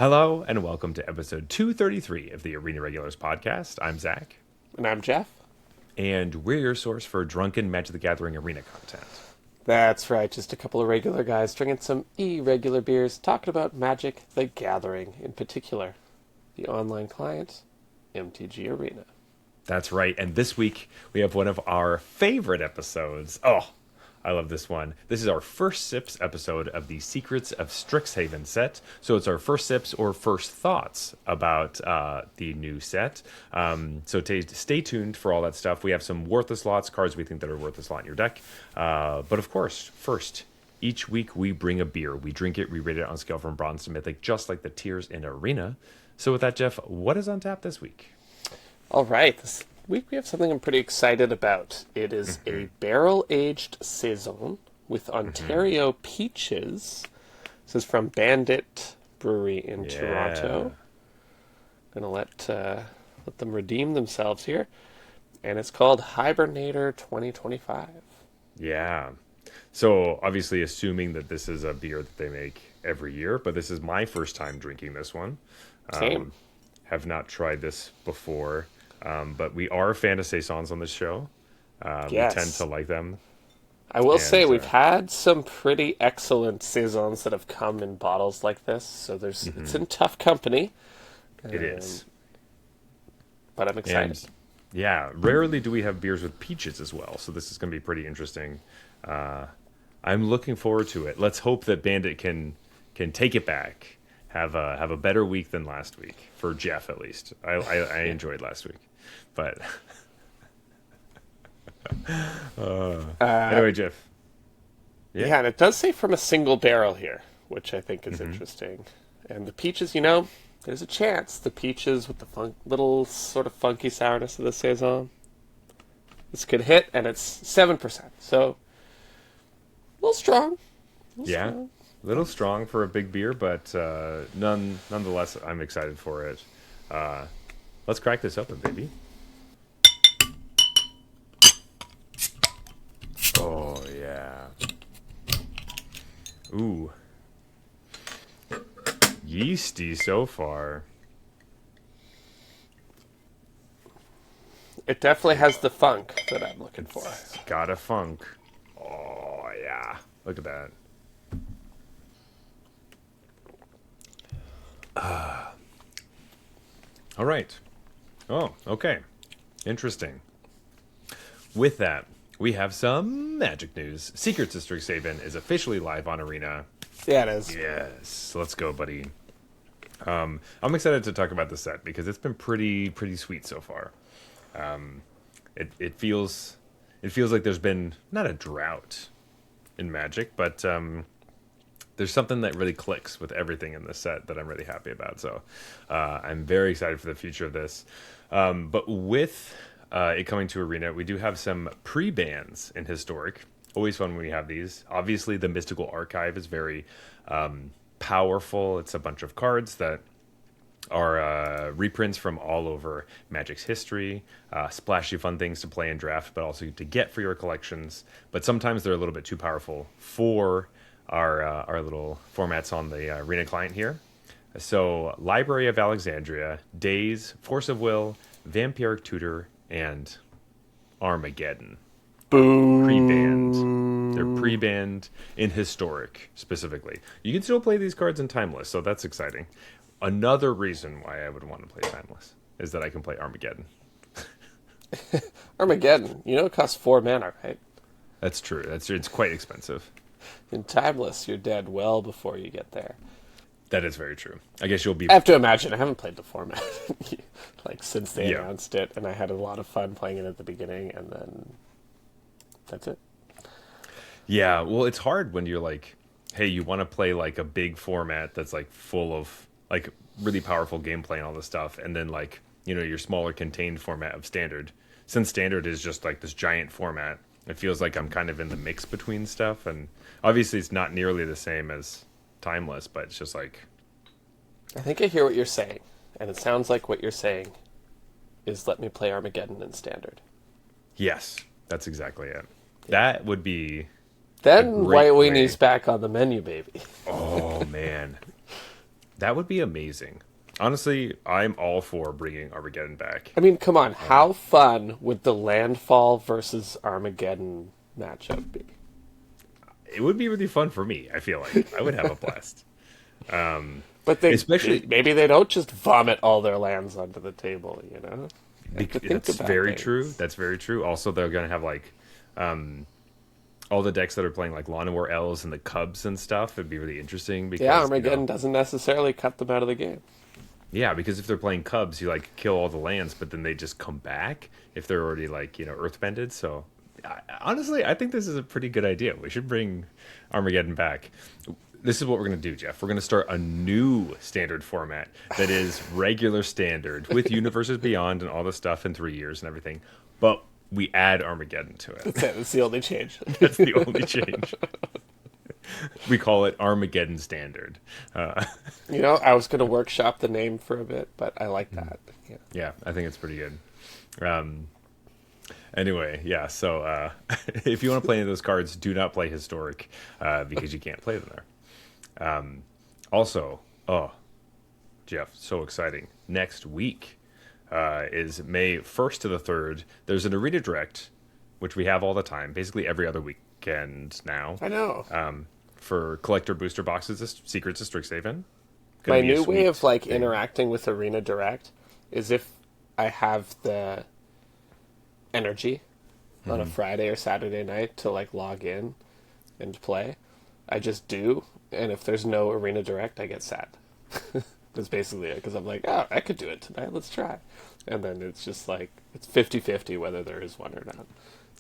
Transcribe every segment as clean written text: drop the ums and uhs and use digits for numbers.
Hello and welcome to episode 233 of the Arena Regulars podcast. I'm Zach, And I'm Jeff. and we're your source for drunken Magic the Gathering arena content. That's right, just a couple of regular guys drinking some irregular beers, talking about Magic the Gathering, in particular, the online client, MTG Arena. That's right, and this week we have one of our favorite episodes. Oh, I love this one. This is our first Sips episode of the Secrets of Strixhaven set. So it's our first Sips or first thoughts about the new set. Stay tuned for all that stuff. We have some worthless lots, cards we think that are worthless lot in your deck. But of course, first, each week we bring a beer. We drink it, we rate it on a scale from bronze to mythic, just like the tiers in Arena. So with that, Jeff, what is on tap this week? All right, this week we have something I'm pretty excited about. It is a barrel-aged Saison with Ontario peaches. This is from Bandit Brewery in Toronto. Gonna let them redeem themselves here. And it's called Hibernator 2025. Yeah. So obviously assuming that this is a beer that they make every year, but this is my first time drinking this one. Same. Have not tried this before, but we are a fan of Saisons on this show. Yes. We tend to like them. I will say we've had some pretty excellent Saisons that have come in bottles like this, so it's in tough company. It is. But I'm excited. And yeah, rarely do we have beers with peaches as well, so this is going to be pretty interesting. I'm looking forward to it. Let's hope that Bandit can take it back. Have a better week than last week, for Jeff at least. I enjoyed last week, but anyway, Jeff. Yeah, and it does say from a single barrel here, which I think is interesting. And the peaches, there's a chance the peaches with the little sort of funky sourness of the Saison, this could hit, and it's 7%, so a little strong. A little strong for a big beer, but nonetheless, I'm excited for it. Let's crack this open, baby. Oh, yeah. Ooh. Yeasty so far. It definitely has the funk that I'm looking for. It's got a funk. Oh, yeah. Look at that. All right. Oh, okay. Interesting. With that, we have some Magic news. Secrets of Strixhaven is officially live on Arena. Yeah, it is. Yes, let's go, buddy. I'm excited to talk about the set because it's been pretty sweet so far. It feels like there's been not a drought in Magic, but there's something that really clicks with everything in this set that I'm really happy about. So I'm very excited for the future of this. But with it coming to Arena, we do have some pre-bans in Historic. Always fun when we have these. Obviously, the Mystical Archive is very powerful. It's a bunch of cards that are reprints from all over Magic's history, splashy fun things to play and draft, but also to get for your collections. But sometimes they're a little bit too powerful for our little formats on the Arena client here. So Library of Alexandria, Days, Force of Will, Vampiric Tutor, and Armageddon. Boom. Pre-banned. They're pre-banned in Historic, specifically. You can still play these cards in Timeless, so that's exciting. Another reason why I would want to play Timeless is that I can play Armageddon. Armageddon. It costs 4 mana, right? That's true. It's quite expensive. In Timeless, you're dead well before you get there. That is very true. I guess you'll be... I have to imagine. I haven't played the format since they announced it, and I had a lot of fun playing it at the beginning, and then that's it. Yeah, well, it's hard when you're like, hey, you want to play like a big format that's like full of like really powerful gameplay and all this stuff, and then like, your smaller contained format of Standard. Since Standard is just like this giant format, it feels like I'm kind of in the mix between stuff, and obviously it's not nearly the same as Timeless, but it's just like... I think I hear what you're saying, and it sounds like what you're saying is let me play Armageddon in Standard. Yes, that's exactly it. That would be... Then White Weenies back on the menu, baby. Oh, man. That would be amazing. Honestly, I'm all for bringing Armageddon back. I mean, come on, how fun would the Landfall versus Armageddon matchup be? It would be really fun for me. I feel like I would have a blast. But Especially maybe they don't just vomit all their lands onto the table, you know? You have to think that's about very things. true. That's very true. Also, they're gonna have like all the decks that are playing like Lawn and War Elves and the Cubs and stuff. It'd be really interesting because Yeah, Armageddon doesn't necessarily cut them out of the game. yeah, because if they're playing Cubs, you like kill all the lands, but then they just come back if they're already like earthbended. So honestly, I think this is a pretty good idea. We should bring Armageddon back. This is what we're going to do, Jeff. We're going to start a new standard format that is regular standard with Universes Beyond and all the stuff in 3 years and everything. But we add Armageddon to it. That's it. That's the only change. That's the only change. We call it Armageddon Standard. I was going to workshop the name for a bit, but I like that. Yeah. Yeah, I think it's pretty good. Anyway, yeah, so if you want to play any of those cards, do not play Historic because you can't play them there. Also, Jeff, so exciting. Next week is May 1st to the 3rd. There's an Arena Direct, which we have all the time, basically every other weekend now. I know. For collector booster boxes, Secrets of Strixhaven. My Gonna be a new way sweet of thing. interacting with Arena Direct is if I have the energy on a Friday or Saturday night to log in and play, I just do, and if there's no Arena Direct, I get sad. That's basically it, because I'm like, oh, I could do it tonight, let's try. And then it's just it's 50-50 whether there is one or not.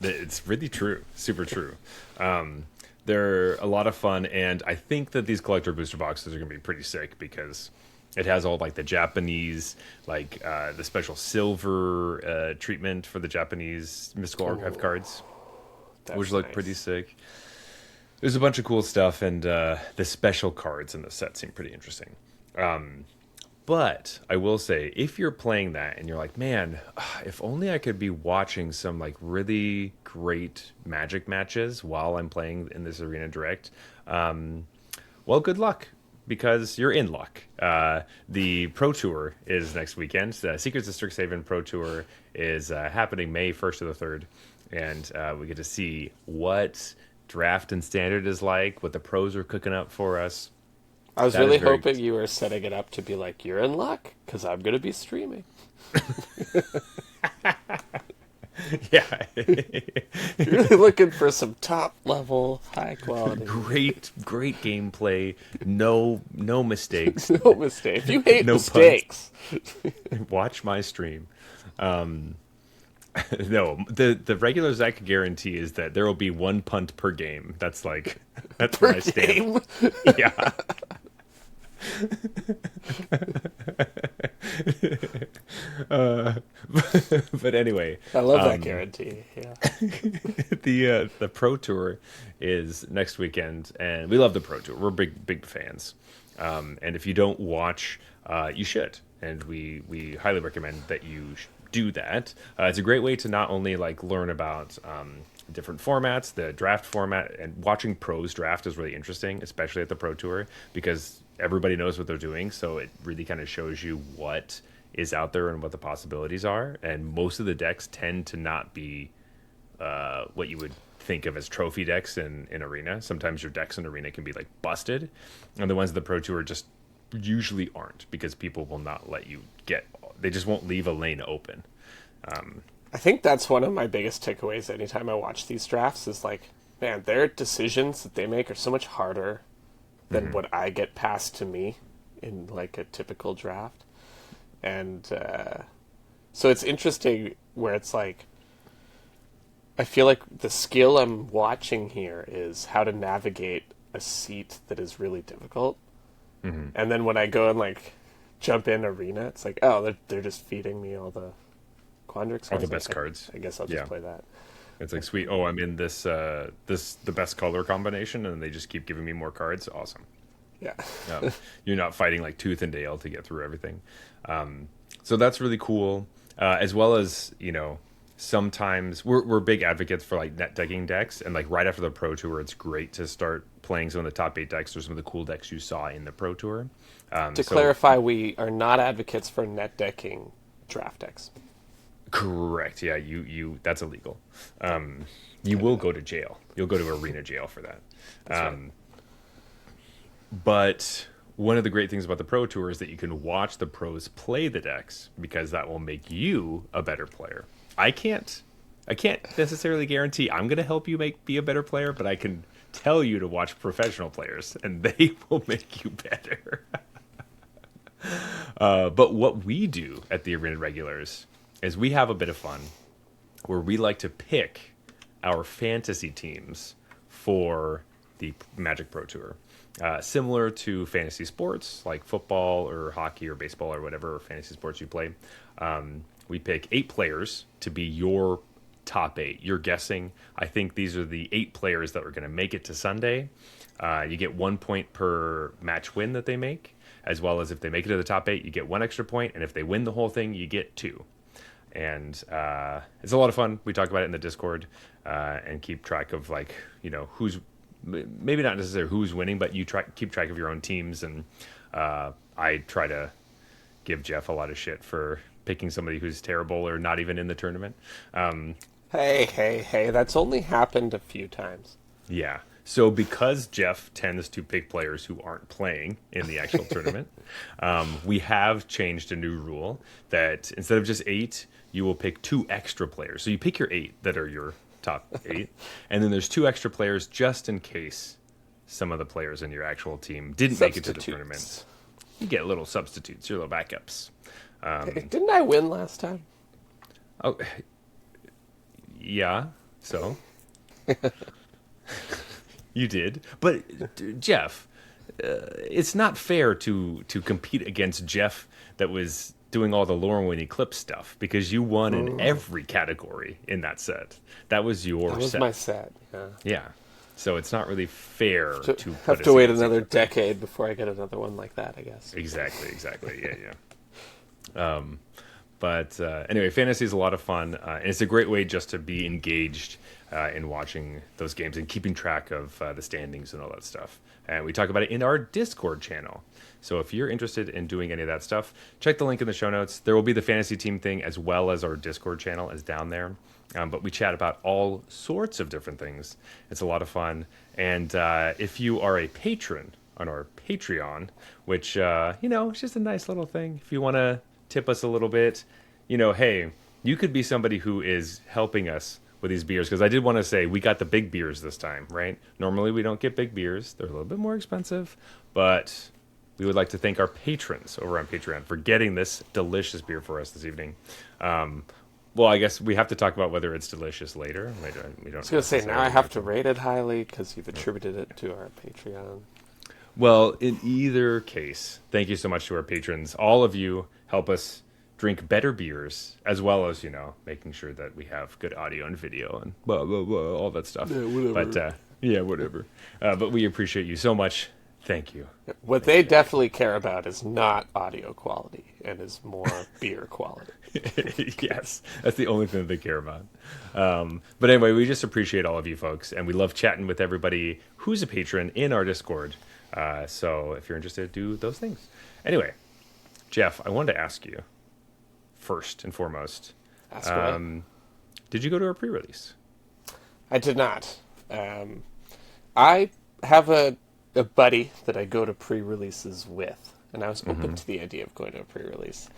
It's really true. Super true. They're a lot of fun, and I think that these collector booster boxes are going to be pretty sick because it has all the Japanese, the special silver treatment for the Japanese Mystical Archive cards, which look nice. pretty sick. There's a bunch of cool stuff, and the special cards in the set seem pretty interesting. But I will say, if you're playing that and you're like, man, if only I could be watching some really great Magic matches while I'm playing in this Arena Direct, well, good luck, because you're in luck. The Pro Tour is next weekend. The Secrets of Strixhaven Pro Tour is happening May 1st to the 3rd, and we get to see what draft and standard is like, what the pros are cooking up for us. I was That really is very- hoping you were setting it up to be like, you're in luck, because I'm going to be streaming. Yeah. You're really looking for some top-level, high-quality... great gameplay, no mistakes. No mistake. If you hate No mistakes... Watch my stream. No, the regular Zach guarantee is that there will be one punt per game. That's that's where I stand. Game? Yeah. But anyway, I love that guarantee. Yeah. the Pro Tour is next weekend, and we love the Pro Tour. We're big fans, and if you don't watch, you should, and we highly recommend that you do that. It's a great way to not only learn about different formats, the draft format, and watching pros draft is really interesting, especially at the Pro Tour, because everybody knows what they're doing, so it really kind of shows you what is out there and what the possibilities are. And most of the decks tend to not be what you would think of as trophy decks in Arena. Sometimes your decks in Arena can be busted, and the ones in the Pro Tour just usually aren't, because people will not let you they just won't leave a lane open. I think that's one of my biggest takeaways anytime I watch these drafts is man, their decisions that they make are so much harder than what I get passed to me in a typical draft. And so it's interesting where it's I feel like the skill I'm watching here is how to navigate a seat that is really difficult. And then when I go and jump in Arena, it's oh, they're just feeding me all the Quandrix All the cards. best cards. I guess I'll Yeah. just play that. It's sweet. Oh, I'm in this the best color combination, and they just keep giving me more cards. Awesome. Yeah. You're not fighting tooth and nail to get through everything. So that's really cool. As well as, sometimes we're big advocates for net decking decks, and right after the Pro Tour, it's great to start playing some of the top 8 decks or some of the cool decks you saw in the Pro Tour. To clarify, we are not advocates for net decking draft decks. Correct. Yeah, you that's illegal. You will go to jail. You'll go to arena jail for that. Right. But one of the great things about the Pro Tour is that you can watch the pros play the decks, because that will make you a better player. I can't necessarily guarantee I'm going to help you be a better player, but I can tell you to watch professional players, and they will make you better. But what we do at the Arena Regulars is we have a bit of fun where we like to pick our fantasy teams for the Magic Pro Tour. Similar to fantasy sports like football or hockey or baseball or whatever fantasy sports you play. We pick 8 players to be your top 8. You're guessing. I think these are the 8 players that are going to make it to Sunday. You get 1 point per match win that they make, as well as if they make it to the top 8, you get 1 extra point, and if they win the whole thing, you get 2. And it's a lot of fun. We talk about it in the Discord and keep track of, like, who's maybe not necessarily who's winning, but you keep track of your own teams. And I try to give Jeff a lot of shit for picking somebody who's terrible or not even in the tournament. Hey, that's only happened a few times. Yeah. So because Jeff tends to pick players who aren't playing in the actual tournament, we have changed a new rule that instead of just 8, you will pick 2 extra players. So you pick your 8 that are your top 8, and then there's 2 extra players just in case some of the players in your actual team didn't make it to the tournament. You get little substitutes, your little backups. Didn't I win last time? Oh, yeah. So you did, but Jeff, it's not fair to compete against Jeff that was doing all the Lorwyn Eclipse stuff, because you won in every category in that set. That was your set. That was my set. Yeah. So it's not really fair to have to wait another decade before I get another one like that, I guess. Exactly. Yeah. But anyway, fantasy is a lot of fun, and it's a great way just to be engaged in watching those games and keeping track of the standings and all that stuff. And we talk about it in our Discord channel. So if you're interested in doing any of that stuff, check the link in the show notes. There will be the fantasy team thing as well as our Discord channel is down there. But we chat about all sorts of different things. It's a lot of fun. And if you are a patron on our Patreon, which, it's just a nice little thing. If you want to tip us a little bit, hey, you could be somebody who is helping us with these beers. Because I did want to say we got the big beers this time, right? Normally we don't get big beers. They're a little bit more expensive. But we would like to thank our patrons over on Patreon for getting this delicious beer for us this evening. Well, I guess we have to talk about whether it's delicious later. We don't. I was going to say, now I have to rate it highly because you've attributed it to our Patreon. Well, in either case, thank you so much to our patrons. All of you help us drink better beers, as well as, making sure that we have good audio and video and blah, blah, blah, all that stuff. Yeah, whatever. But, whatever. But we appreciate you so much. Thank you. What they definitely care about is not audio quality and is more beer quality. Yes, that's the only thing that they care about. But anyway, we just appreciate all of you folks, and we love chatting with everybody who's a patron in our Discord. So if you're interested, do those things. Anyway, Jeff, I wanted to ask you, first and foremost, Ask away. Did you go to a pre-release? I did not. I have a buddy that I go to pre-releases with, and I was open to the idea of going to a pre-release.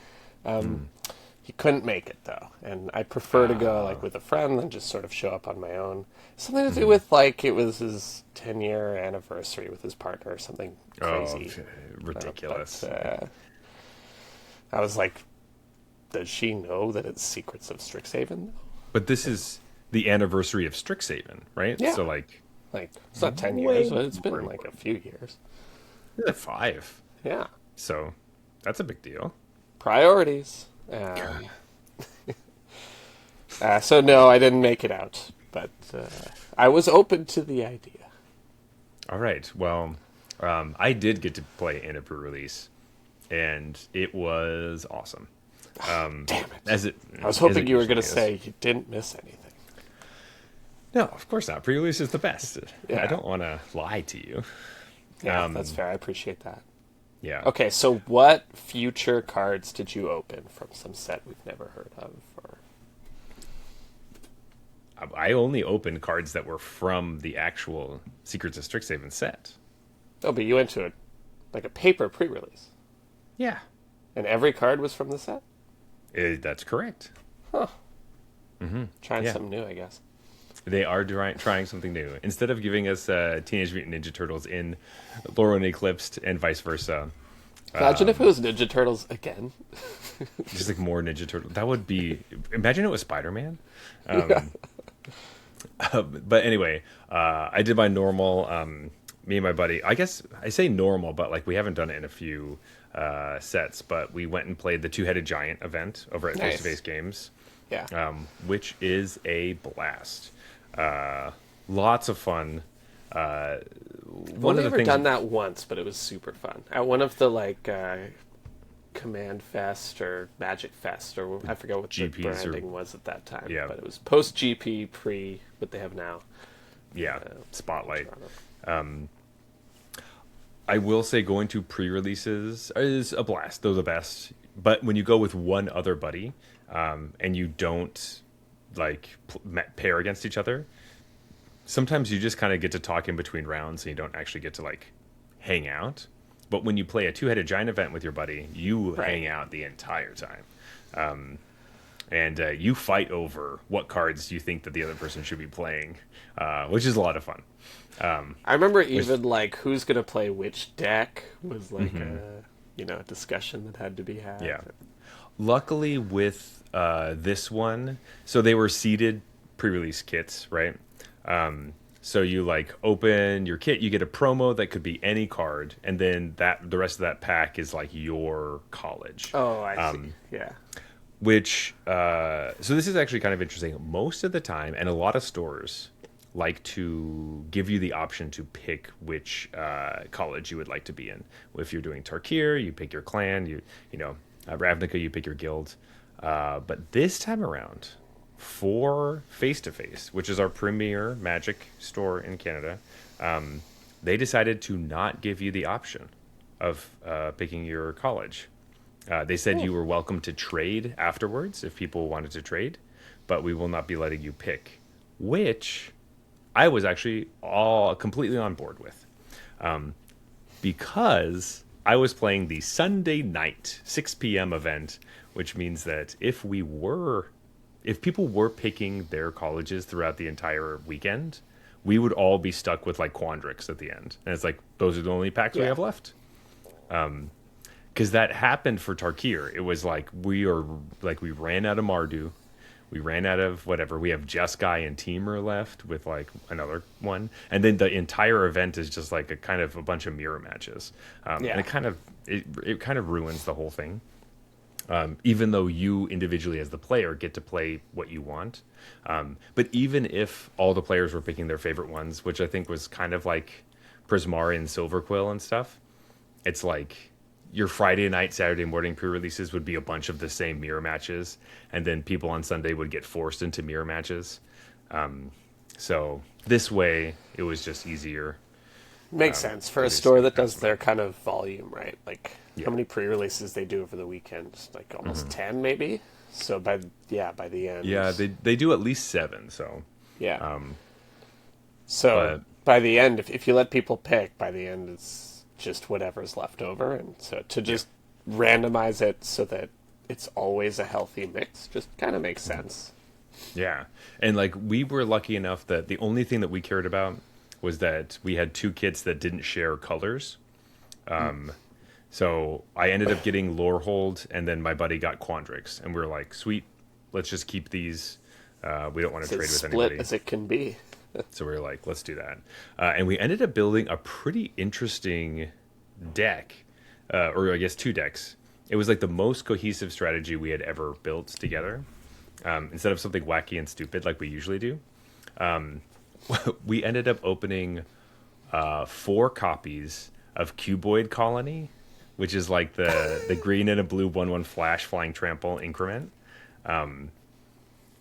He couldn't make it, though, and I prefer to go with a friend than just sort of show up on my own. Something to do with it was his 10-year anniversary with his partner or something crazy. Oh, ridiculous. I was like, does she know that it's Secrets of Strixhaven? But this is the anniversary of Strixhaven, right? Yeah. So it's not 10 years, but it's been a few years. 5. Yeah. So that's a big deal. Priorities. So no, I didn't make it out, but I was open to the idea. All right. Well, I did get to play in a pre-release, and it was awesome. Damn it! I was hoping you were going to say you didn't miss anything. No, of course not. Pre-release is the best. Yeah. I don't want to lie to you. Yeah, that's fair. I appreciate that. Yeah. Okay, so what future cards did you open from some set we've never heard of? Or... I only opened cards that were from the actual Secrets of Strixhaven set. Oh, but you went to like a paper pre-release. Yeah. And every card was from the set? That's correct. Huh. Mm-hmm. Trying something new, I guess. They are trying something new. Instead of giving us Teenage Mutant Ninja Turtles in Laurel and Eclipsed and vice versa. Imagine if it was Ninja Turtles again. Just like more Ninja Turtles. That would be... Imagine it was Spider-Man. But anyway, I did my normal... me and my buddy... I guess I say normal, but like we haven't done it in a few sets. But we went and played the Two-Headed Giant event over at Face to Face Games. Yeah. Which is a blast. Lots of fun. I've only ever done that once, but it was super fun. At one of the like Command Fest or Magic Fest, or I forget what the branding was at that time. Yeah. But it was post GP, pre what they have now. Yeah, Spotlight. I will say going to pre-releases is a blast. They're the best. But when you go with one other buddy, and you don't like pair against each other, sometimes you just kind of get to talk in between rounds and you don't actually get to like hang out. But when you play a Two-Headed Giant event with your buddy, you hang out the entire time. And you fight over what cards you think that the other person should be playing, which is a lot of fun. I remember even like who's going to play which deck was like a discussion that had to be had. Yeah. Luckily with this one, so they were seeded pre-release kits, right? So you like open your kit, you get a promo that could be any card, and then the rest of that pack is like your college. Oh, I see. Yeah. Which so this is actually kind of interesting. Most of the time, and a lot of stores like to give you the option to pick which college you would like to be in. If you're doing Tarkir, you pick your clan. You know, Ravnica, you pick your guild. But this time around, for Face to Face, which is our premier Magic store in Canada, they decided to not give you the option of picking your college. They said you were welcome to trade afterwards if people wanted to trade, but we will not be letting you pick, which I was actually all completely on board with, because I was playing the Sunday night 6 p.m. event, which means that if people were picking their colleges throughout the entire weekend, we would all be stuck with like Quandrix at the end. And it's like, those are the only packs we have left. Because that happened for Tarkir. It was like, we ran out of Mardu. We ran out of whatever. We have Jeskai and Teamer left with like another one. And then the entire event is just like a bunch of mirror matches. And it kind of ruins the whole thing. Even though you individually as the player get to play what you want. But even if all the players were picking their favorite ones, which I think was kind of like Prismari and Silverquill and stuff, it's like your Friday night, Saturday morning pre-releases would be a bunch of the same mirror matches, and then people on Sunday would get forced into mirror matches. So this way, it was just easier. Makes sense for a store that does their kind of volume, right? Like how many pre-releases they do over the weekend? Like almost 10, maybe. So by the end, they do at least 7. So by the end, if you let people pick, by the end it's just whatever's left over, and so to just randomize it so that it's always a healthy mix just kind of makes sense. Yeah, and like we were lucky enough that the only thing that we cared about was that we had 2 kits that didn't share colors. So I ended up getting Lorehold, and then my buddy got Quandrix, and we were like, sweet, let's just keep these. We don't want to trade with anybody. Split as it can be. So we were like, let's do that. And we ended up building a pretty interesting deck, or I guess 2 decks. It was like the most cohesive strategy we had ever built together. Instead of something wacky and stupid like we usually do. We ended up opening 4 copies of Cuboid Colony, which is like the green and a blue 1/1 flash flying trample increment.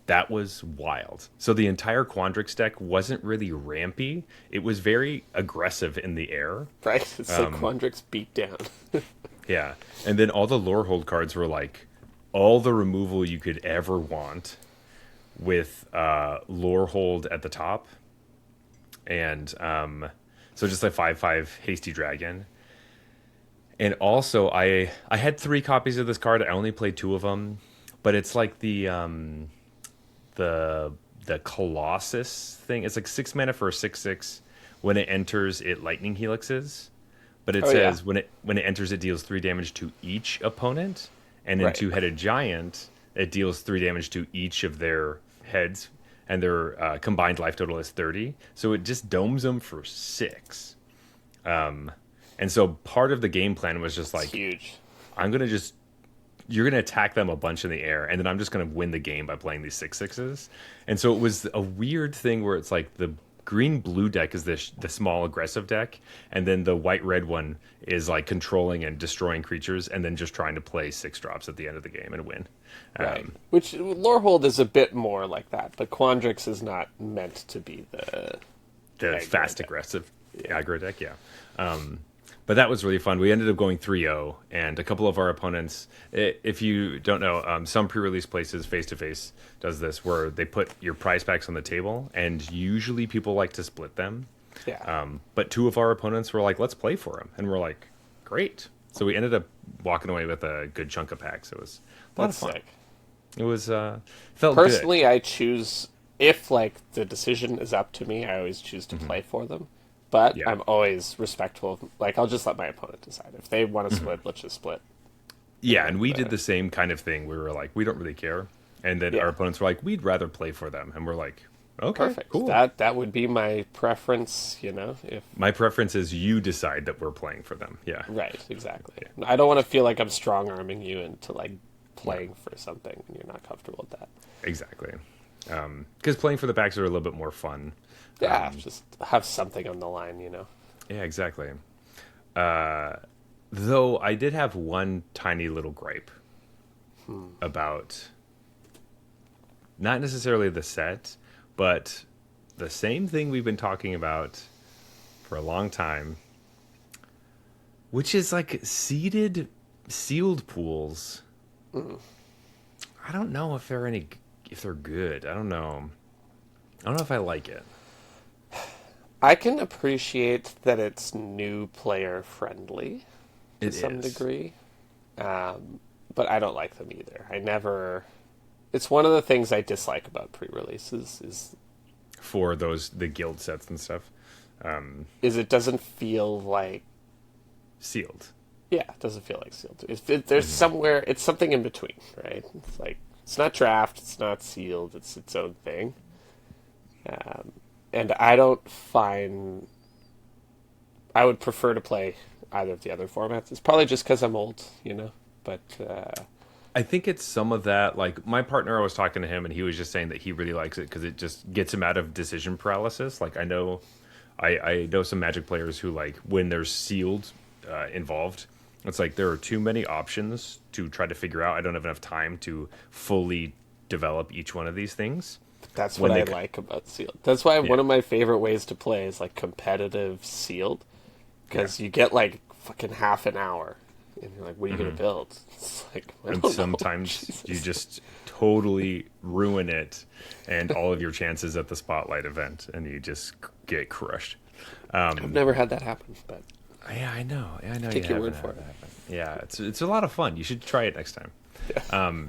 That was wild. So the entire Quandrix deck wasn't really rampy. It was very aggressive in the air. Right? It's like Quandrix beat down. Yeah. And then all the lore hold cards were like all the removal you could ever want with lore hold at the top. And so just like 5/5 Hasty Dragon. And also I had 3 copies of this card. I only played 2 of them. But it's like the Colossus thing. It's like 6 mana for a 6/6. When it enters, it lightning helixes. But it says when it enters, it deals 3 damage to each opponent. And in Two-Headed Giant, it deals 3 damage to each of their heads, and their combined life total is 30. So it just domes them for 6. And so part of the game plan was just like, It's huge. you're gonna attack them a bunch in the air, and then I'm just gonna win the game by playing these 6/6s. And so it was a weird thing where it's like the green blue deck is the small aggressive deck, and then the white red one is like controlling and destroying creatures, and then just trying to play 6 drops at the end of the game and win. Right. Which Lorehold is a bit more like that, but Quandrix is not meant to be the fast aggressive aggro deck. Yeah. But that was really fun. We ended up going 3-0, and a couple of our opponents, if you don't know, some pre-release places, face-to-face, does this, where they put your prize packs on the table, and usually people like to split them. Yeah. But 2 of our opponents were like, let's play for them. And we're like, great. So we ended up walking away with a good chunk of packs. It was a lot of fun. Sick. It was, felt Personally, good. I choose, if like the decision is up to me, I always choose to play for them. But Yeah. I'm always respectful of, like, I'll just let my opponent decide. If they want to split, let's just split. Yeah, and we did the same kind of thing. We were like, we don't really care. And then our opponents were like, we'd rather play for them. And we're like, okay, Perfect. cool. That would be my preference, if My preference is you decide that we're playing for them. Yeah. right, exactly. I don't want to feel like I'm strong arming you into like playing for something and you're not comfortable with that. Exactly. Because playing for the packs are a little bit more fun. Yeah, just have something on the line, Yeah, exactly. Though I did have one tiny little gripe about not necessarily the set, but the same thing we've been talking about for a long time, which is like sealed pools. I don't know if they're good. I don't know. I don't know if I like it. I can appreciate that it's new player friendly to some degree, but I don't like them either. It's one of the things I dislike about pre-releases For the guild sets and stuff. is it doesn't feel like Sealed. Yeah, it doesn't feel like sealed. There's somewhere, it's something in between, right? It's like, it's not draft, it's not sealed, it's its own thing. And I don't find, I would prefer to play either of the other formats. It's probably just because I'm old, but I think it's some of that. Like my partner, I was talking to him, and he was just saying that he really likes it because it just gets him out of decision paralysis. Like I know some Magic players who like when there's sealed involved, it's like there are too many options to try to figure out. I don't have enough time to fully develop each one of these things. that's what I like about sealed. That's why one of my favorite ways to play is like competitive sealed, because you get like fucking half an hour. And you're like, what are you going to build? It's like, And sometimes you just totally ruin it and all of your chances at the spotlight event, and you just get crushed. I've never had that happen, but Yeah, I know. take your word for it. Yeah, it's a lot of fun. You should try it next time. Yeah.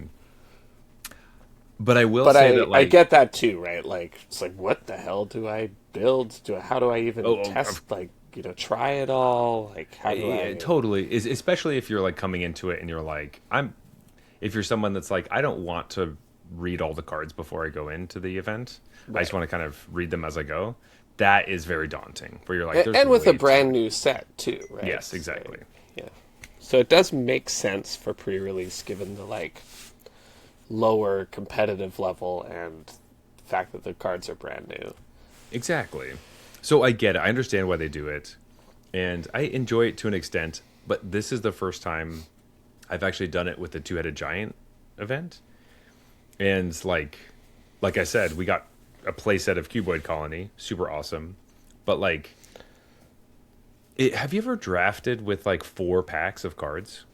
But I will say that, like, I get that too, right? Like, it's like, what the hell do I build? How do I even test? Like, try it all. Like, how do I? Totally. Especially if you're like coming into it and you're like, if you're someone that's like, I don't want to read all the cards before I go into the event. Right. I just want to kind of read them as I go. That is very daunting. Where you're like, and with a brand new set too, right? Yes, exactly. Yeah. So it does make sense for pre-release, given the like lower competitive level and the fact that the cards are brand new. Exactly. So I get it. I understand why they do it, and I enjoy it to an extent. But this is the first time I've actually done it with the Two-Headed Giant event, and like like I said, we got a playset of Cuboid Colony, super awesome. But like, have you ever drafted with like 4 packs of cards?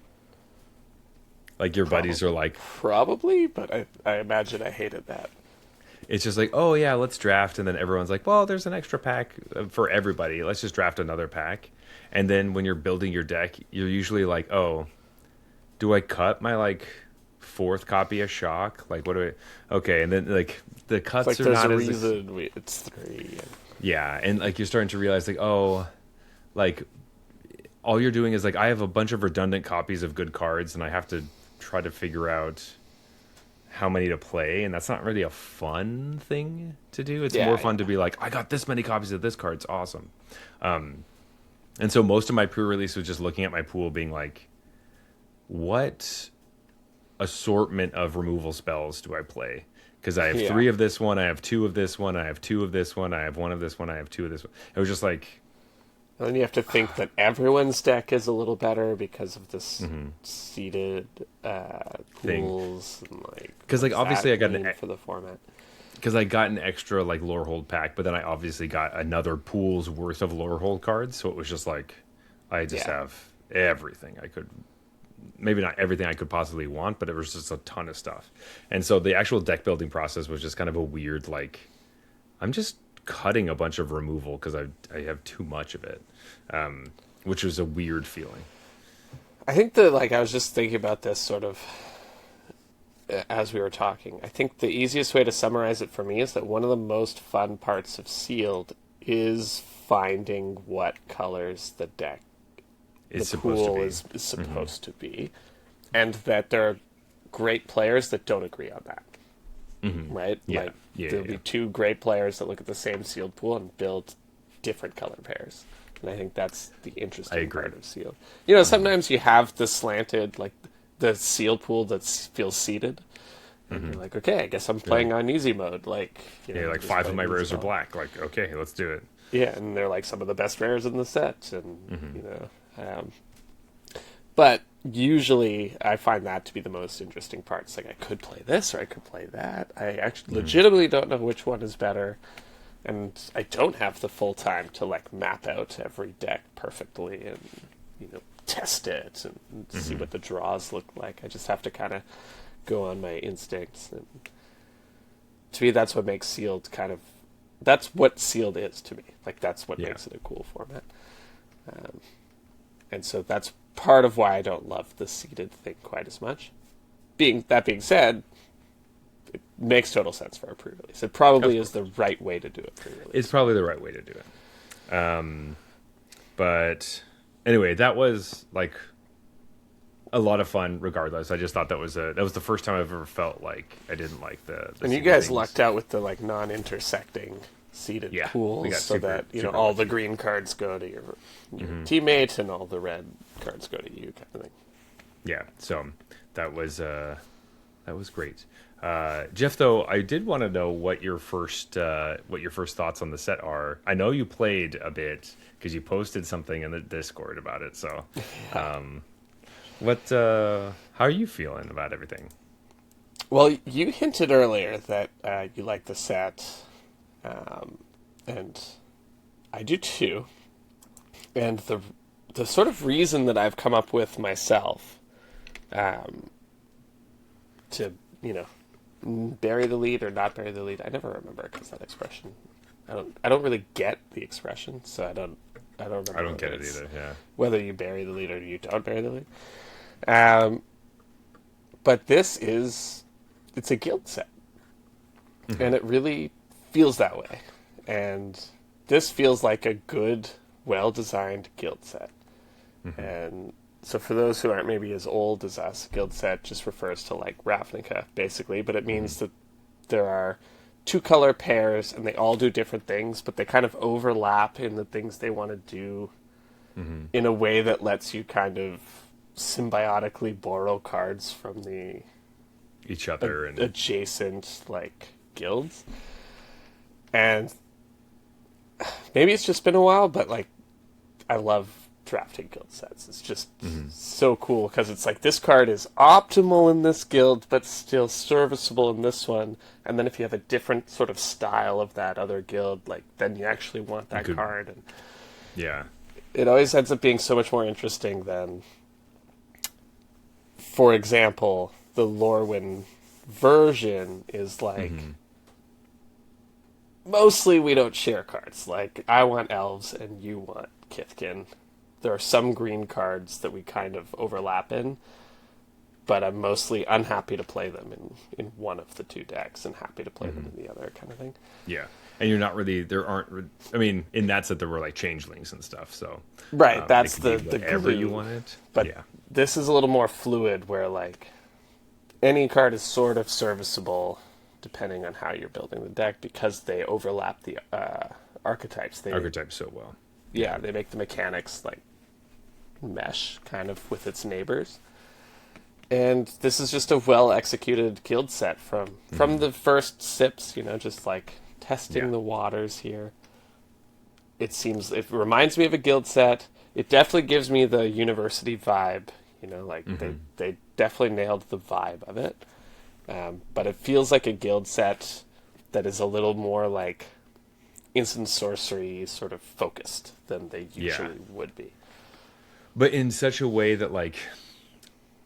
Like your buddies are like, Probably, but I imagine I hated that. it's just like, oh yeah, let's draft, and then everyone's like, well, there's an extra pack for everybody. Let's just draft another pack. And then when you're building your deck, you're usually like, oh, do I cut my like 4th copy of Shock? Like, what do I? Okay, and then like the cuts It's like are there's not a as reason it's 3. yeah, and like you're starting to realize like, oh, like all you're doing is like I have a bunch of redundant copies of good cards, and I have to try to figure out how many to play, and that's not really a fun thing to do. It's more fun to be like, I got this many copies of this card, it's awesome. And so most of my pre-release was just looking at my pool being like, what assortment of removal spells do I play? Because I have 3 of this one, I have 2 of this one, I have 2 of this one, I have 1 of this one, I have 2 of this one. It was just like, and then you have to think that everyone's deck is a little better because of this seeded pools and like. Because like obviously I got for the format. Because I got an extra like lore hold pack, but then I obviously got another pool's worth of lore hold cards, so it was just like I just have everything I could, maybe not everything I could possibly want, but it was just a ton of stuff. And so the actual deck building process was just kind of a weird, like, I'm just cutting a bunch of removal because I have too much of it, which was a weird feeling. I think that, like, I was just thinking about this sort of as we were talking. I think the easiest way to summarize it for me is that one of the most fun parts of Sealed is finding what colors the deck It's the supposed pool to be. is supposed to be, and that there are great players that don't agree on that. Right? Yeah. Like, Yeah, there'll yeah. be 2 great players that look at the same sealed pool and build different color pairs. And I think that's the interesting part of Sealed. You know, sometimes you have the slanted, like, the sealed pool that feels seeded. And you're like, okay, I guess I'm playing on easy mode. Like, you know, Yeah, like just 5 of playing my easy rares are mode. black. Like, okay, let's do it. Yeah, and they're like some of the best rares in the set, and you know, but usually I find that to be the most interesting part. It's like I could play this or I could play that. I actually legitimately don't know which one is better, and I don't have the full time to like map out every deck perfectly and you know test it and see what the draws look like. I just have to kind of go on my instincts, and to me, that's what makes Sealed kind of. That's what Sealed is to me. Like, that's what makes it a cool format. And so that's part of why I don't love the seeded thing quite as much. That being said, it makes total sense for a pre-release. It probably is the right way to do it pre-release. It's probably the right way to do it. But anyway, that was like a lot of fun regardless. I just thought that was the first time I've ever felt like I didn't like the and you seeded guys things. lucked out with the like non-intersecting seeded Yeah, pools, we got so super- that you know super all lucky. the green cards go to your teammate and all the red cards go to you, kind of thing. Yeah, so that was great. Jeff, though, I did want to know what your first thoughts on the set are. I know you played a bit because you posted something in the Discord about it. So, how are you feeling about everything? Well, you hinted earlier that you like the set, and I do too. And the sort of reason that I've come up with myself to you know bury the lead or not bury the lead, I never remember because that expression. I don't really get the expression, so I don't remember. I don't get whether it it's either. Yeah. whether you bury the lead or you don't bury the lead. But it's a guild set, and it really feels that way. And this feels like a good, well-designed guild set. And so for those who aren't maybe as old as us, guild set just refers to like Ravnica, basically, but it means that there are 2 color pairs, and they all do different things, but they kind of overlap in the things they want to do in a way that lets you kind of symbiotically borrow cards from the Each other and adjacent like guilds. And maybe it's just been a while, but like I love drafting guild sets. It's just so cool because it's like this card is optimal in this guild, but still serviceable in this one. And then if you have a different sort of style of that other guild, like then you actually want that card. And Yeah. it always ends up being so much more interesting than, for example, the Lorwyn version is like mostly we don't share cards. Like I want elves and you want Kithkin. There are some green cards that we kind of overlap in, but I'm mostly unhappy to play them in one of the two decks and happy to play them in the other kind of thing. Yeah. And you're not really, there aren't, I mean, in that set there were like changelings and stuff, so. Right, that's it could the be whatever glue. you wanted. But yeah. this is a little more fluid where like any card is sort of serviceable depending on how you're building the deck because they overlap the archetypes. Archetypes so well. Yeah, they make the mechanics like mesh kind of with its neighbors. And this is just a well executed guild set from the first sips, you know, just like testing the waters here. It reminds me of a guild set. It definitely gives me the university vibe, you know, like they definitely nailed the vibe of it. But it feels like a guild set that is a little more like instant sorcery sort of focused than they usually would be. But in such a way that, like,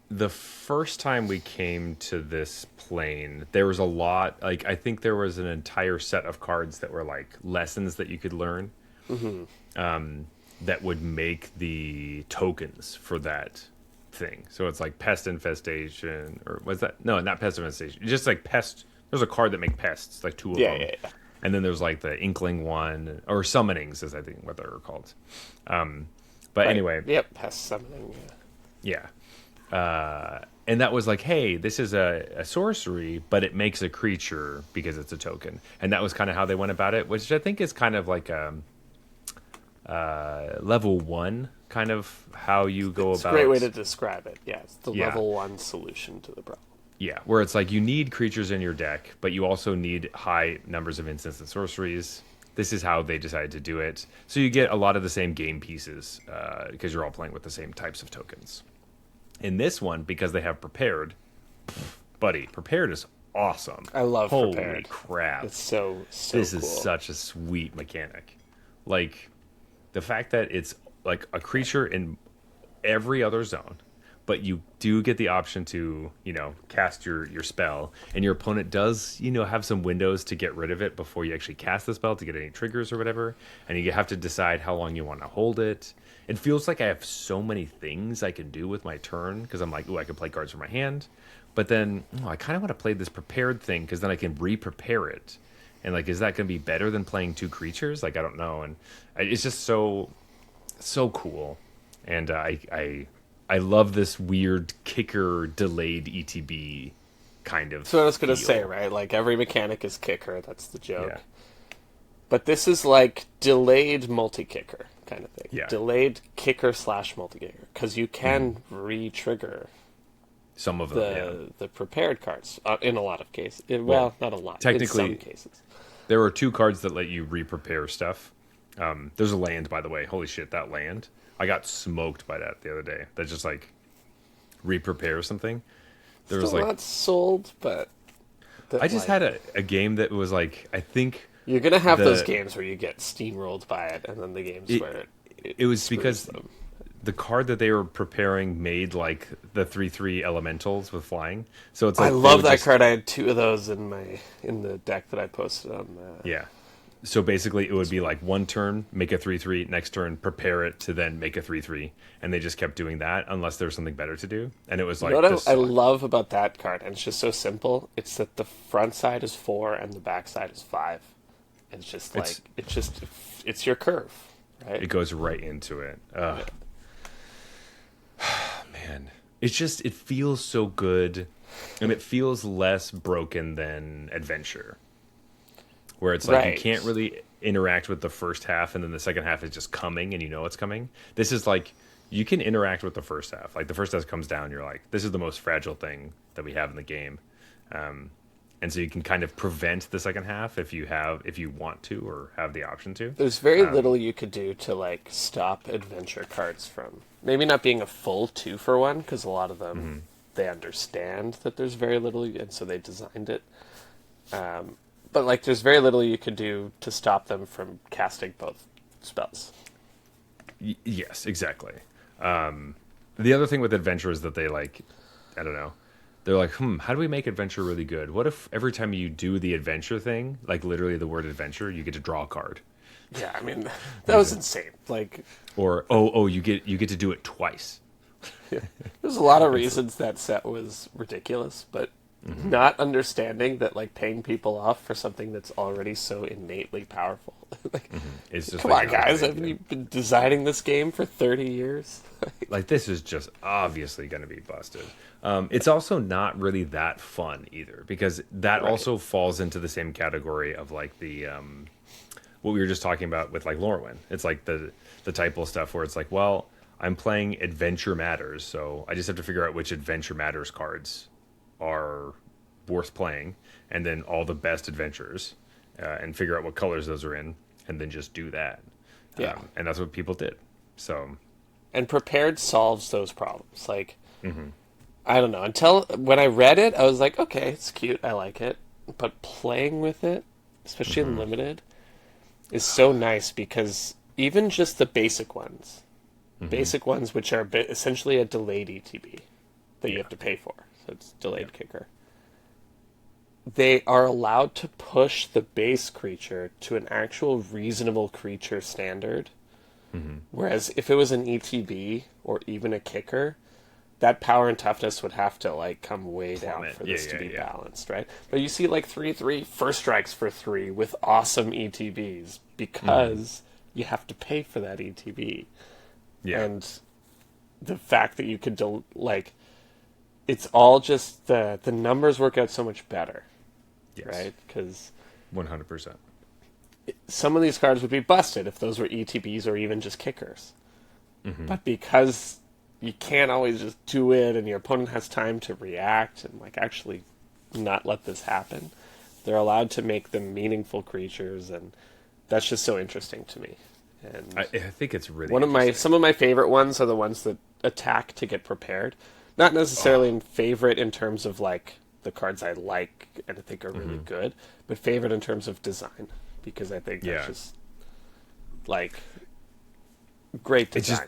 the first time we came to this plane, there was a lot, like, I think there was an entire set of cards that were, like, lessons that you could learn that would make the tokens for that thing. So it's like Pest Infestation, or was that? No, not Pest Infestation. Just like Pest. There's a card that make pests, like two of them. Yeah. And then there's like the Inkling one, or Summonings, is I think what they're called. But anyway. Yep, Pest Summoning. Yeah. And that was like, hey, this is a sorcery, but it makes a creature because it's a token. And that was kind of how they went about it, which I think is kind of like level 1, kind of how you go It's about. a great way to describe it. Yeah, it's the level 1 solution to the problem. Yeah, where it's like you need creatures in your deck, but you also need high numbers of instants and sorceries. This is how they decided to do it. So you get a lot of the same game pieces because you're all playing with the same types of tokens. In this one, because they have prepared, buddy, prepared is awesome. I love Holy prepared. crap. It's so This cool. is such a sweet mechanic. Like, the fact that it's like a creature in every other zone, but you do get the option to, you know, cast your spell, and your opponent does, you know, have some windows to get rid of it before you actually cast the spell to get any triggers or whatever, and you have to decide how long you want to hold it. It feels like I have so many things I can do with my turn, because I'm like, ooh, I can play cards from my hand, but then I kind of want to play this prepared thing, because then I can re-prepare it. And like, is that going to be better than playing 2 creatures? Like, I don't know. And it's just so cool. And I love this weird kicker delayed ETB kind of. That's what I was going to feel. say, right? Like, every mechanic is kicker. That's the joke. Yeah. But this is like delayed multi-kicker kind of thing. Yeah. Delayed kicker / multi-kicker. Because you can re-trigger Some of them, the prepared cards in a lot of cases. Well, not a lot. technically, in some cases. There are 2 cards that let you re-prepare stuff. There's a land, by the way. Holy shit, that land. I got smoked by that the other day. That just, like, re-prepare something. There was, Still like... not sold, but... I just had a game that was, like, I think... You're going to have those games where you get steamrolled by it, and then the games where it was because them. the card that they were preparing made, like, the 3/3 elementals with flying. So it's like... I love that card. I had 2 of those in the deck that I posted on... Yeah. So basically, it would be like 1 turn, make a 3/3, next turn, prepare it to then make a 3/3, and they just kept doing that unless there was something better to do. And it was like, You know what I love about that card, and it's just so simple. It's that the front side is 4 and the back side is 5. It's just like it's your curve, right? It goes right into it. Ugh. Man, it feels so good, and it feels less broken than Adventure. Where it's like you can't really interact with the first half, and then the second half is just coming, and you know it's coming. This is like, you can interact with the first half. Like, the first half comes down, you're like, this is the most fragile thing that we have in the game. And and so you can kind of prevent the second half if you want to or have the option to. There's very little you could do to like stop adventure cards from maybe not being a full 2-for-1, because a lot of them they understand that there's very little, and so they designed it. But like, there's very little you could do to stop them from casting both spells. Yes, exactly. The other thing with adventure is that they like, I don't know, they're like, how do we make adventure really good? What if every time you do the adventure thing, like literally the word adventure, you get to draw a card? Yeah, I mean, that was insane. Like, Or you get to do it twice. there's a lot of reasons that set was ridiculous, but not understanding that like paying people off for something that's already so innately powerful. Like, It's just come like, on, guys! Haven't you been designing this game for 30 years? Like, this is just obviously going to be busted. It's also not really that fun either, because that also falls into the same category of like the what we were just talking about with like Lorwyn. It's like the typal stuff where it's like, well, I'm playing Adventure Matters, so I just have to figure out which Adventure Matters cards are worth playing, and then all the best adventures, and figure out what colors those are in, and then just do that. Yeah. And that's what people did. So, And prepared solves those problems. Like, I don't know. Until when I read it, I was like, okay, it's cute. I like it. But playing with it, especially in limited, is so nice, because even just the basic ones, which are essentially a delayed ETB that you have to pay for, so it's delayed kicker, they are allowed to push the base creature to an actual reasonable creature standard. Whereas if it was an ETB or even a kicker, that power and toughness would have to like come way down for this to be balanced, right? But you see like 3/3 first strikes for 3 with awesome ETBs because you have to pay for that ETB. yeah. And the fact that you could like, it's all just the numbers work out so much better, Yes. right? Because 100%. some of these cards would be busted if those were ETBs or even just kickers. But because you can't always just do it, and your opponent has time to react and like actually not let this happen, they're allowed to make them meaningful creatures, and that's just so interesting to me. And I think it's really some of my favorite ones are the ones that attack to get prepared. Not necessarily in favorite in terms of like the cards I like and I think are really good, but favorite in terms of design, because I think that's just like great design.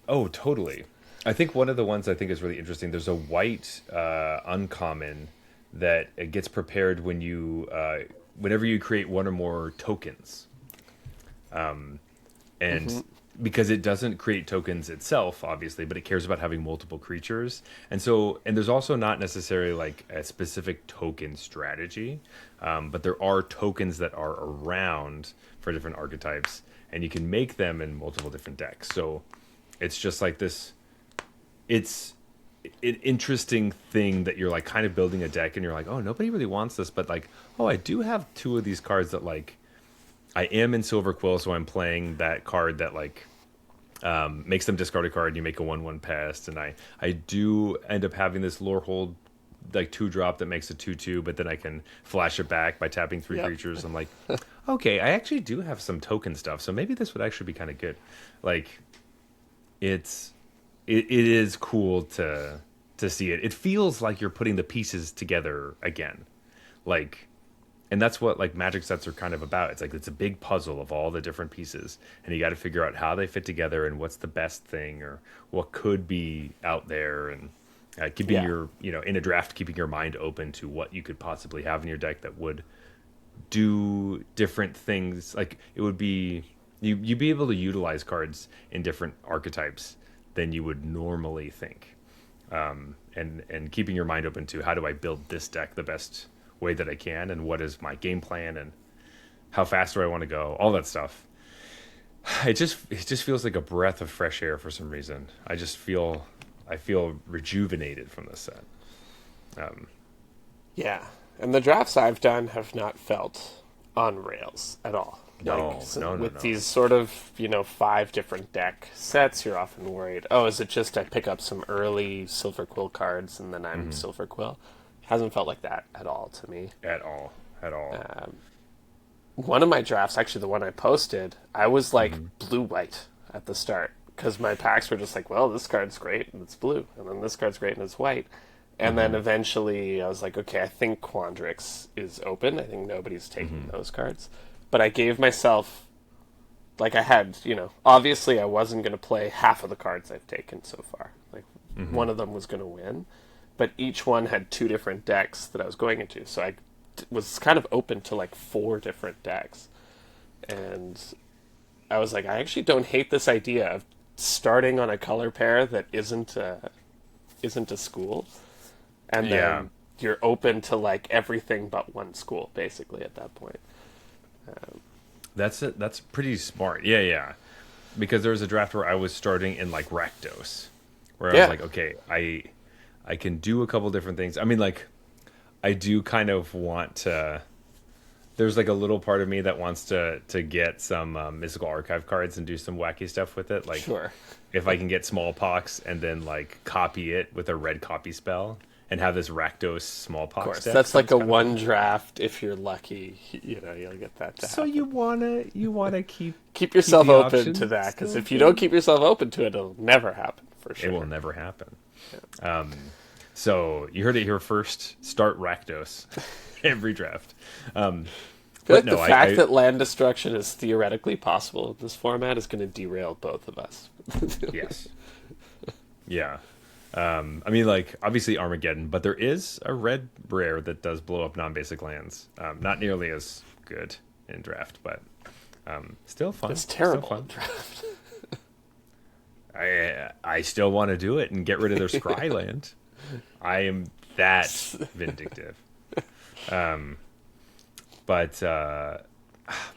Oh, totally. I think one of the ones I think is really interesting, there's a white uncommon that it gets prepared when you whenever you create one or more tokens. And because it doesn't create tokens itself, obviously, but it cares about having multiple creatures. And there's also not necessarily like a specific token strategy, but there are tokens that are around for different archetypes, and you can make them in multiple different decks. So it's just like this, it's an interesting thing that you're like kind of building a deck and you're like, oh, nobody really wants this, but like, oh, I do have 2 of these cards that like, I am in Silver Quill, so I'm playing that card that like makes them discard a card and you make a 1/1 pest, and I do end up having this Lorehold like 2-drop that makes a 2/2, but then I can flash it back by tapping 3 creatures. I'm like, okay, I actually do have some token stuff, so maybe this would actually be kind of good. Like, it is cool to see it. It feels like you're putting the pieces together again, like. And that's what like Magic sets are kind of about. It's like it's a big puzzle of all the different pieces, and you got to figure out how they fit together and what's the best thing or what could be out there, and keeping your in a draft, keeping your mind open to what you could possibly have in your deck that would do different things. Like it would be you'd be able to utilize cards in different archetypes than you would normally think, and keeping your mind open to how do I build this deck the best way that I can, and what is my game plan, and how fast do I want to go, all that stuff. It just feels like a breath of fresh air for some reason. I feel rejuvenated from this set. Yeah, and the drafts I've done have not felt on rails at all. No. With these sort of 5 different deck sets, you're often worried, oh, is it just I pick up some early Silver Quill cards and then I'm Silver Quill? Hasn't felt like that at all to me. At all. At all. One of my drafts, actually the one I posted, I was like blue-white at the start because my packs were just like, well, this card's great and it's blue, and then this card's great and it's white. And then eventually I was like, okay, I think Quandrix is open. I think nobody's taking those cards. But I gave myself, like I had, obviously I wasn't going to play half of the cards I've taken so far. Like one of them was going to win. But each one had 2 different decks that I was going into. So I was kind of open to like 4 different decks. And I was like, I actually don't hate this idea of starting on a color pair that isn't a school. And then you're open to like everything but one school, basically, at that point. That's pretty smart. Yeah. Because there was a draft where I was starting in like Rakdos, where I was like, okay, I can do a couple different things. I mean, like, I do kind of want to. There's like a little part of me that wants to get some Mystical Archive cards and do some wacky stuff with it. Like, Sure. If I can get Smallpox and then like copy it with a red copy spell and have this Rakdos Smallpox. Of course, deck, that's like a one draft. If you're lucky, you'll get that to so happen. you wanna keep yourself the open options to that, because if still you don't keep yourself open to it, it'll never happen for sure. It will never happen. So you heard it here first. Start Rakdos every draft. I feel like the fact that land destruction is theoretically possible in this format is going to derail both of us. Yes. Yeah. I mean, like, obviously Armageddon, but there is a red rare that does blow up non-basic lands. Not nearly as good in draft, but still fun. It's terrible Still in draft. I still want to do it and get rid of their Scry land. I am that vindictive. But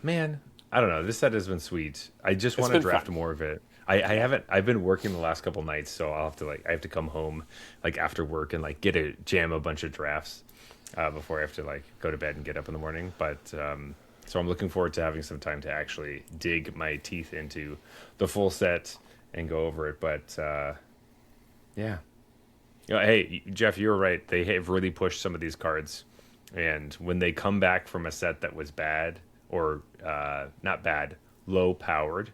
man, I don't know. This set has been sweet. I just want to draft fun. more of it. I haven't. I've been working the last couple nights, so I'll have to I have to come home like after work and like jam a bunch of drafts before I have to like go to bed and get up in the morning. But so I'm looking forward to having some time to actually dig my teeth into the full set and go over it. But yeah. Hey, Jeff, you were right. They have really pushed some of these cards. And when they come back from a set that was bad, or not bad, low powered,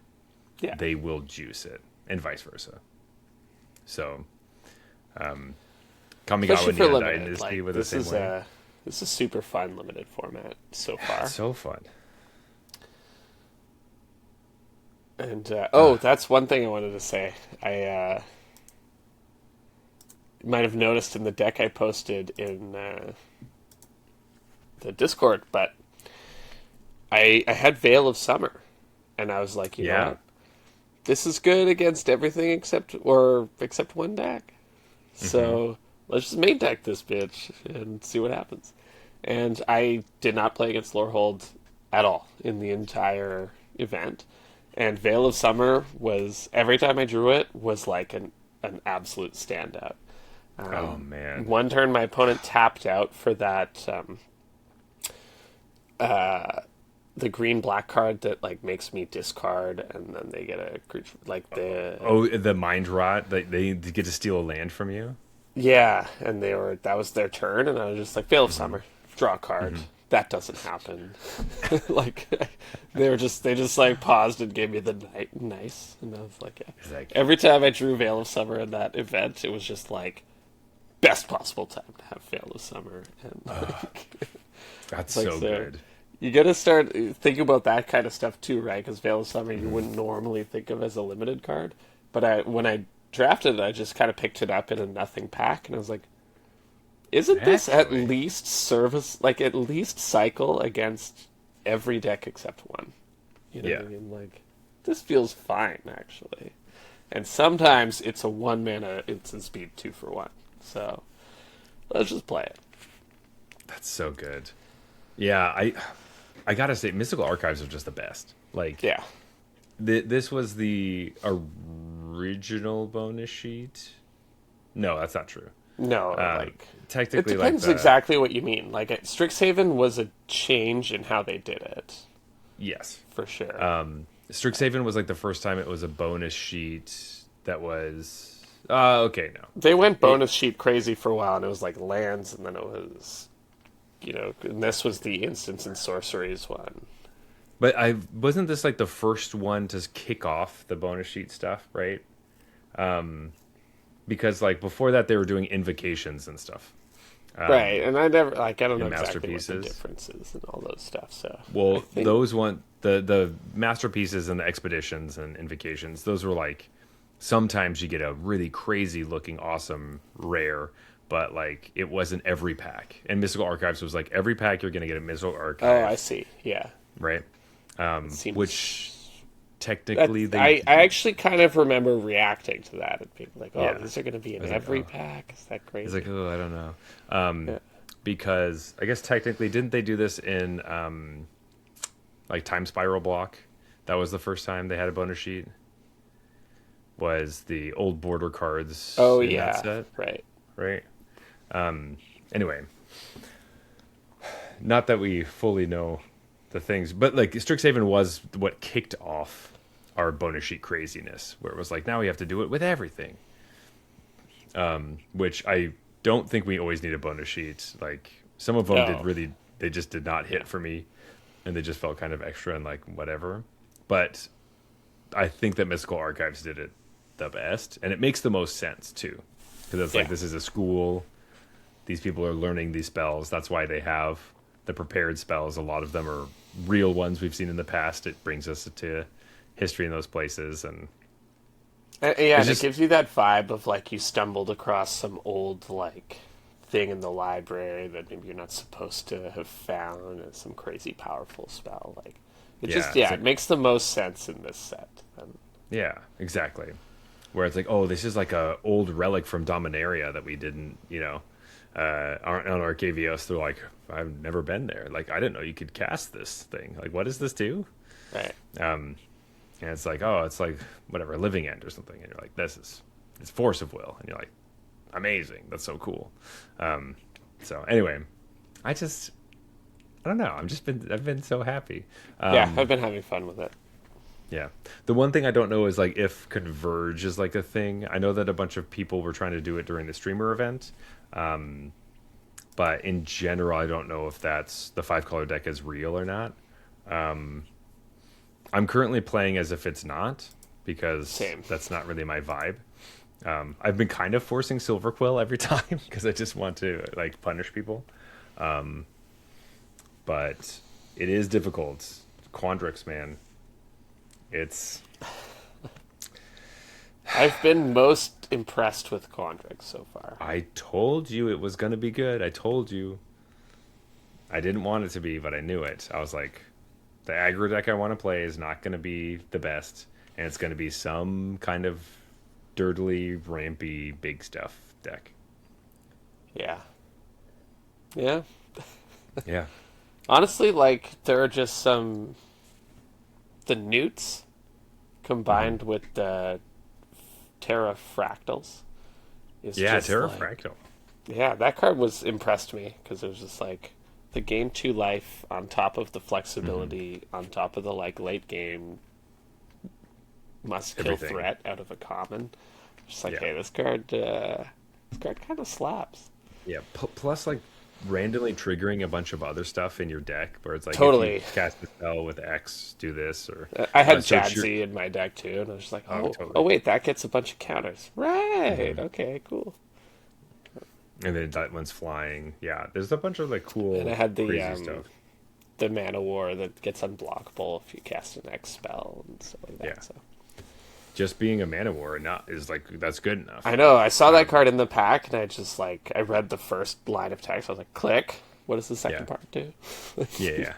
they will juice it, and vice versa. So, Kamigawa and Dynasty with the same way. This is super fun limited format so far. It's so fun. And that's one thing I wanted to say. I might have noticed in the deck I posted in the Discord, but I had Veil of Summer, and I was like, you know what? This is good against everything except one deck. So let's just main deck this bitch and see what happens. And I did not play against Lorehold at all in the entire event. And Veil of Summer was, every time I drew it, was like an absolute standout. Oh man! One turn, my opponent tapped out for that the green-black card that like makes me discard, and then they get a creature like the Mind Rot. They get to steal a land from you. Yeah, and that was their turn, and I was just like, Veil of Summer, draw a card. That doesn't happen. Like they just like paused and gave me the nice, and I was like, yeah. Every time I drew Veil of Summer in that event, it was just like best possible time to have Veil of Summer, and that's so good. You got to start thinking about that kind of stuff too, right? Because Veil of Summer you wouldn't normally think of as a limited card, but when I drafted it, I just kind of picked it up in a nothing pack, and I was like, isn't this at least at least cycle against every deck except one? You know what I mean? Like, this feels fine, actually. And sometimes it's a 1-mana instant speed 2-for-1. So, let's just play it. That's so good. Yeah, I gotta say, Mystical Archives are just the best. Like, this was the original bonus sheet. No, that's not true. No, technically, it depends exactly what you mean. Like, Strixhaven was a change in how they did it. Yes, for sure. Strixhaven was like the first time it was a bonus sheet that was Okay, no. They went bonus sheet crazy for a while, and it was like lands, and then it was, and this was the instants and sorceries one. But I wasn't this like the first one to kick off the bonus sheet stuff, right? Because like before that they were doing invocations and stuff. Right, and I don't know And exactly what the masterpieces. difference is and all those stuff. So I Well, think, those one the masterpieces and the expeditions and invocations, those were like sometimes you get a really crazy looking awesome rare, but like it wasn't every pack. And Mystical Archives was like every pack you're gonna get a Mystical oh, I Archive, see. Yeah, right? it seems Which that technically I actually kind of remember reacting to that and being like, "Oh, yeah. these are going to be I in was like, every oh. pack." Is that It's crazy? like, oh, I don't know. Yeah. Because I guess technically, didn't they do this in like Time Spiral Block? That was the first time they had a bonus sheet. Was the old border cards Oh in that yeah, set, right. right? Anyway, not that we fully know the things, but like Strixhaven was what kicked off our bonus sheet craziness, where it was like now we have to do it with everything. Which I don't think we always need a bonus sheet. Like some of them did No, really, they just did not yeah, hit for me, and they just felt kind of extra and like whatever. But I think that Mystical Archives did it the best, and it makes the most sense too, because it's like yeah, this is a school. These people are learning these spells. That's why they have the prepared spells. A lot of them are real ones we've seen in the past. It brings us to history in those places, and yeah, it's and it just gives you that vibe of like you stumbled across some old like thing in the library that maybe you're not supposed to have found, and some crazy powerful spell. Like it yeah, just it's it like makes the most sense in this set. yeah, exactly. Where it's like, oh, this is like a old relic from Dominaria that we didn't, on Arcavios. They're like, I've never been there. Like, I didn't know you could cast this thing. Like, what does this do? Right. And it's like, oh, it's like whatever, Living End or something. And you're like, it's Force of Will. And you're like, amazing. That's so cool. So anyway, I just, I don't know. I've been so happy. Yeah, I've been having fun with it. Yeah. The one thing I don't know is like if Converge is like a thing. I know that a bunch of people were trying to do it during the streamer event. But in general, I don't know if that's the 5 color deck is real or not. I'm currently playing as if it's not because Same. that's not really my vibe. I've been kind of forcing Silver Quill every time because I just want to like punish people. But it is difficult. Quandrix, man. It's I've been most impressed with Quandrix so far. I told you it was going to be good. I told you. I didn't want it to be, but I knew it. I was like, the aggro deck I want to play is not going to be the best, and it's going to be some kind of dirtily, rampy, big stuff deck. Yeah. Yeah. Yeah. Honestly, like there are just the newts combined with the Terra Fractals is Yeah, just Terra like Fractal. yeah, that card was impressed me because it was just like the game 2 life on top of the flexibility on top of the like late game must kill Everything. threat out of a common. Just like Yeah. hey, this card kind of slaps. Yeah. Plus, like, randomly triggering a bunch of other stuff in your deck where it's like, if you Totally. cast a spell with X, do this, or I had search your. Jadsy in my deck too, and I was just like, Oh, oh, totally. oh wait, that gets a bunch of counters. Right. Okay. Cool. And then that one's flying. Yeah, there's a bunch of like cool, And I had crazy stuff. the Mana War that gets unblockable if you cast an X spell and stuff like that. Yeah. So Just being a mana war not is like that's good I enough. know I saw that card in the pack, and I just like I read the first line of text. I was like, click. What does the second Yeah. part do? Yeah, yeah.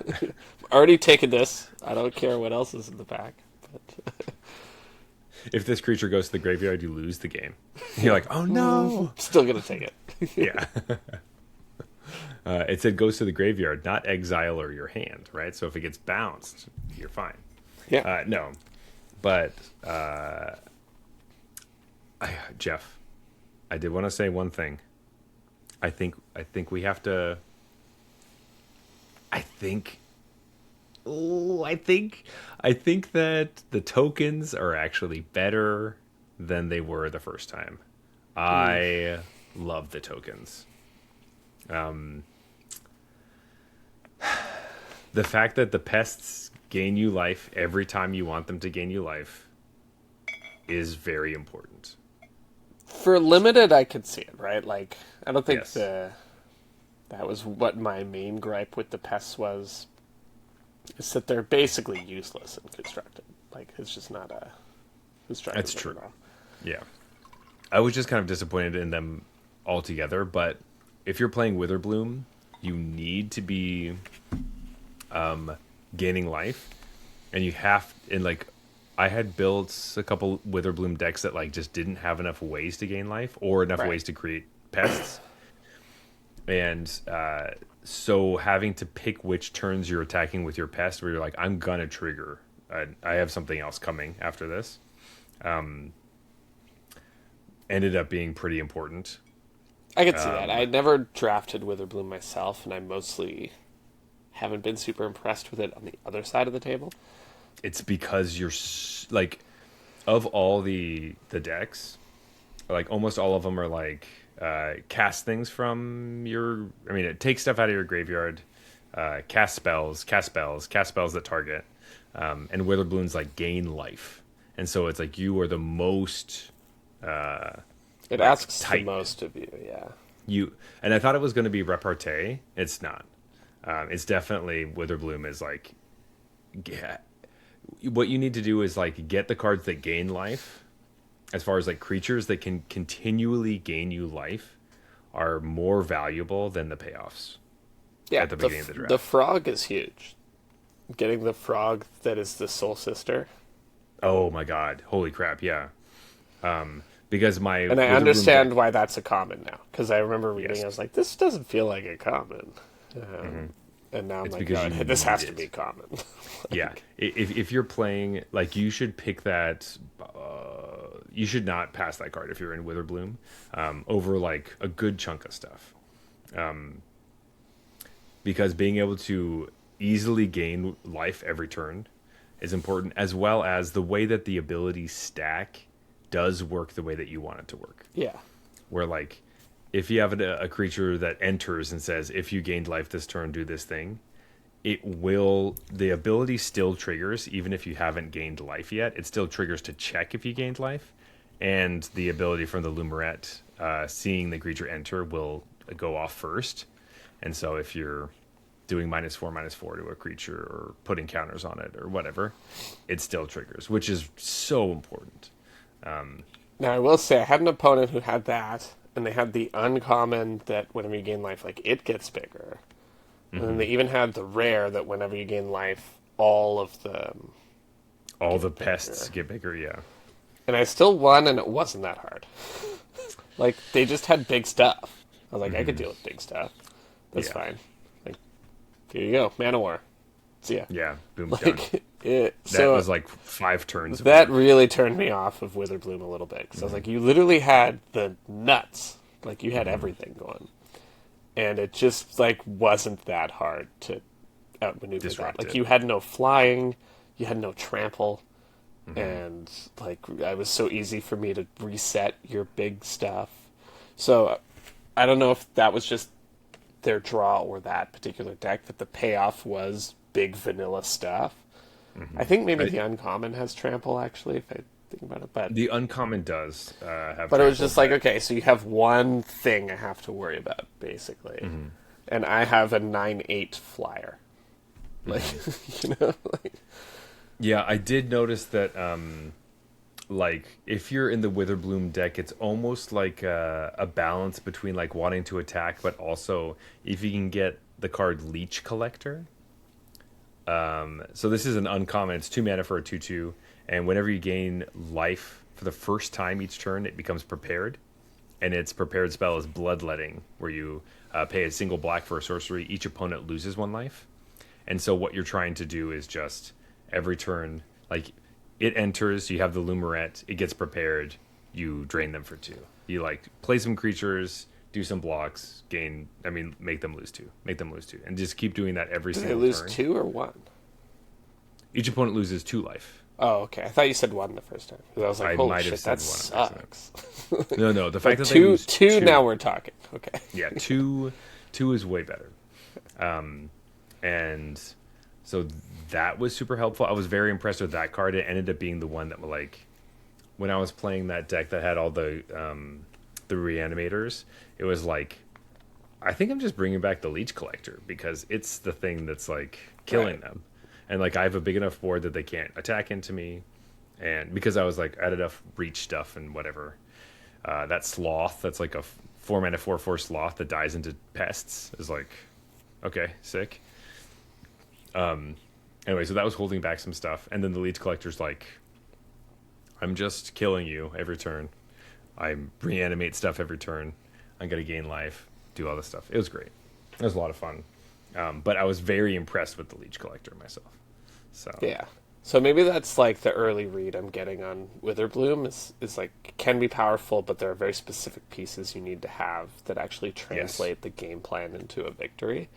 Already taken this. I don't care what else is in the pack. But If this creature goes to the graveyard, you lose the game. You're like, oh no. still gonna take it. Yeah. It said goes to the graveyard, not exile or your hand, right? So if it gets bounced, you're fine. Yeah. No, but Jeff, I did want to say one thing. I think we have to. I think. Oh, I think that the tokens are actually better than they were the first time. I love the tokens. The fact that the pests gain you life every time you want them to gain you life is very important. For limited, I could see it, right? Like, I don't think Yes. that was what my main gripe with the pests was. Is that they're basically useless in constructed. Like, it's just not a constructed. That's true. at all. Yeah. I was just kind of disappointed in them altogether, but if you're playing Witherbloom, you need to be gaining life, and you have, and like, I had built a couple Witherbloom decks that like just didn't have enough ways to gain life or enough Right. ways to create pests, and so having to pick which turns you're attacking with your pest, where you're like, I'm gonna trigger, I have something else coming after this, ended up being pretty important. I could see that. I never drafted Witherbloom myself, and I mostly haven't been super impressed with it on the other side of the table. It's because you're like, of all the decks, like almost all of them are like cast things from your, I mean, it takes stuff out of your graveyard, cast spells, cast spells that target, and Witherbloom's like gain life, and so it's like you are the most It asks tight. the most of you, yeah. you, and I thought it was going to be repartee. It's not. It's definitely Witherbloom is like, yeah, what you need to do is like get the cards that gain life. As far as like creatures that can continually gain you life are more valuable than the payoffs Yeah, at the beginning of the draft. the frog is huge. Getting the frog that is the soul sister. Oh my god, holy crap, yeah. Because my And I Witherbloom understand deck- why that's a common now. Because I remember reading, Yes. I was like, this doesn't feel like a common. And now I'm It's like, because no, you this has need to it. be common. yeah, if you're playing, like, you should pick that. You should not pass that card if you're in Witherbloom over like a good chunk of stuff, because being able to easily gain life every turn is important, as well as the way that the abilities stack does work the way that you want it to work. Yeah. Where like, if you have a creature that enters and says, if you gained life this turn, do this thing, it will, the ability still triggers even if you haven't gained life yet. It still triggers to check if you gained life, and the ability from the Lumerette, seeing the creature enter, will go off first. And so if you're doing -4/-4 to a creature or putting counters on it or whatever, it still triggers, which is so important. Now, I will say, I had an opponent who had that, and they had the uncommon that whenever you gain life, like, it gets bigger. And then they even had the rare that whenever you gain life, all of the... All the pests get bigger, yeah. And I still won, and it wasn't that hard. Like, they just had big stuff. I was like, I could deal with big stuff. That's Yeah. fine. Like, here you go, Man of War. See ya. Yeah, boom, done. Like, That so was like 5 turns. Of that work. really turned me off of Witherbloom a little bit. Because I was like, you literally had the nuts. Like, you had everything going. And it just, like, wasn't that hard to outmaneuver Disrupt that. Like, it. you had no flying, you had no trample, and, like, it was so easy for me to reset your big stuff. So, I don't know if that was just their draw or that particular deck, that the payoff was big vanilla stuff. I think maybe the uncommon has trample, actually, if I think about it. But The uncommon does have. but it was trample, just like, but- okay, so you have one thing I have to worry about, basically. And I have a 9/8 flyer. Like, you know? Like, Yeah, I did notice that. Like, if you're in the Witherbloom deck, it's almost like a balance between like wanting to attack, but also if you can get the card Leech Collector. So this is an uncommon. It's 2 mana for a 2/2, and whenever you gain life for the first time each turn, it becomes prepared, and its prepared spell is Bloodletting, where you pay a single black for a sorcery. Each opponent loses 1 life, and so what you're trying to do is just every turn, like, it enters, you have the Lumerette, it gets prepared, you drain them for 2. You like play some creatures, do some blocks, make them lose 2, and just keep doing that every do they single lose turn. 2 or 1? Each opponent loses 2 life. Oh, okay. I thought you said one the first time. 'Cause I was like, I holy might have shit, said that one the sucks. No, the fact But that they lose two, now we're talking. Okay. yeah, two is way better. And so that was super helpful. I was very impressed with that card. It ended up being the one that, like, when I was playing that deck that had all the reanimators, it was like, I think I'm just bringing back the Leech Collector because it's the thing that's like killing Right. them, and like I have a big enough board that they can't attack into me, and because I was like I had enough reach stuff and whatever. That sloth that's like a 4 mana 4/4 sloth that dies into pests is like, okay, sick. Anyway, so that was holding back some stuff, and then the Leech Collector's like, I'm just killing you every turn. I reanimate stuff every turn. I'm gonna gain life, do all this stuff. It was great. It was a lot of fun. But I was very impressed with the Leech Collector myself. So Yeah. So maybe that's like the early read I'm getting on Witherbloom is like can be powerful, but there are very specific pieces you need to have that actually translate the game plan into a victory.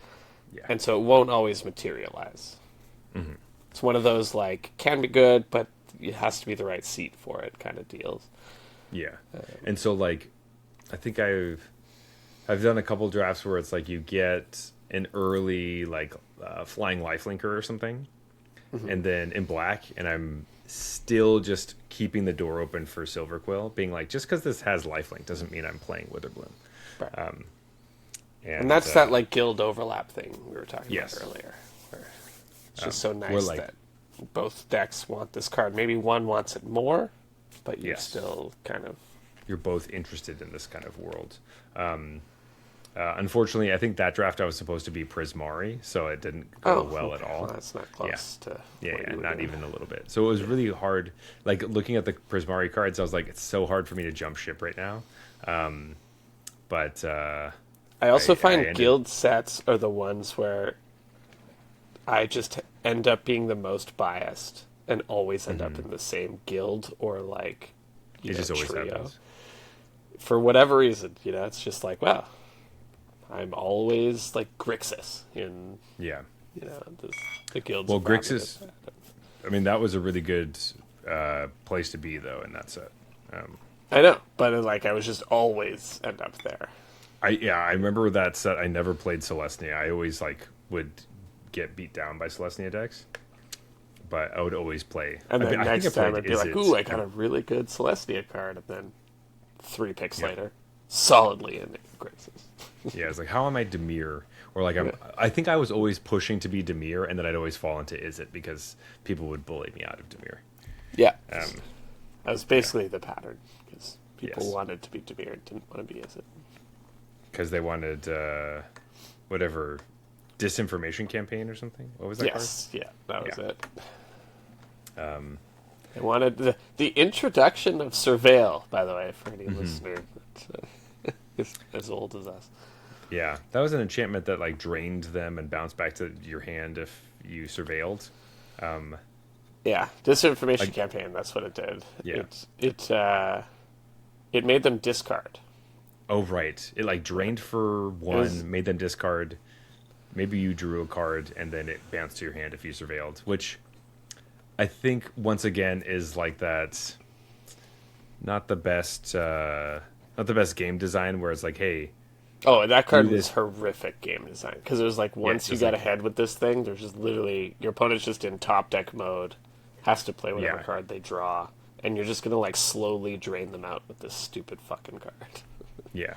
yeah, And so it won't always materialize. It's one of those like can be good, but it has to be the right seat for it kind of deals. yeah. And so like, I think I've done a couple drafts where it's like you get an early like flying lifelinker or something, and then in black, and I'm still just keeping the door open for Silverquill, being like, just because this has lifelink doesn't mean I'm playing Witherbloom. Right. And, And that's that like guild overlap thing we were talking yes. about earlier. Where it's just so we're nice like- that both decks want this card. Maybe one wants it more, but you're Yes. still kind of you're both interested in this kind of world. Unfortunately, I think that draft I was supposed to be Prismari, so it didn't go well at all. Well, that's not close to Yeah, what yeah, you were not doing. even a little bit. So it was really hard. Like looking at the Prismari cards, I was like, it's so hard for me to jump ship right now. But I also I find ended- guild sets are the ones where I just end up being the most biased and always end up in the same guild or like it just always trio. happens. For whatever reason, it's just like, well, I'm always like Grixis in Yeah. the guilds. Well, around me Grixis- that- I mean, that was a really good place to be, though, in that set. I know, but like I was just always end up there. I remember that set. I never played Celestia. I always like would get beat down by Celestia decks, but I would always play. And then I think next I played time I'd be Izzet. like, ooh, I got a really good Celestia card, and then 3 picks Yeah. later, solidly in Grixis. Yeah, it's like, how am I Demir? Or like, I think I was always pushing to be Demir, and then I'd always fall into Izzet because people would bully me out of Demir. Yeah, Um, that was basically the pattern because people Yes. wanted to be Demir and didn't want to be Izzet. Because they wanted whatever disinformation campaign or something. What was that Yes, yeah, that was Yeah. it. They wanted the introduction of Surveil, by the way, for any listener that is as old as us. card? Yeah, that was an enchantment that like drained them and bounced back to your hand if you surveilled. Yeah, disinformation campaign. That's what it did. Yeah. It made them discard. Oh right, it like drained for one, was- made them discard. Maybe you drew a card and then it bounced to your hand if you surveilled, which I think once again is like that. Not the best game design where it's like, hey, Oh, and that card Do was this. horrific game design because it was like once you just got like- ahead with this thing, there's just literally your opponent's just in top deck mode, has to play whatever Yeah. card they draw, and you're just gonna like slowly drain them out with this stupid fucking card. yeah.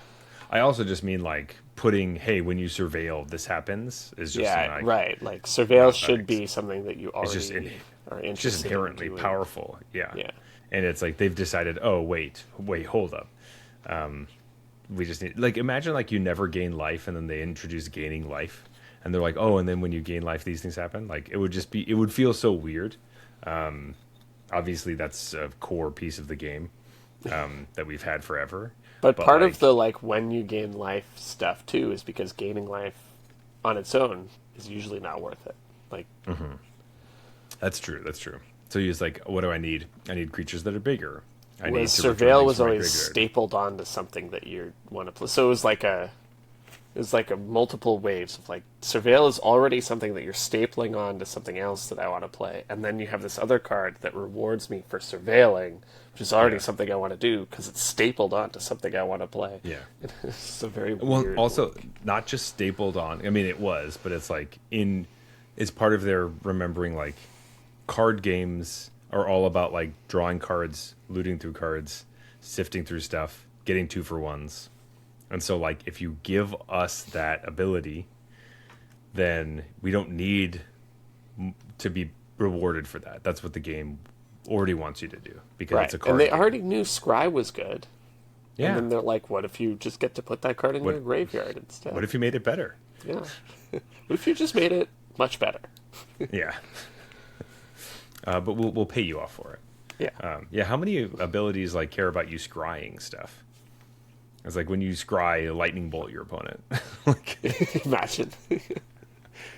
I also just mean like putting, hey, when you surveil, this happens is just Yeah, like, right. Like surveil should makes be something that you already just are it's interested just in inherently doing. powerful. Yeah. Yeah. And it's like they've decided, oh wait, hold up. We just need like imagine like you never gain life and then they introduce gaining life and they're like, oh, and then when you gain life these things happen. Like it would feel so weird. Obviously that's a core piece of the game that we've had forever. But part like, of the like when you gain life stuff too is because gaining life on its own is usually not worth it. Like That's true. So you're just like, what do I need? I need creatures that are bigger. I need was to return surveil things was from my always graveyard. stapled onto something that you want to play. So it was like It's like a multiple waves of like surveil is already something that you're stapling on to something else that I want to play, and then you have this other card that rewards me for surveiling, which is already Yeah. something I want to do because it's stapled onto something I want to play. Yeah. It's a very Well, weird. also look. not just stapled on. I mean, it was, but it's like it's part of their remembering like card games are all about like drawing cards, looting through cards, sifting through stuff, getting 2-for-1s. And so like if you give us that ability, then we don't need to be rewarded for that. That's what the game already wants you to do because Right, it's a card and they game. already knew Scry was good. Yeah. And then they're like, what if you just get to put that card in What- your graveyard instead? What if you made it better? Yeah. What if you just made it much better? Yeah. But we'll pay you off for it. Yeah. Yeah, how many abilities like care about you scrying stuff? It's like when you scry, lightning bolt your opponent. Like, Imagine.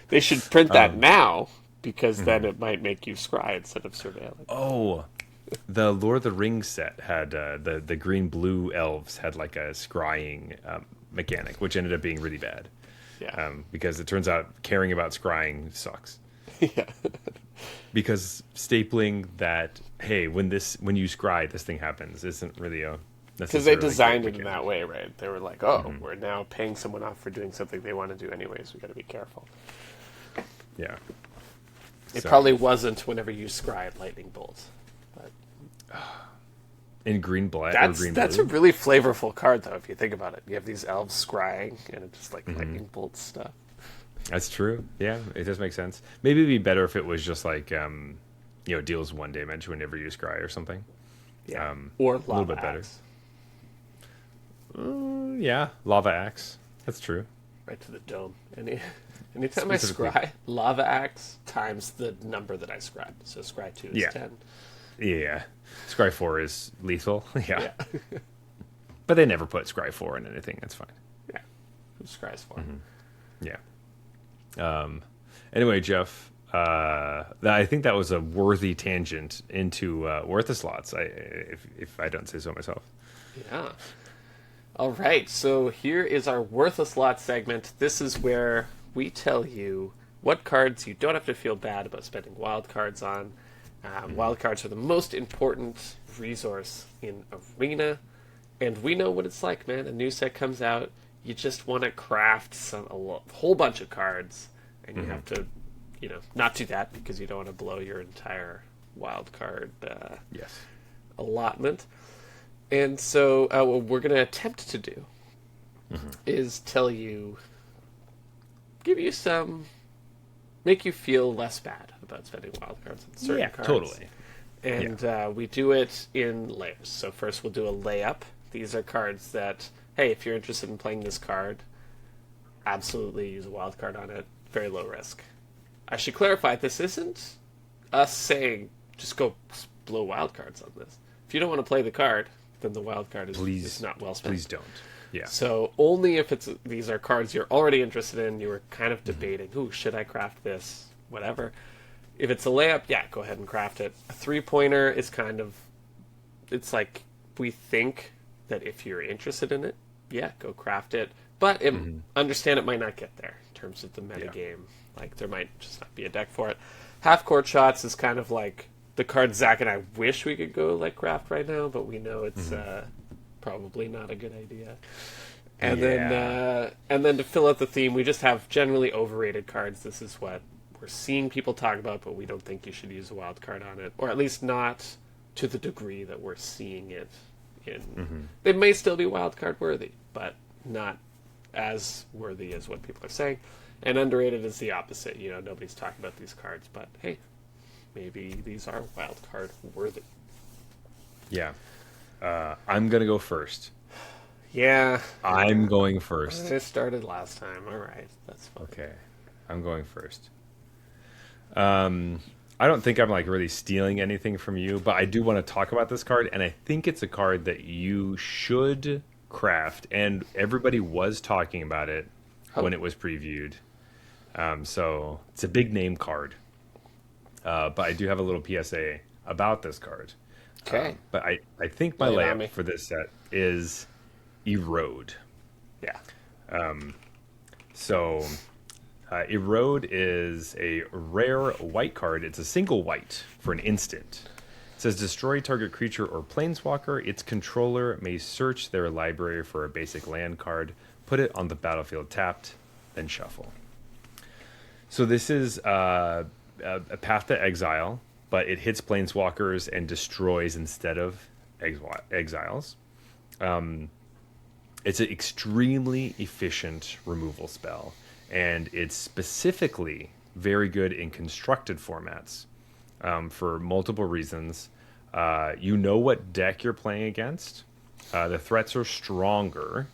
They should print that now, because then it might make you scry instead of surveilling. oh, the Lord of the Rings set had the green blue elves had like a scrying mechanic, which ended up being really bad Yeah. because it turns out caring about scrying sucks. Yeah. Because stapling that, hey, when you scry, this thing happens, isn't really a Because they necessarily designed great it in mechanic. that way, right? They were like, oh, we're now paying someone off for doing something they want to do anyways. We got to be careful. Yeah. It So- probably wasn't whenever you scried lightning bolt. But In green black or that's green that's blue. a really flavorful card, though, if you think about it. You have these elves scrying, and it's just like lightning bolt stuff. That's true. Yeah, it does make sense. Maybe it'd be better if it was just like, deals 1 damage whenever you scry or something. Yeah. Um, Or little lava bit better. axe. Yeah, lava axe. That's true. Right to the dome. Anytime I Specifically. scry, lava axe times the number that I scry. So scry 2 is Yeah. 10. Yeah. Scry 4 is lethal. Yeah. Yeah. But they never put Scry 4 in anything. That's fine. Yeah. Who scries for? Yeah. Anyway, Jeff, I think that was a worthy tangent into Worthless Slots, if I don't say so myself. Yeah. All right. So here is our Worthless Lot segment. This is where we tell you what cards you don't have to feel bad about spending wild cards on. Wild cards are the most important resource in Arena. And we know what it's like, man. A new set comes out. You just want to craft whole bunch of cards. And you have to, not do that because you don't want to blow your entire wild card Yes. allotment. And so what we're going to attempt to do is make you feel less bad about spending wild cards on certain Yeah, cards. totally. And we do it in layers. So first we'll do a layup. These are cards that, hey, if you're interested in playing this card, absolutely use a wild card on it. Very low risk. I should clarify, this isn't us saying just go blow wild cards on this. If you don't want to play the card, then the wild card is not well spent. Please don't. Yeah. So only if these are cards you're already interested in, you were kind of debating, ooh, should I craft this? Whatever. If it's a layup, yeah, go ahead and craft it. A 3-pointer is it's like, we think that if you're interested in it, yeah, go craft it. But understand it might not get there in terms of the metagame. Like, there might just not be a deck for it. Half-court shots is kind of like the card Zach and I wish we could go like craft right now, but we know it's probably not a good idea. And then to fill out the theme, we just have generally overrated cards. This is what we're seeing people talk about, but we don't think you should use a wild card on it, or at least not to the degree that we're seeing it in. They may still be wild card worthy, but not as worthy as what people are saying. And underrated is the opposite. Nobody's talking about these cards, but hey, maybe these are wild card worthy. Yeah. I'm going to go first. Yeah. I'm going first. I started last time. All right. That's fine. Okay. I'm going first. I don't think I'm like really stealing anything from you, but I do want to talk about this card, and I think it's a card that you should craft, and everybody was talking about it when it was previewed. So it's a big name card. But I do have a little PSA about this card. Okay. But I think my Lay it on me. layup for this set is Erode. Yeah. So, Erode is a rare white card. It's a single white for an instant. It says destroy target creature or planeswalker. Its controller may search their library for a basic land card, put it on the battlefield tapped, then shuffle. So this is a Path to Exile, but it hits planeswalkers and destroys instead of exiles. It's an extremely efficient removal spell, and it's specifically very good in constructed formats for multiple reasons. You know what deck you're playing against. The threats are stronger,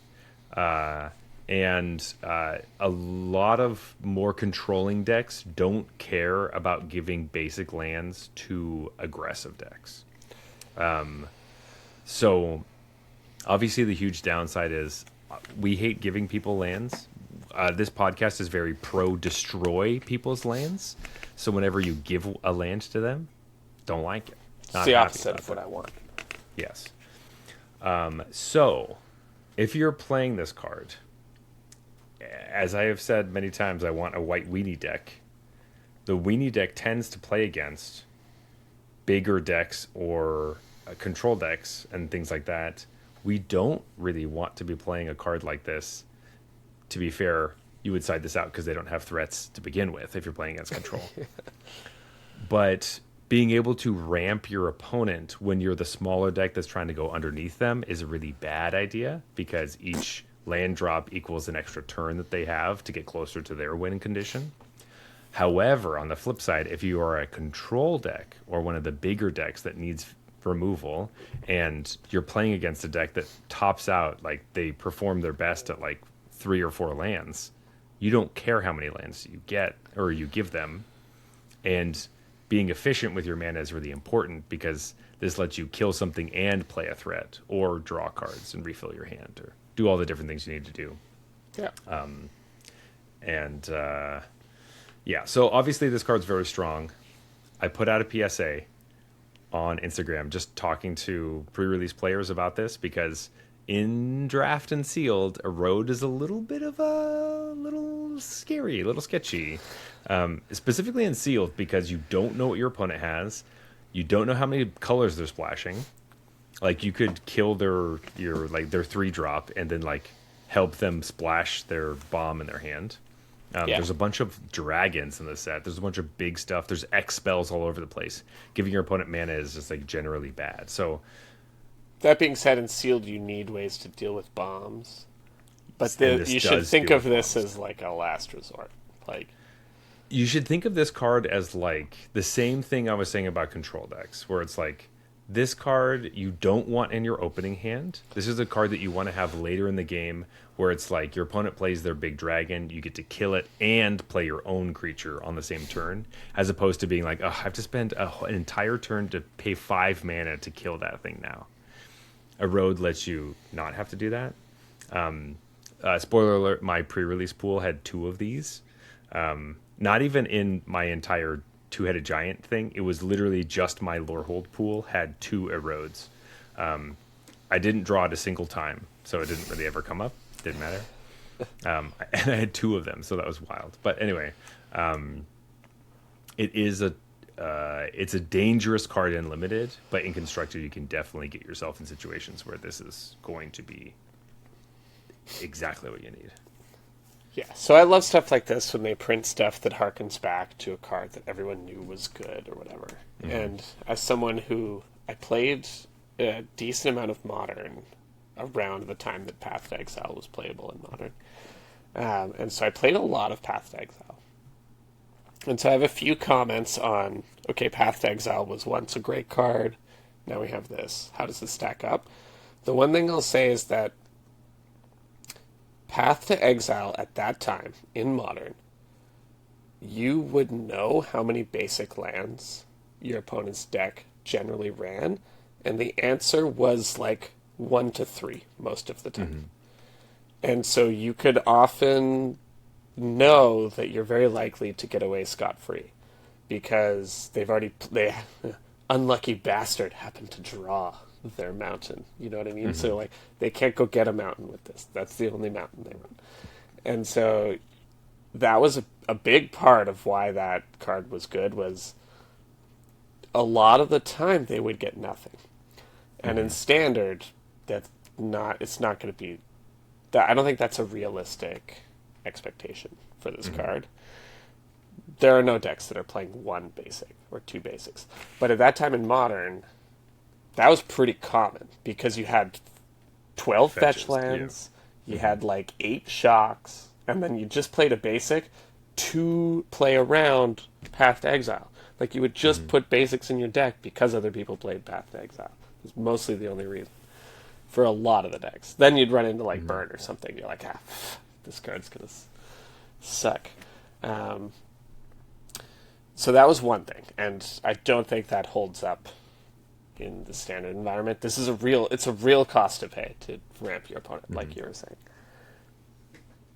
and a lot of more controlling decks don't care about giving basic lands to aggressive decks. So obviously the huge downside is we hate giving people lands. This podcast is very pro destroy people's lands. So whenever you give a land to them, don't like it. It's the opposite of what I want. Yes. So if you're playing this card, as I have said many times, I want a white weenie deck. The weenie deck tends to play against bigger decks or control decks and things like that. We don't really want to be playing a card like this. To be fair, you would side this out because they don't have threats to begin with if you're playing against control. But being able to ramp your opponent when you're the smaller deck that's trying to go underneath them is a really bad idea, because each land drop equals an extra turn that they have to get closer to their win condition. However, on the flip side, if you are a control deck or one of the bigger decks that needs removal, and you're playing against a deck that tops out, like they perform their best at like 3 or 4 lands, you don't care how many lands you get or you give them. And being efficient with your mana is really important, because this lets you kill something and play a threat, or draw cards and refill your hand, or do all the different things you need to do. Yeah. Yeah, so obviously this card's very strong. I put out a PSA on Instagram just talking to pre-release players about this, because in draft and sealed, Erode is a little bit of a little scary, a little sketchy. Specifically in sealed, because you don't know what your opponent has. You don't know how many colors they're splashing. Like, you could kill their 3-drop and then like help them splash their bomb in their hand. There's a bunch of dragons in the set. There's a bunch of big stuff. There's X spells all over the place. Giving your opponent mana is just like generally bad. So that being said, in sealed you need ways to deal with bombs, but you should think of this as like a last resort. Like, you should think of this card as like the same thing I was saying about control decks, where it's like, this card you don't want in your opening hand. This is a card that you want to have later in the game, where it's like your opponent plays their big dragon, you get to kill it and play your own creature on the same turn, as opposed to being like, oh, I have to spend an entire turn to pay 5 mana to kill that thing now. Erode lets you not have to do that. Spoiler alert, my pre-release pool had 2 of these. Not even in my entire 2-headed giant thing. It was literally just my Lorehold pool had 2 Erodes. I didn't draw it a single time, so it didn't really ever come up. Didn't matter. And I had 2 of them, so that was wild. But anyway, it's a dangerous card in limited, but in constructed you can definitely get yourself in situations where this is going to be exactly what you need. yeah, so I love stuff like this when they print stuff that harkens back to a card that everyone knew was good or whatever. Mm-hmm. And as someone who I played a decent amount of Modern around the time that Path to Exile was playable in Modern. And so I played a lot of Path to Exile. And so I have a few comments on, okay, Path to Exile was once a great card. Now we have this. How does this stack up? The one thing I'll say is that Path to Exile at that time, in Modern, you would know how many basic lands your opponent's deck generally ran, and the answer was like 1 to 3 most of the time. Mm-hmm. And so you could often know that you're very likely to get away scot-free, because they unlucky bastard happened to draw their mountain. You know what I mean? Mm-hmm. So like they can't go get a mountain with this. That's the only mountain they run. And so that was a big part of why that card was good, was a lot of the time they would get nothing. And in Standard, it's not going to be... I don't think that's a realistic expectation for this card. There are no decks that are playing one basic or two basics. But at that time in Modern, that was pretty common because you had 12 fetch lands, you had like 8 shocks, and then you just played a basic to play around Path to Exile. Like you would just put basics in your deck because other people played Path to Exile. It's mostly the only reason for a lot of the decks. Then you'd run into like Burn or something. You're like, this card's gonna suck. So that was one thing, and I don't think that holds up in the Standard environment. It's a real cost to pay to ramp your opponent, like you were saying.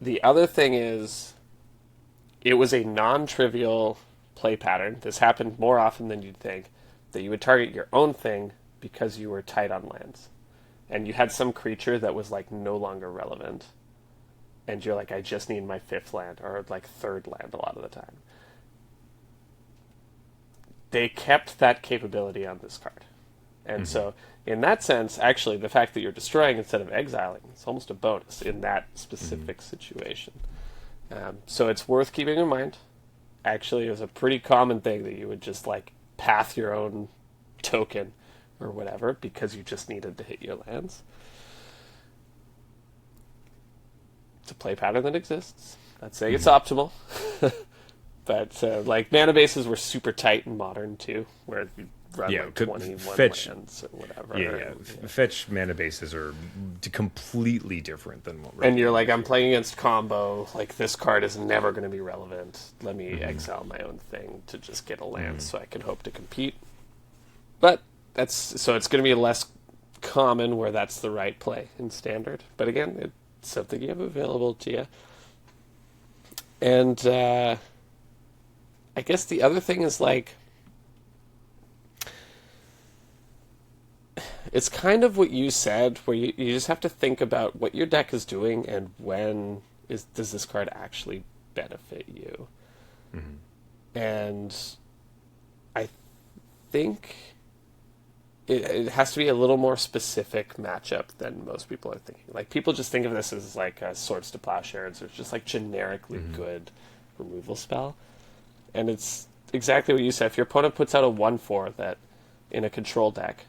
The other thing is, it was a non-trivial play pattern. This happened more often than you'd think, that you would target your own thing because you were tight on lands. And you had some creature that was like no longer relevant. And you're like, I just need my 5th land, or like 3rd land a lot of the time. They kept that capability on this card. And so, in that sense, actually, the fact that you're destroying instead of exiling is almost a bonus in that specific situation. So it's worth keeping in mind. Actually, it was a pretty common thing that you would just, like, path your own token or whatever because you just needed to hit your lands. It's a play pattern that exists. Not saying it's optimal. But, like, mana bases were super tight in Modern, too, where you run like 21 lands or whatever. Yeah. Fetch mana bases are completely different than what we're And you're like, I'm playing against combo. Like, this card is never going to be relevant. Let me exile my own thing to just get a land so I can hope to compete. But so it's going to be less common where that's the right play in Standard. But again, it's something you have available to you. And I guess the other thing is, like, it's kind of what you said, where you just have to think about what your deck is doing and does this card actually benefit you. And I think it has to be a little more specific matchup than most people are thinking. Like, people just think of this as like a Swords to Plowshares, or it's just like generically good removal spell. And it's exactly what you said. If your opponent puts out a 1/4 that in a control deck,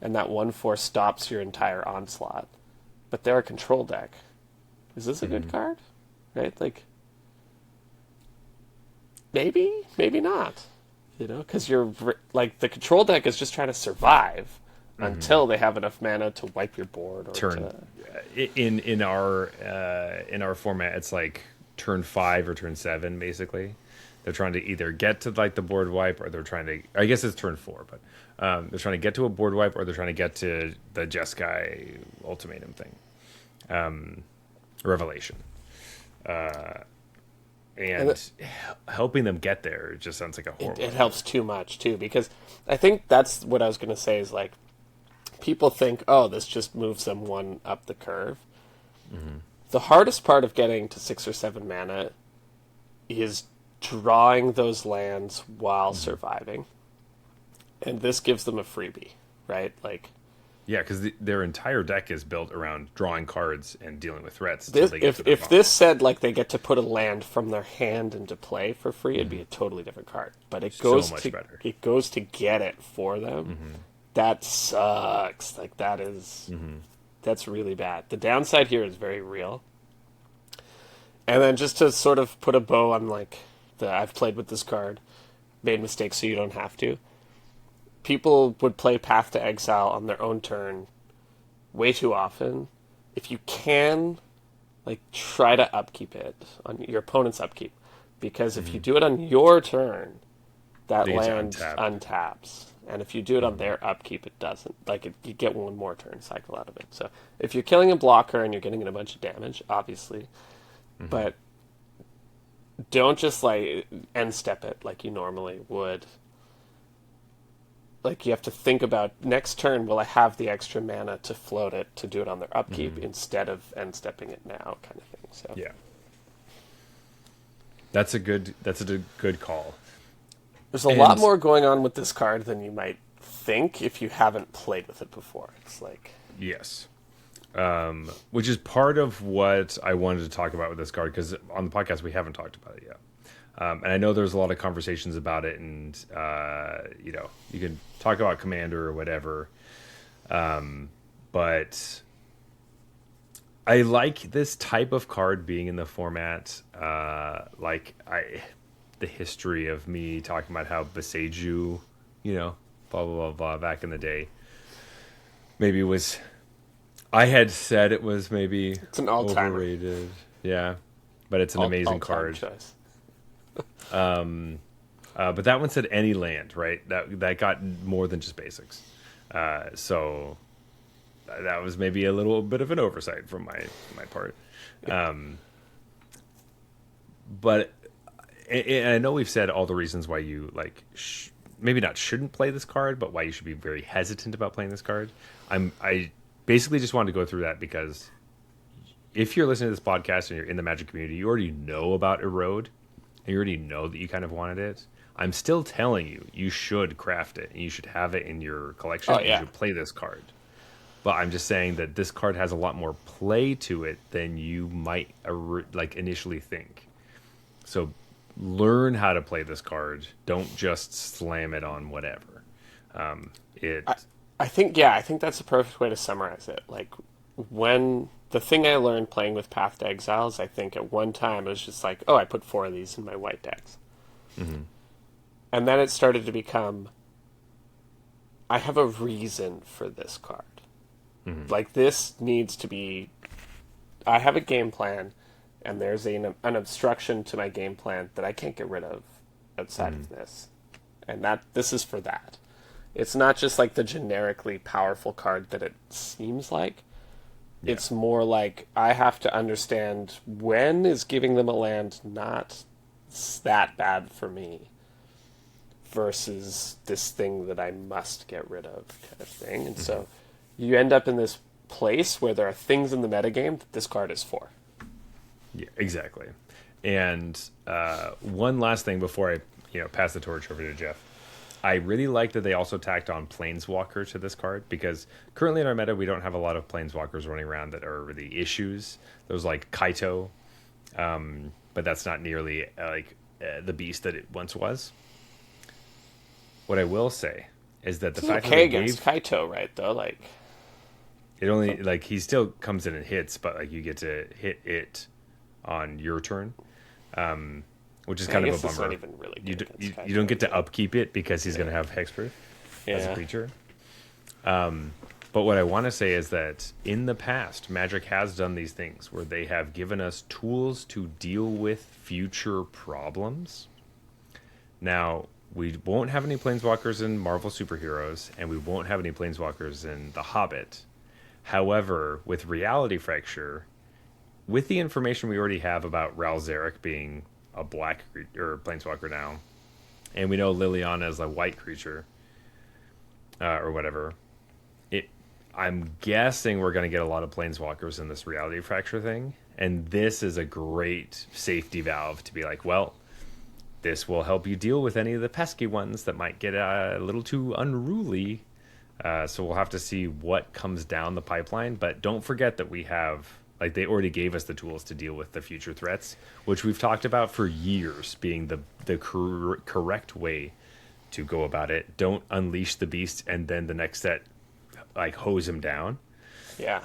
and that 1/4 stops your entire onslaught, but they're a control deck, is this a good card? Right? Like, maybe not. You know, because you're like, the control deck is just trying to survive until they have enough mana to wipe your board. Or in our format, it's like turn 5 or turn 7, basically. They're trying to either get to like the board wipe, or they're trying to... I guess it's turn 4, but they're trying to get to a board wipe, or they're trying to get to the Jeskai ultimatum thing. Revelation. And helping them get there just sounds like a horrible... It helps too much, too, because I think that's what I was going to say is, like, people think, oh, this just moves them one up the curve. The hardest part of getting to 6 or 7 mana is drawing those lands while surviving. And this gives them a freebie, right? Like, yeah, because their entire deck is built around drawing cards and dealing with threats. If this said, like, they get to put a land from their hand into play for free, it'd be a totally different card. But it goes better. It goes to get it for them. That sucks. Like, that is... That's really bad. The downside here is very real. And then just to sort of put a bow on, like, I've played with this card, made mistakes so you don't have to. People would play Path to Exile on their own turn way too often. If you can, like, try to upkeep it on your opponent's upkeep. Because if you do it on your turn, that land untaps. And if you do it on their upkeep, it doesn't. Like, you get one more turn cycle out of it. So if you're killing a blocker and you're getting in a bunch of damage, obviously, but don't just, like, end step it like you normally would. Like, you have to think about, next turn, will I have the extra mana to float it to do it on their upkeep instead of end stepping it now, kind of thing. So yeah. That's a good call. There's a lot more going on with this card than you might think if you haven't played with it before. It's like, Yes. Which is part of what I wanted to talk about with this card, because on the podcast we haven't talked about it yet. And I know there's a lot of conversations about it, and you can talk about Commander or whatever. But I like this type of card being in the format. The history of me talking about how Beseiju, blah blah blah blah, back in the day, maybe was. I had said it was maybe it's an all-timer. Overrated. Yeah, but it's an amazing card. Choice. But that one said any land, right? That got more than just basics. So that was maybe a little bit of an oversight from my part. But and I know we've said all the reasons why you maybe not shouldn't play this card, but why you should be very hesitant about playing this card. I basically just wanted to go through that because if you're listening to this podcast and you're in the Magic community, you already know about Erode, and you already know that you kind of wanted it. I'm still telling you, you should craft it, and you should have it in your collection. You should play this card. But I'm just saying that this card has a lot more play to it than you might initially think. So learn how to play this card. Don't just slam it on whatever. I think that's the perfect way to summarize it. Like, when the thing I learned playing with Path to Exile is, I think at one time it was just like, oh, I put 4 of these in my white decks. Mm-hmm. And then it started to become, I have a reason for this card. Mm-hmm. Like, this needs to be, I have a game plan, and there's an obstruction to my game plan that I can't get rid of outside of this. And this is for that. It's not just like the generically powerful card that it seems like. Yeah. It's more like I have to understand when is giving them a land not that bad for me versus this thing that I must get rid of kind of thing. And so you end up in this place where there are things in the metagame that this card is for. Yeah, exactly. And one last thing before I pass the torch over to Jeff. I really like that they also tacked on Planeswalker to this card, because currently in our meta we don't have a lot of Planeswalkers running around that are really issues. There's like Kaito, but that's not nearly the beast that it once was. What I will say is that the fact that against Kaito, right? Though, it only he still comes in and hits, but you get to hit it on your turn. Which is kind of a bummer. Not even really you don't get to upkeep it because he's going to have hexproof as a creature. But what I want to say is that in the past, Magic has done these things where they have given us tools to deal with future problems. Now, we won't have any Planeswalkers in Marvel Superheroes, and we won't have any Planeswalkers in The Hobbit. However, with Reality Fracture, with the information we already have about Ral Zarek being a black or Planeswalker now, and we know Liliana is a white creature, or whatever. I'm guessing we're going to get a lot of Planeswalkers in this Reality Fracture thing, and this is a great safety valve to be like, well, this will help you deal with any of the pesky ones that might get a little too unruly. So we'll have to see what comes down the pipeline, but don't forget that we have. They already gave us the tools to deal with the future threats, which we've talked about for years being the correct way to go about it. Don't unleash the beast and then the next set, hose him down. Yeah.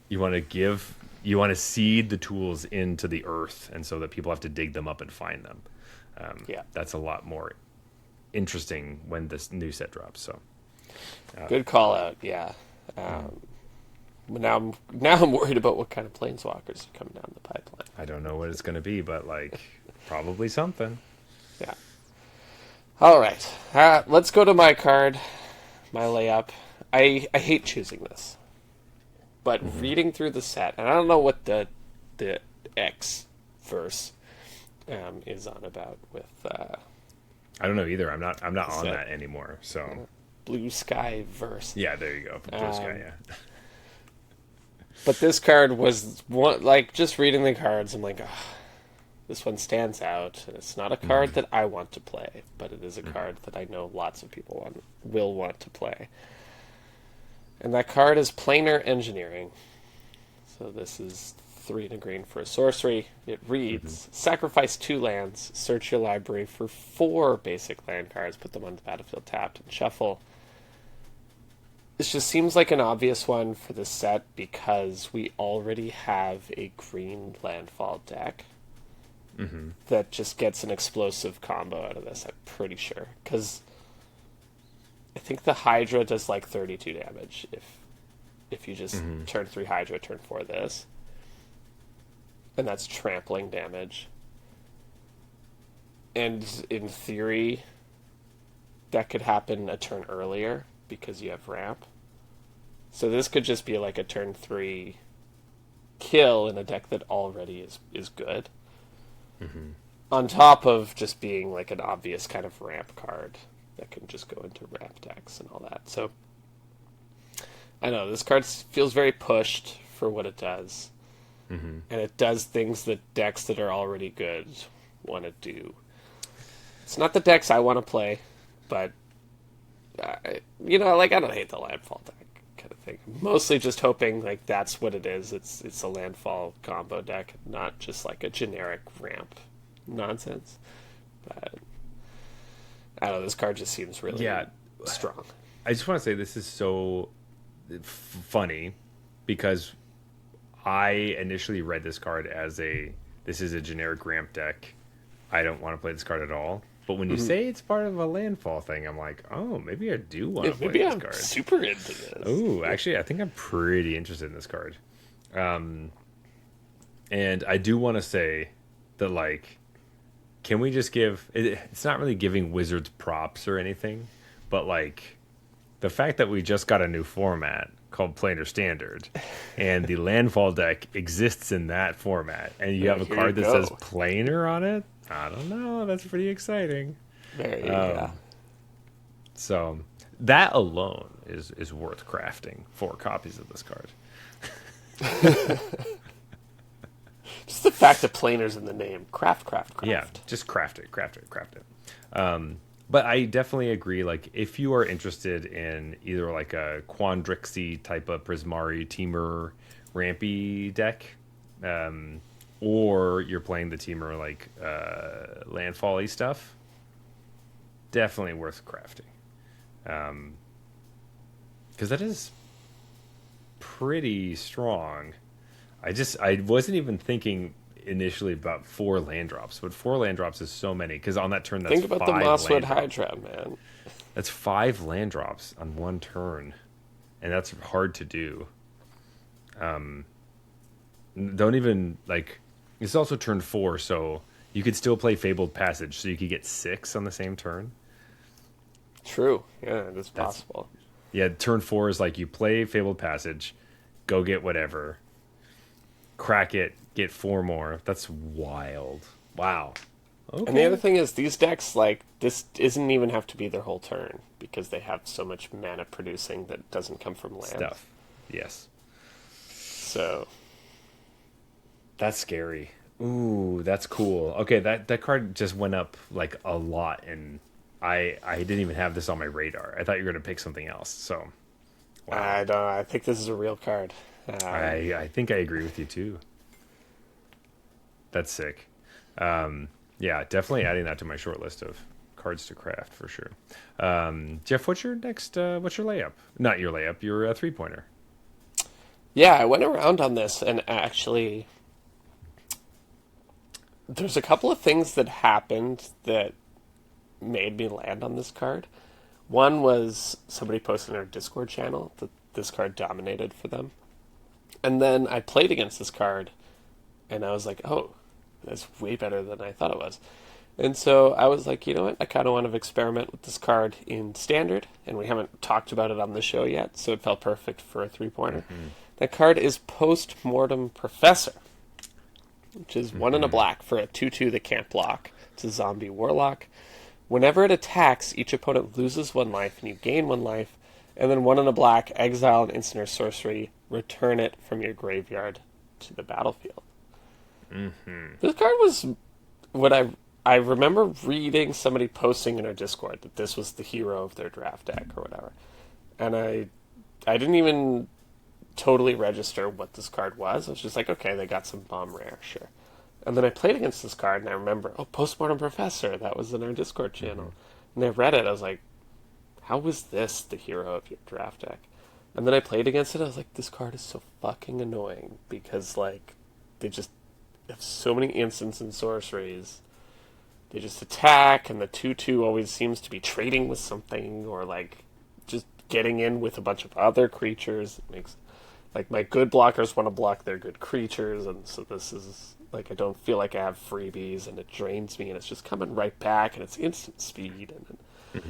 You want to seed the tools into the earth, and so that people have to dig them up and find them. That's a lot more interesting when this new set drops. So, good call out. Yeah. Now I'm worried about what kind of Planeswalkers are coming down the pipeline. I don't know what it's going to be, but probably something. Yeah. All right. Let's go to my card, my layup. I hate choosing this, but reading through the set, and I don't know what the X verse is on about with. I don't know either. I'm not on that anymore. So Blue Sky verse. Yeah, there you go. Blue Sky. Yeah. But this card was one, just reading the cards, I'm like, This one stands out, and it's not a card that I want to play, but it is a card that I know lots of people will want to play. And that card is Planar Engineering. So this is 3 and a green for a sorcery. It reads, sacrifice 2 lands, search your library for 4 basic land cards, put them on the battlefield tapped, and shuffle. This just seems like an obvious one for the set because we already have a green landfall deck that just gets an explosive combo out of this, I'm pretty sure. Because I think the Hydra does like 32 damage if you just turn 3 Hydra, turn 4 this. And that's trampling damage. And in theory, that could happen a turn earlier because you have ramp. So this could just be like a turn 3 kill in a deck that already is good. On top of just being like an obvious kind of ramp card that can just go into ramp decks and all that. So I know this card feels very pushed for what it does. And it does things that decks that are already good want to do. It's not the decks I want to play, but I don't hate the landfall deck kind of thing. Mostly just hoping like that's what it is. It's a landfall combo deck, not just like a generic ramp nonsense. But I don't know, this card just seems really strong. I just want to say this is so funny because I initially read this card as this is a generic ramp deck. I don't want to play this card at all. But when you say it's part of a landfall thing, I'm like, oh, maybe I do want to play this card. Super into this. Oh, actually, I think I'm pretty interested in this card. And I do want to say that, like, can we just give... It's not really giving Wizards props or anything, but, like, the fact that we just got a new format called Planar Standard, and the landfall deck exists in that format, and you have a card that says Planar on it, I don't know. That's pretty exciting. There you go. So that alone is worth crafting 4 copies of this card. Just the fact that Planar's in the name. Craft. Yeah, just craft it. But I definitely agree. Like, if you are interested in either like a Quandrixie type of Prismari Teamer Rampy deck, or you're playing the Teamer like landfall-y stuff, definitely worth crafting. Because that is pretty strong. I wasn't even thinking initially about 4 land drops, but 4 land drops is so many. Because on that turn, that's 5 Think about the Mosswood Hydra, man. That's 5 land drops on one turn, and that's hard to do. Don't even like. It's also turn 4, so you could still play Fabled Passage, so you could get 6 on the same turn. True. Yeah, it is possible. Yeah, turn 4 is like you play Fabled Passage, go get whatever, crack it, get 4 more. That's wild. Wow. Okay. And the other thing is, these decks, like, this doesn't even have to be their whole turn, because they have so much mana producing that doesn't come from land. Stuff. Yes. So... That's scary. Ooh, that's cool. Okay, that card just went up like a lot, and I didn't even have this on my radar. I thought you were gonna pick something else. So, wow. I don't know. I think this is a real card. I think I agree with you too. That's sick. Yeah, definitely adding that to my short list of cards to craft for sure. Jeff, what's your next? What's your layup? Not your layup. Your 3-pointer. Yeah, I went around on this, and actually, there's a couple of things that happened that made me land on this card. One was somebody posted in our Discord channel that this card dominated for them. And then I played against this card, and I was like, oh, that's way better than I thought it was. And so I was like, you know what? I kind of want to experiment with this card in Standard, and we haven't talked about it on the show yet, so it felt perfect for a 3-pointer. That card is Post-Mortem Professor, which is 1 and a black for a 2/2 that can't block. It's a zombie warlock. Whenever it attacks, each opponent loses 1 life, and you gain 1 life. And then 1 and a black, exile an instant or sorcery, return it from your graveyard to the battlefield. This card was what I remember reading somebody posting in our Discord that this was the hero of their draft deck or whatever, and I didn't even totally register what this card was. I was just like, okay, they got some bomb rare, sure. And then I played against this card, and I remember, oh, Postmortem Professor, that was in our Discord channel. And I read it, I was like, how was this the hero of your draft deck? And then I played against it, I was like, this card is so fucking annoying, because, like, they just have so many instants and sorceries. They just attack, and the 2/2 always seems to be trading with something, or, like, just getting in with a bunch of other creatures. It makes, like, my good blockers want to block their good creatures, and so this is, like, I don't feel like I have freebies, and it drains me, and it's just coming right back, and it's instant speed, and it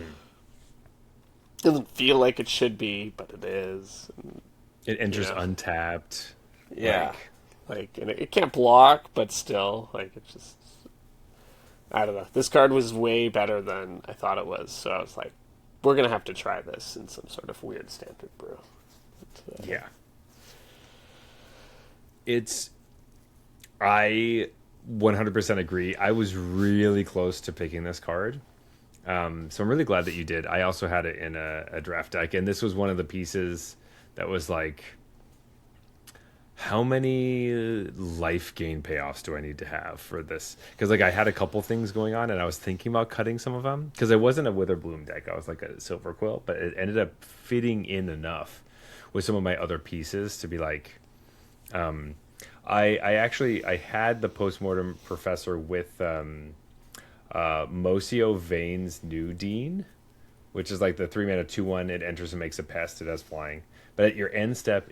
doesn't feel like it should be, but it is. And, It enters untapped. yeah. Like, and it can't block, but still, like, it's just, I don't know. This card was way better than I thought it was, so I was like, we're going to have to try this in some sort of weird standard brew. But, Yeah. I 100% agree. I was really close to picking this card. So I'm really glad that you did. I also had it in a draft deck, and this was one of the pieces that was like, how many life gain payoffs do I need to have for this? Because, like, I had a couple things going on, and I was thinking about cutting some of them because I wasn't a Witherbloom deck. I was like a Silver Quill, but it ended up fitting in enough with some of my other pieces to be like, I had the Postmortem Professor with Mocio Vane's New Dean, which is like the 3-mana 2/1. It enters and makes a pest. It has flying, but at your end step,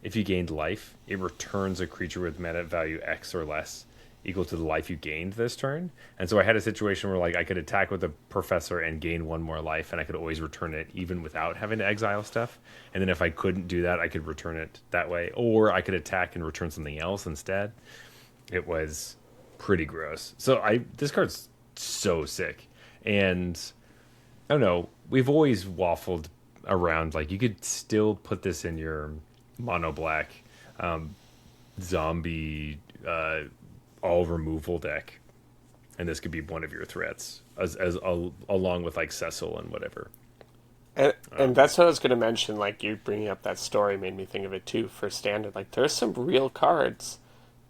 if you gained life, it returns a creature with mana value X or less equal to the life you gained this turn. And so I had a situation where, like, I could attack with the Professor and gain one more life, and I could always return it even without having to exile stuff. And then if I couldn't do that, I could return it that way, or I could attack and return something else instead. It was pretty gross. So this card's so sick. And I don't know, we've always waffled around, like, you could still put this in your mono black zombie all removal deck, and this could be one of your threats along with, like, Cecil and whatever. And that's what I was going to mention. Like, you bringing up that story made me think of it too. For standard, like, there's some real cards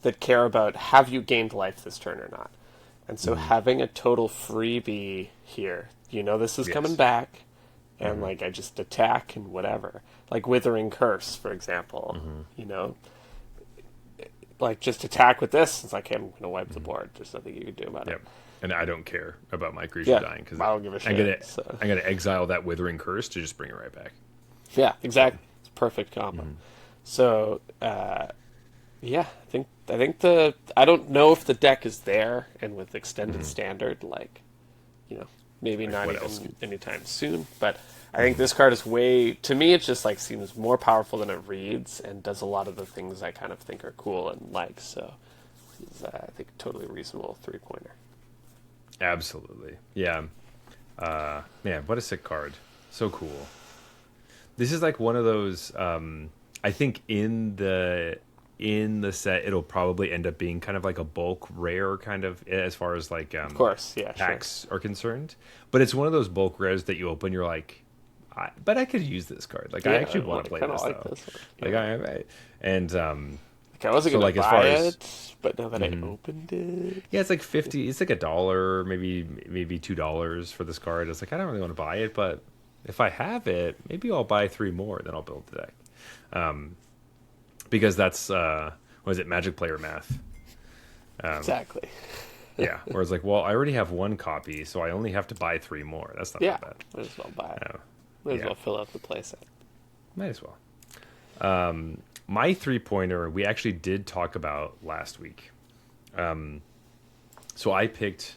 that care about have you gained life this turn or not. And so having a total freebie here, this is coming back, and like, I just attack and whatever. Like Withering Curse, for example, like, just attack with this. It's like, hey, I'm going to wipe the board. There's nothing you can do about it. And I don't care about my creature dying because I don't give a shit. I'm gonna exile that Withering Curse to just bring it right back. Yeah, exactly. It's a perfect combo. So, I think I don't know if the deck is there, and with extended standard, like, maybe not even anytime soon. But I think this card is to me, it just, like, seems more powerful than it reads, and does a lot of the things I kind of think are cool and like. So, it's, I think, a totally reasonable 3-pointer. Absolutely, yeah. Man, what a sick card! So cool. This is like one of those. I think in the set, it'll probably end up being kind of like a bulk rare, kind of, as far as, like, of course, yeah, packs are concerned. But it's one of those bulk rares that you open, you're like, but I could use this card. Like, I actually want to play this, like though. This one. Like, and I wasn't going to buy it, but now that I opened it, yeah, it's like 50. It's like $1, maybe $2 for this card. It's like, I don't really want to buy it, but if I have it, maybe I'll buy 3 more, then I'll build the deck. Because that's Magic Player math. Exactly. Yeah, where it's like, well, I already have 1 copy, so I only have to buy 3 more. That's not that bad. Might as well buy it. Might as well fill out the playset. Might as well. My 3-pointer, we actually did talk about last week. So I picked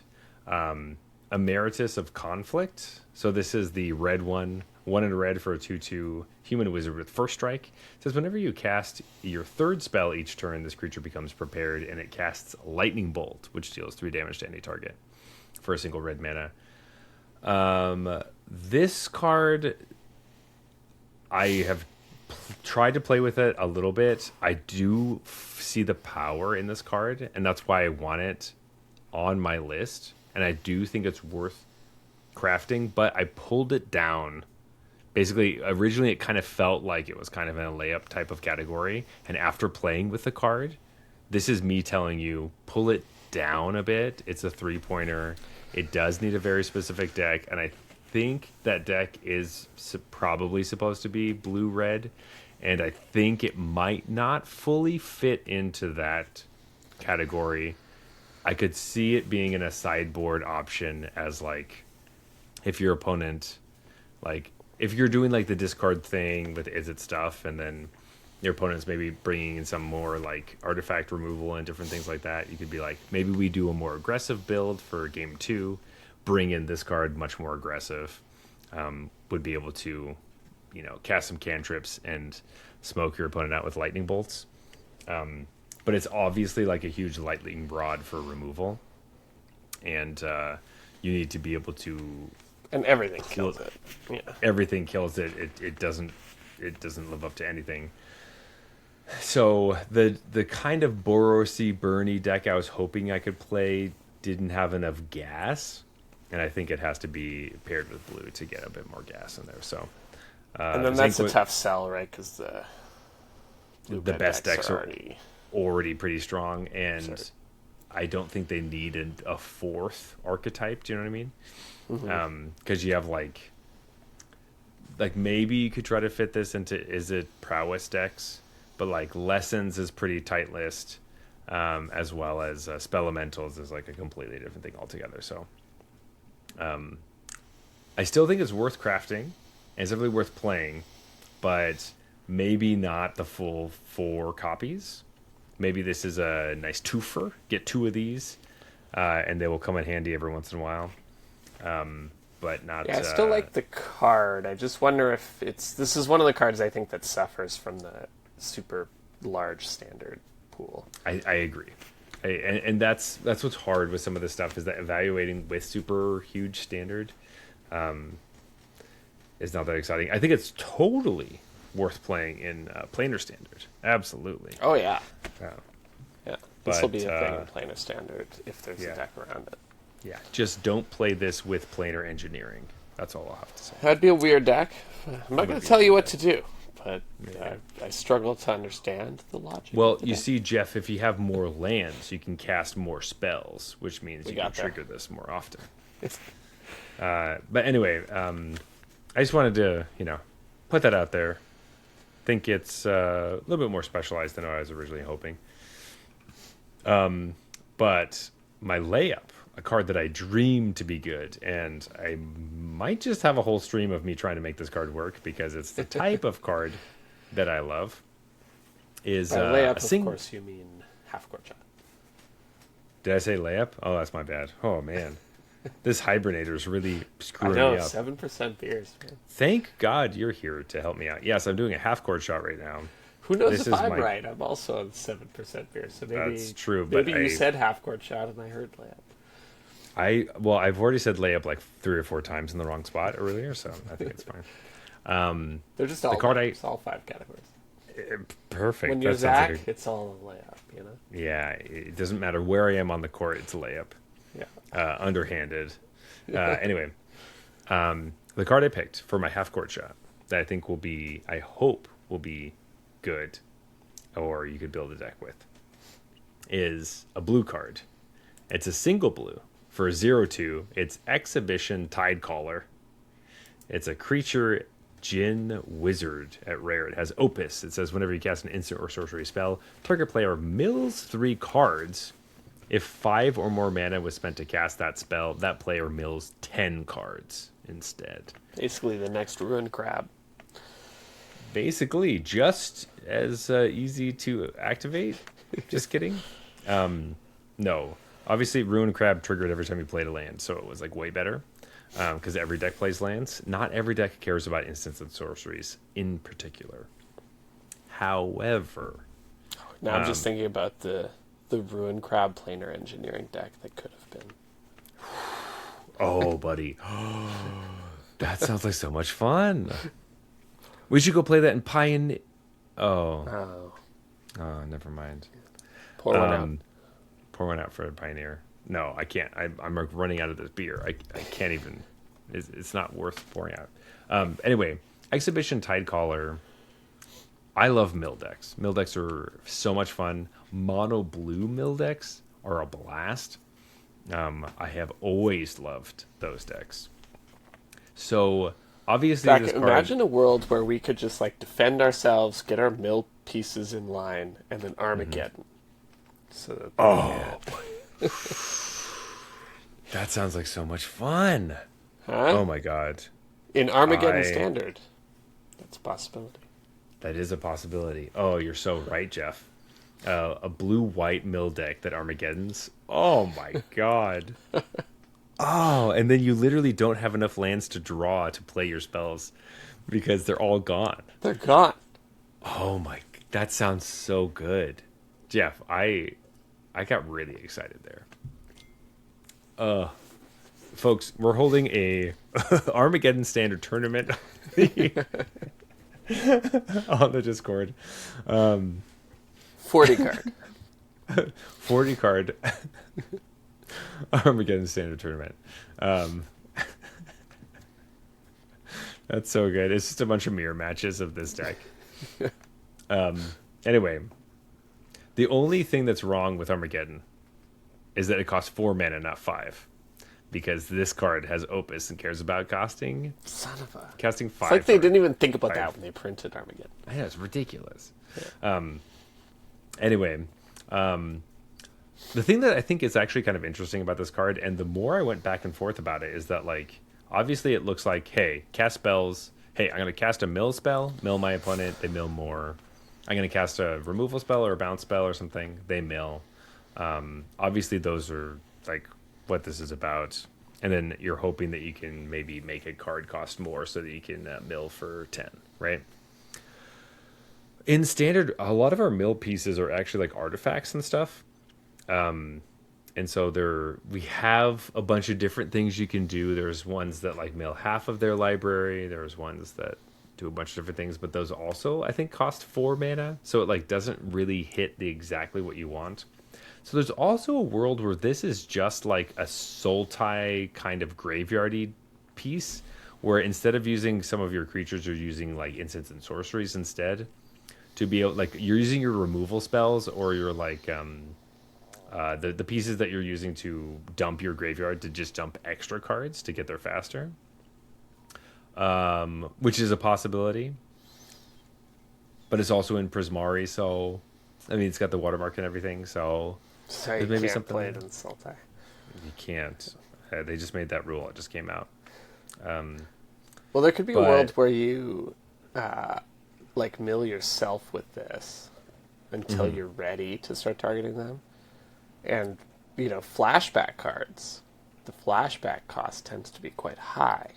Emeritus of Conflict. So this is the red one in red for a 2/2 human wizard with first strike. It says whenever you cast your 3rd spell each turn, this creature becomes prepared, and it casts Lightning Bolt, which deals 3 damage to any target for a single red mana. This card, I have tried to play with it a little bit. I do see the power in this card, and that's why I want it on my list, and I do think it's worth crafting, but I pulled it down. Basically, originally it kind of felt like it was kind of in a layup type of category, and after playing with the card, this is me telling you, pull it down a bit. It's a 3-pointer. It does need a very specific deck, and I think that deck is probably supposed to be blue-red, and I think it might not fully fit into that category. I could see it being in a sideboard option as, like, if your opponent, like, if you're doing like the discard thing with is it stuff, and then your opponent's maybe bringing in some more like artifact removal and different things like that, you could be like, maybe we do a more aggressive build for game 2, bring in this card much more aggressive, would be able to, you know, cast some cantrips and smoke your opponent out with lightning bolts. But it's obviously like a huge lightning rod for removal, and you need to be able to. And everything kills it. Yeah. Everything kills it. It doesn't live up to anything. So the kind of Boros-y, Burny deck I was hoping I could play didn't have enough gas, and I think it has to be paired with blue to get a bit more gas in there. So and then that's a tough sell, right? Because the best decks are already pretty strong, and I don't think they needed a fourth archetype. Do you know what I mean? Because you have like maybe you could try to fit this into is it prowess decks, but like lessons is pretty tight list, as well as spell elementals is like a completely different thing altogether. So I still think it's worth crafting, and it's definitely worth playing, but maybe not the full 4 copies. Maybe this is a nice twofer. Get 2 of these, and they will come in handy every once in a while. But not. Yeah, I still like the card. I just wonder if this is one of the cards I think that suffers from the super large standard pool. I agree, and that's what's hard with some of this stuff, is that evaluating with super huge standard is not that exciting. I think it's totally worth playing in planar standard. Absolutely. Oh yeah. Yeah. This will be a thing in planar standard if there's a deck around it. Yeah, just don't play this with planar engineering. That's all I'll have to say. That'd be a weird deck. I'm not going to tell you what to do, but I struggle to understand the logic. Well, you see, Jeff, if you have more lands, you can cast more spells, which means you can trigger this more often. But anyway, I just wanted to, put that out there. Think it's a little bit more specialized than I was originally hoping. But my layup, a card that I dreamed to be good, and I might just have a whole stream of me trying to make this card work because it's the type of card that I love. Is layup, of course, you mean half-court shot. Did I say layup? Oh, that's my bad. Oh, man. This hibernator's really screwing me up. 7% beers, man. Thank God you're here to help me out. Yes, I'm doing a half-court shot right now. Who knows if I'm right? I'm also on 7% beer, so maybe that's true. But maybe you said half-court shot and I heard layup. I've already said layup like 3 or 4 times in the wrong spot earlier, so I think it's fine. They're just all the card it's all 5 categories. Perfect. When you're Zach, it's all a layup, Yeah, it doesn't matter where I am on the court; it's a layup. Yeah. Underhanded. Anyway, the card I picked for my half-court shot that I think I hope will be good, or you could build a deck with, is a blue card. It's a single blue. For 0/2, it's Exhibition Tidecaller. It's a creature Djinn Wizard at rare. It has Opus. It says whenever you cast an instant or sorcery spell, target player mills 3 cards. If 5 or more mana was spent to cast that spell, that player mills 10 cards instead. Basically the next Ruined Crab. Basically, just as easy to activate. Just kidding. No. Obviously, Ruined Crab triggered every time you played a land, so it was like way better. Because every deck plays lands. Not every deck cares about instants and sorceries in particular. However... Now I'm just thinking about the Ruined Crab planar engineering deck that could have been. Oh, buddy. That sounds like so much fun. We should go play that in Pioneer. Oh, never mind. Pour one out. Pour one out for Pioneer. No, I can't. I'm like running out of this beer. I can't even. It's not worth pouring out. Anyway, Exhibition Tidecaller. I love mill decks. Mill decks are so much fun. Mono blue mill decks are a blast. I have always loved those decks. So obviously, Zach, this card. imagine a world where we could just like defend ourselves, get our mill pieces in line, and then Armageddon. So that Oh, that sounds like so much fun. huh? Oh my god, In Armageddon I Standard, that's a possibility. that is a possibility. Oh, you're so right, Jeff. A blue-white mill deck that Armageddon's. Oh my god. Oh, and then you literally don't have enough lands to draw to play your spells because they're all gone. They're gone. Oh my, that sounds so good. Jeff, I got really excited there. Folks, we're holding a Armageddon Standard tournament on the Discord. 40 card. 40 card Armageddon Standard tournament. That's so good. It's just a bunch of mirror matches of this deck. Anyway, the only thing that's wrong with Armageddon is that it costs 4 mana, not 5. Because this card has Opus and cares about casting Son of a... casting 5. It's like they for it. didn't even think about Five. that when they printed Armageddon. I know, it's ridiculous. Anyway, the thing that I think is actually kind of interesting about this card, and the more I went back and forth about it, is that, like, obviously it looks like, hey, cast spells. Hey, I'm going to cast a mill spell, mill my opponent, they mill more. I'm going to cast a removal spell or a bounce spell or something, they mill. Obviously those are, like, what this is about. And then you're hoping that you can maybe make a card cost more so that you can mill for 10, right? In Standard, a lot of our mill pieces are actually like artifacts and stuff. And so we have a bunch of different things you can do. There's ones that like mill half of their library. There's ones that do a bunch of different things, but those also, I think, cost 4 mana. So it like doesn't really hit exactly what you want. So there's also a world where this is just like a Sultai kind of graveyardy piece, where instead of using some of your creatures, you're using like instants and sorceries instead. To be able, like, you're using your removal spells or your like the pieces that you're using to dump your graveyard to just dump extra cards to get there faster, which is a possibility. But it's also in Prismari, so I mean it's got the watermark and everything. So So you maybe can't something play it in Sultai. you can't. They just made that rule. It just came out. Well, there could be a But- world where you, like, mill yourself with this until you're ready to start targeting them. And, you know, flashback cards, the flashback cost tends to be quite high.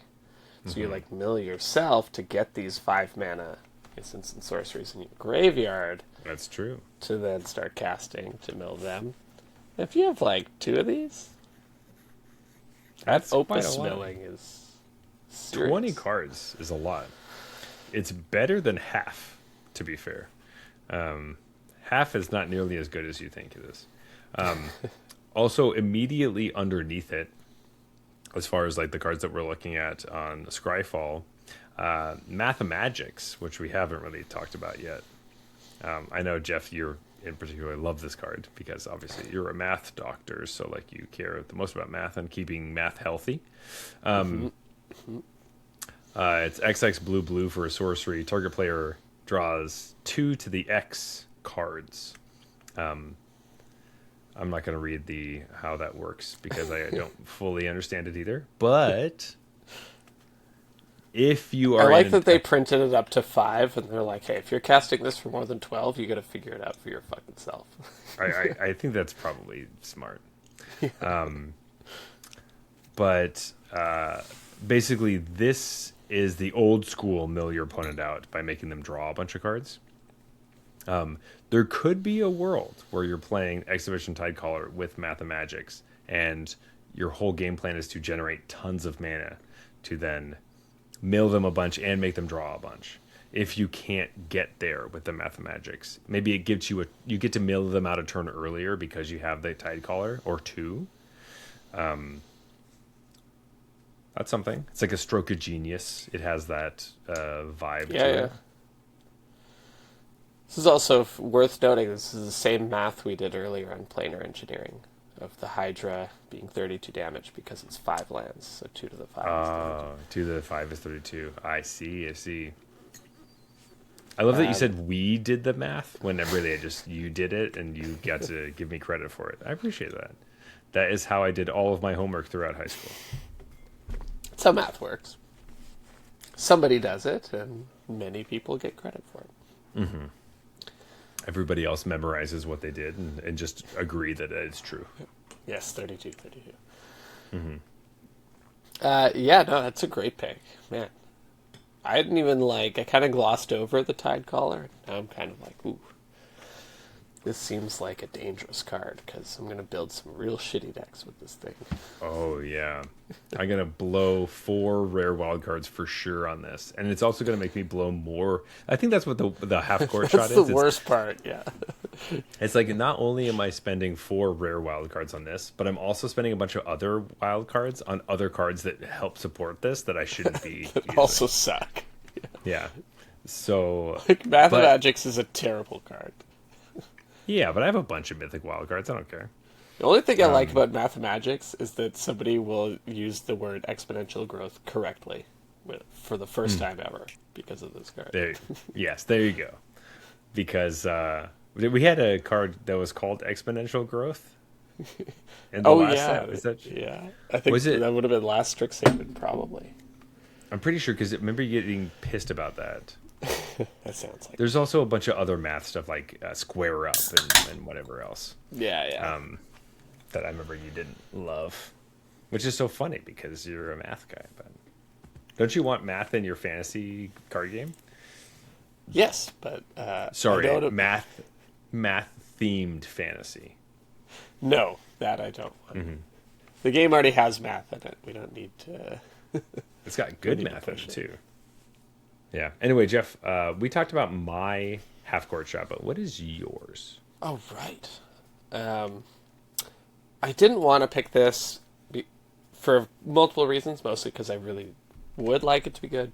So you, like, mill yourself to get these 5 mana instants and sorceries in your graveyard That's true. to then start casting to mill them. If you have, like, 2 of these, That's quite Opus a lot. milling is serious. 20 cards is a lot. It's better than half, to be fair. Half is not nearly as good as you think it is. Also, immediately underneath it, as far as like the cards that we're looking at on Scryfall, Mathemagics, which we haven't really talked about yet. I know, Jeff, you in particular love this card because obviously you're a math doctor, so like you care the most about math and keeping math healthy. It's XX blue blue for a sorcery. Target player draws 2 to the X cards. I'm not going to read how that works because I don't fully understand it either. But if you I are like that they printed it up to 5, and they're like, hey, if you're casting this for more than 12, you got to figure it out for your fucking self. I think that's probably smart. But basically, this is the old school mill your opponent out by making them draw a bunch of cards. There could be a world where you're playing Exhibition Tidecaller with Mathemagics, and your whole game plan is to generate tons of mana to then mill them a bunch and make them draw a bunch. If you can't get there with the Mathemagics, maybe it gives you you get to mill them out a turn earlier because you have the Tidecaller or 2. That's something. It's like a stroke of genius. It has that vibe Yeah, to yeah. it. This is also worth noting. This is the same math we did earlier on planar engineering of the Hydra being 32 damage because it's 5 lands, so 2 to the 5 is 32. 2 to the 5 is 32. I see, I see. I love that you Um, said we did the math when really just you did it and you got to give me credit for it. I appreciate that. That is how I did all of my homework throughout high school. That's how math works. Somebody does it, and many people get credit for it. Everybody else memorizes what they did and just agree that it's true. Yes, 32, 32. Yeah, no, that's a great pick. Man, I didn't even I kind of glossed over the Tide Caller. Now I'm kind of like, ooh, this seems like a dangerous card because I'm going to build some real shitty decks with this thing. Oh yeah, I'm gonna blow 4 rare wild cards for sure on this, and it's also gonna make me blow more. I think that's what the half court shot That's the is. worst part, yeah. It's like not only am I spending 4 rare wild cards on this, but I'm also spending a bunch of other wild cards on other cards that help support this that I shouldn't be using. Also suck. Yeah. So, Mathematics is a terrible card. yeah, but I have a bunch of mythic wild cards. I don't care. The only thing I like about Mathematics is that somebody will use the word exponential growth correctly for the first time ever because of this card. Yes, there you go. Because we had a card that was called exponential growth. In the last set. Is that, yeah. I think was it? that would have been last Strixhaven, probably. I'm pretty sure because remember you getting pissed about that. That sounds like. There's also a bunch of other math stuff like square up and whatever else. Yeah, yeah. That I remember you didn't love, which is so funny because you're a math guy. But don't you want math in your fantasy card game? Yes, but Sorry, I don't, math themed fantasy. No, that I don't want. The game already has math in it. We don't need to. It's got good math in it too. Yeah. Anyway, Jeff, we talked about my half court shot, but what is yours? Oh right. I didn't want to pick this for multiple reasons, mostly because I really would like it to be good,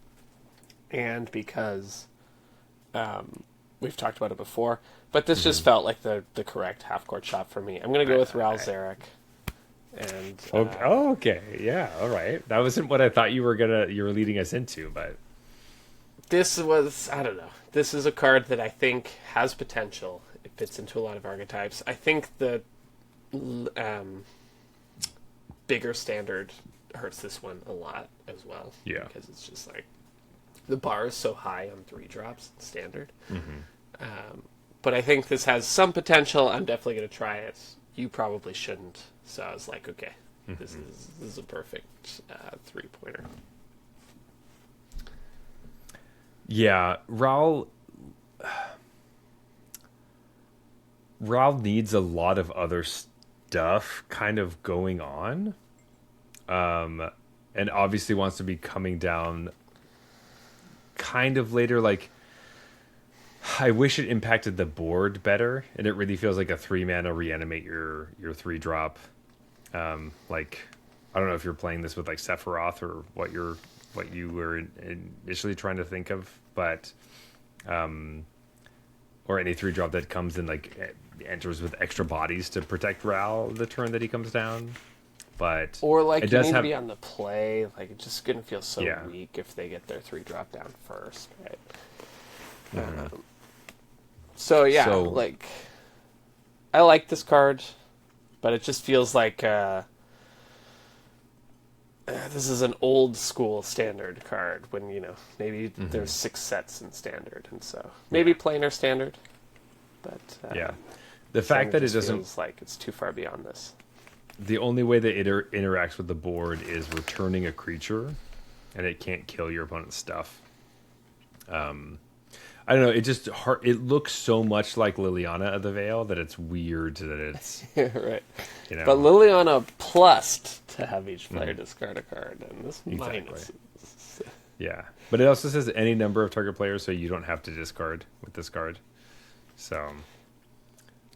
and because we've talked about it before. But this just felt like the correct half court shot for me. I'm going to go with Ral Zarek. And okay, yeah, all right. That wasn't what I thought you were leading us into, but this was, I don't know. This is a card that I think has potential. It fits into a lot of archetypes. I think the bigger standard hurts this one a lot as well. Yeah. Because it's just like the bar is so high on 3-drops standard. But I think this has some potential. I'm definitely going to try it. You probably shouldn't. So I was like, okay, this is a perfect 3-pointer. yeah, Raul needs a lot of other stuff kind of going on, and obviously wants to be coming down kind of later. Like, I wish it impacted the board better, and it really feels like a 3-mana reanimate your 3-drop. Like, I don't know if you're playing this with like Sephiroth or what you were initially trying to think of, but or any 3-drop that comes in like enters with extra bodies to protect Ral the turn that he comes down. But Or like it you does need have to be on the play. Like it's just gonna feel so Yeah. weak if they get their 3-drop down first, right? So like I like this card, but it just feels like this is an old school standard card when maybe there's 6 sets in standard, and so maybe planar standard, but yeah. The fact that it doesn't feels like it's too far beyond this. the only way that it interacts with the board is returning a creature, and it can't kill your opponent's stuff. I don't know. It just it looks so much like Liliana of the Veil that it's weird that it's Right. But Liliana plussed to have each player discard a card, and this minus. Yeah, but it also says any number of target players, so you don't have to discard with this card. So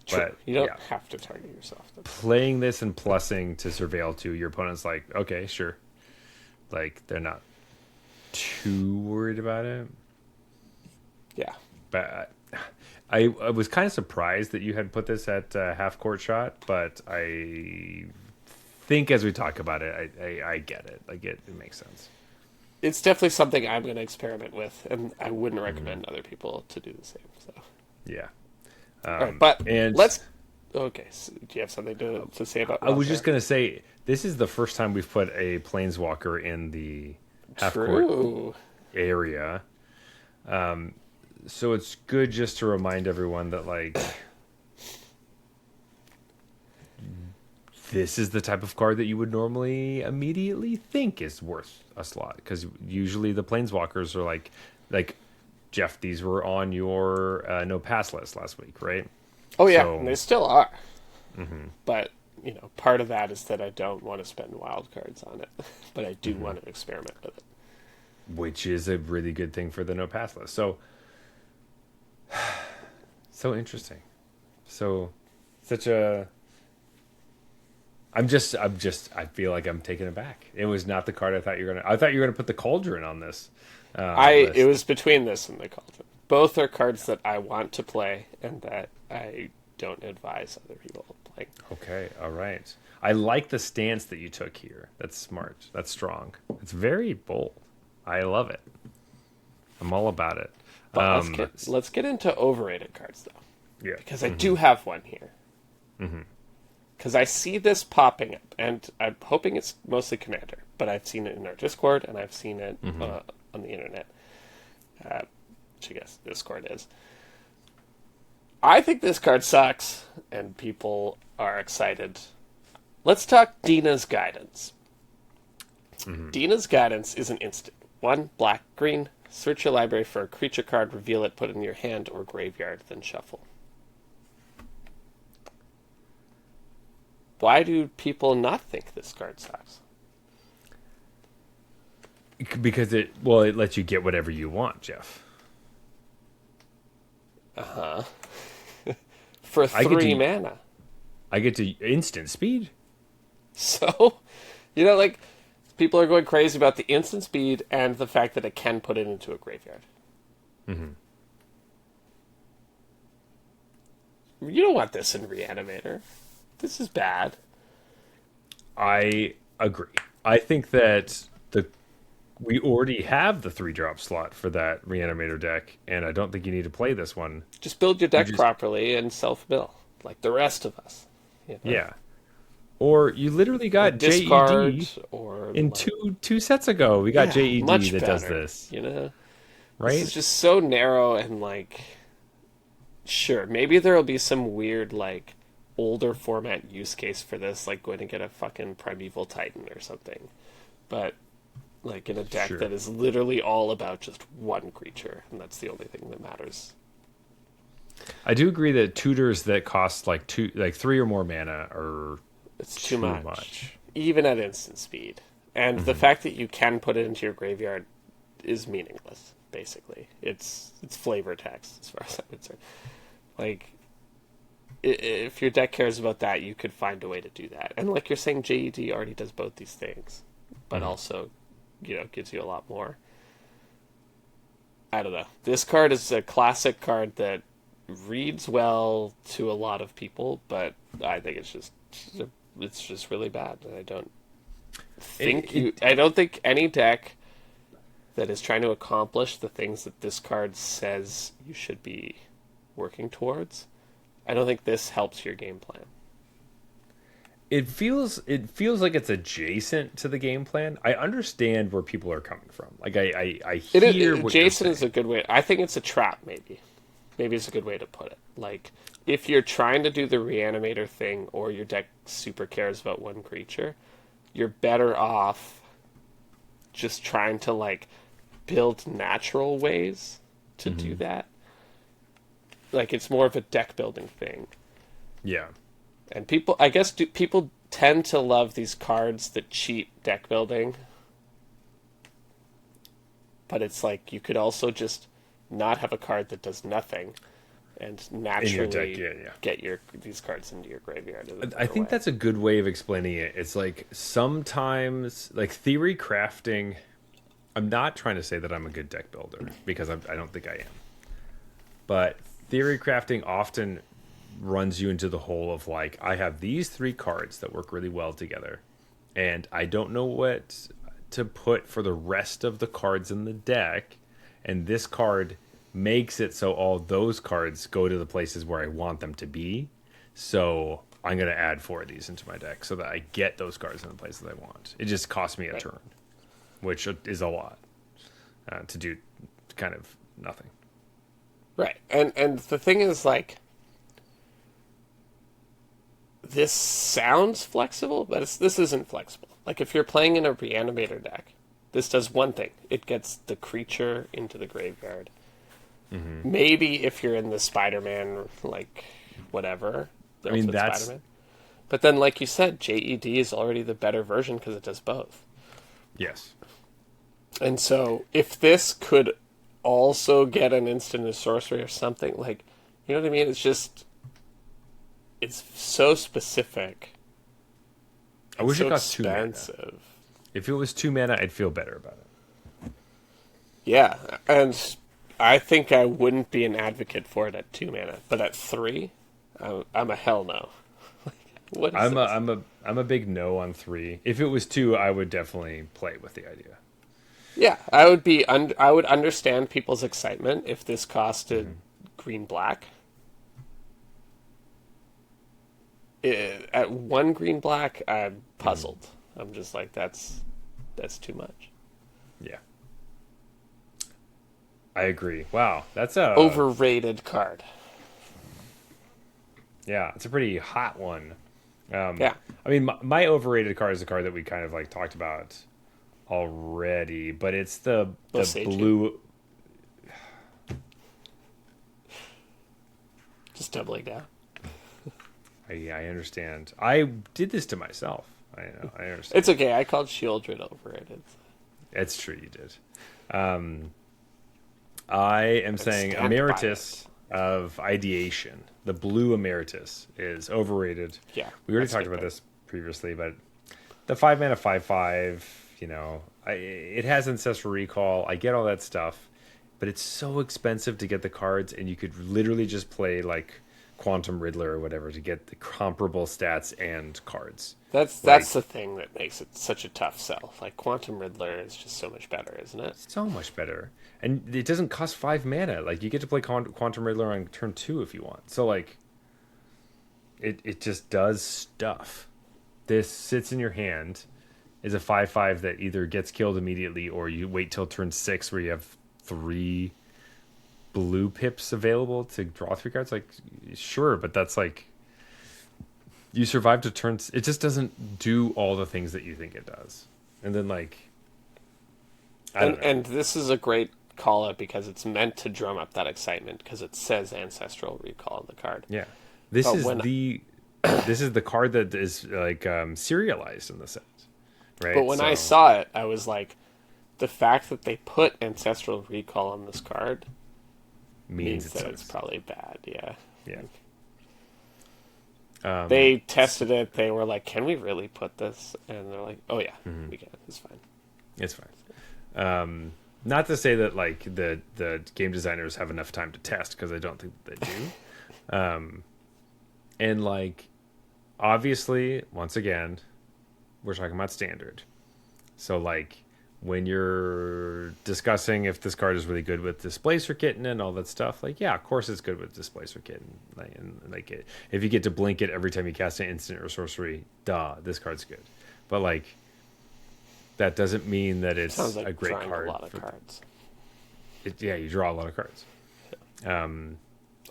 True. But You don't yeah, have to target yourself. playing this and plussing to Surveil 2, your opponent's like, okay, sure. Like, they're not too worried about it. Yeah. But I was kind of surprised that you had put this at half court shot, but I think as we talk about it, I get it. Like, it makes sense. It's definitely something I'm going to experiment with, and I wouldn't recommend other people to do the same. So, Yeah. all right, but And let's. Okay, so do you have something to say about? I was just gonna say this is the first time we've put a planeswalker in the half court True. area. So it's good just to remind everyone that like this is the type of card that you would normally immediately think is worth a slot, because usually the planeswalkers are like Jeff, these were on your no pass list last week, right? Oh yeah, So- and they still are. But part of that is that I don't want to spend wild cards on it, but I do want to experiment with it. Which is a really good thing for the no pass list. So so interesting. So such a I feel like I'm taken aback. It was not the card I thought you were gonna put the Cauldron on this. List. It was between this and the Cauldron. Both are cards that I want to play and that I don't advise other people playing. Okay, all right. I like the stance that you took here. That's smart. That's strong. It's very bold. I love it. I'm all about it. But let's get into overrated cards though. Yeah. Because I do have one here. Because I see this popping up, and I'm hoping it's mostly Commander, but I've seen it in our Discord, and I've seen it on the internet, which I guess Discord is. I think this card sucks, and people are excited. Let's talk Dina's Guidance. Dina's Guidance is an instant. 1 black, green. Search your library for a creature card, reveal it, put it in your hand or graveyard, then shuffle. Why do people not think this card sucks? Because it lets you get whatever you want, Jeff. For 3 mana. I get to instant speed. So, people are going crazy about the instant speed and the fact that it can put it into a graveyard. You don't want this in Reanimator. This is bad. I agree. I think that we already have the 3-drop slot for that Reanimator deck, and I don't think you need to play this one. Just build your deck properly and self-mill, like the rest of us. Yeah. Or you literally got Discard, JED or in two sets ago. We got JED much that better, does this. Right? This is just so narrow and sure, maybe there'll be some weird older format use case for this, like going to get a fucking Primeval Titan or something. But in a deck that is literally all about just one creature, and that's the only thing that matters. I do agree that tutors that cost 3 or more mana are too much. Even at instant speed. And the fact that you can put it into your graveyard is meaningless, basically. It's flavor text, as far as I'm concerned. If your deck cares about that, you could find a way to do that. And like you're saying, JED already does both these things, but also, gives you a lot more. I don't know. This card is a classic card that reads well to a lot of people, but I think it's just really bad. And I don't think any deck that is trying to accomplish the things that this card says you should be working towards, I don't think this helps your game plan. It feels like it's adjacent to the game plan. I understand where people are coming from. I hear what adjacent is a good way. I think it's a trap, maybe. Maybe it's a good way to put it. If you're trying to do the Reanimator thing, or your deck super cares about one creature, you're better off just trying to build natural ways to do that. It's more of a deck building thing. Yeah. And people tend to love these cards that cheat deck building. But it's you could also just not have a card that does nothing and In your deck, naturally yeah. get these cards into your graveyard in a I better think way. that's a good way of explaining it. It's like sometimes, like theory crafting. I'm not trying to say that I'm a good deck builder because I don't think I am. But theory crafting often runs you into the hole of like, I have these three cards that work really well together, and I don't know what to put for the rest of the cards in the deck, and this card makes it so all those cards go to the places where I want them to be. So I'm going to add four of these into my deck so that I get those cards in the places I want. It just costs me a Right. turn, which is a lot to do kind of nothing. Right. And the thing is, like, this sounds flexible, but this isn't flexible. Like, if you're playing in a reanimator deck, this does one thing. It gets the creature into the graveyard. Mm-hmm. Maybe if you're in the Spider-Man, like, whatever, the I mean, Ultimate that's Spider-Man. But then, like you said, JED is already the better version because it does both. yes. And so, if this could also get an instant of sorcery or something, like, you know what I mean? It's so specific. I wish So it cost 2 mana. expensive. If it was 2 mana, I'd feel better about it. Yeah, and I think I wouldn't be an advocate for it at 2 mana, but at 3, I'm a hell no. What is this? I'm a big no on 3. If it was 2, I would definitely play with the idea. Yeah, I would understand people's excitement if this costed green black. At 1 green black, I'm puzzled. I'm just like, that's too much. Yeah. I agree. Wow, that's a Overrated card. yeah, it's a pretty hot one. Yeah. I mean, my overrated card is a card that we kind of like talked about already, but it's the Osage. blue. Just doubling down. I understand. I did this to myself. I know. I understand. It's okay. I called Shieldred overrated. It's true. You did. I am saying stand by Emeritus of Ideation. The blue Emeritus is overrated. Yeah, We already that's talked good about pick. this previously, but the 5 mana 5/5. You know, it has Ancestral Recall. I get all that stuff, but it's so expensive to get the cards, and you could literally just play like Quantum Riddler or whatever to get the comparable stats and cards. That's the thing that makes it such a tough sell. Like Quantum Riddler is just so much better, isn't it? So much better, and it doesn't cost 5 mana. Like you get to play Quantum Riddler on turn 2 if you want. So like, it just does stuff. This sits in your hand, is a 5/5 that either gets killed immediately or you wait till turn 6 where you have 3 blue pips available to draw 3 cards. Like, sure, but that's like you survive to turn. It just doesn't do all the things that you think it does. And then like, I don't know. And this is a great call out because it's meant to drum up that excitement because it says Ancestral Recall on the card. Yeah, this But is when- this is the card that is like serialized in the set, right? But when I So- saw it, I was like, the fact that they put Ancestral Recall on this card means that it's sucks. probably bad. Yeah. Yeah. They tested it. They were like, "Can we really put this?" And they're like, "Oh yeah, we can. It's fine." It's fine. Not to say that like the game designers have enough time to test because I don't think they do. And like, obviously, once again, we're talking about standard. So like, when you're discussing if this card is really good with Displacer Kitten and all that stuff, like, yeah, of course it's good with Displacer Kitten. Like if you get to blink it every time you cast an instant or sorcery, duh, this card's good. But like, that doesn't mean that it's Sounds like a great drawing card. a lot of cards. Yeah, you draw a lot of cards. But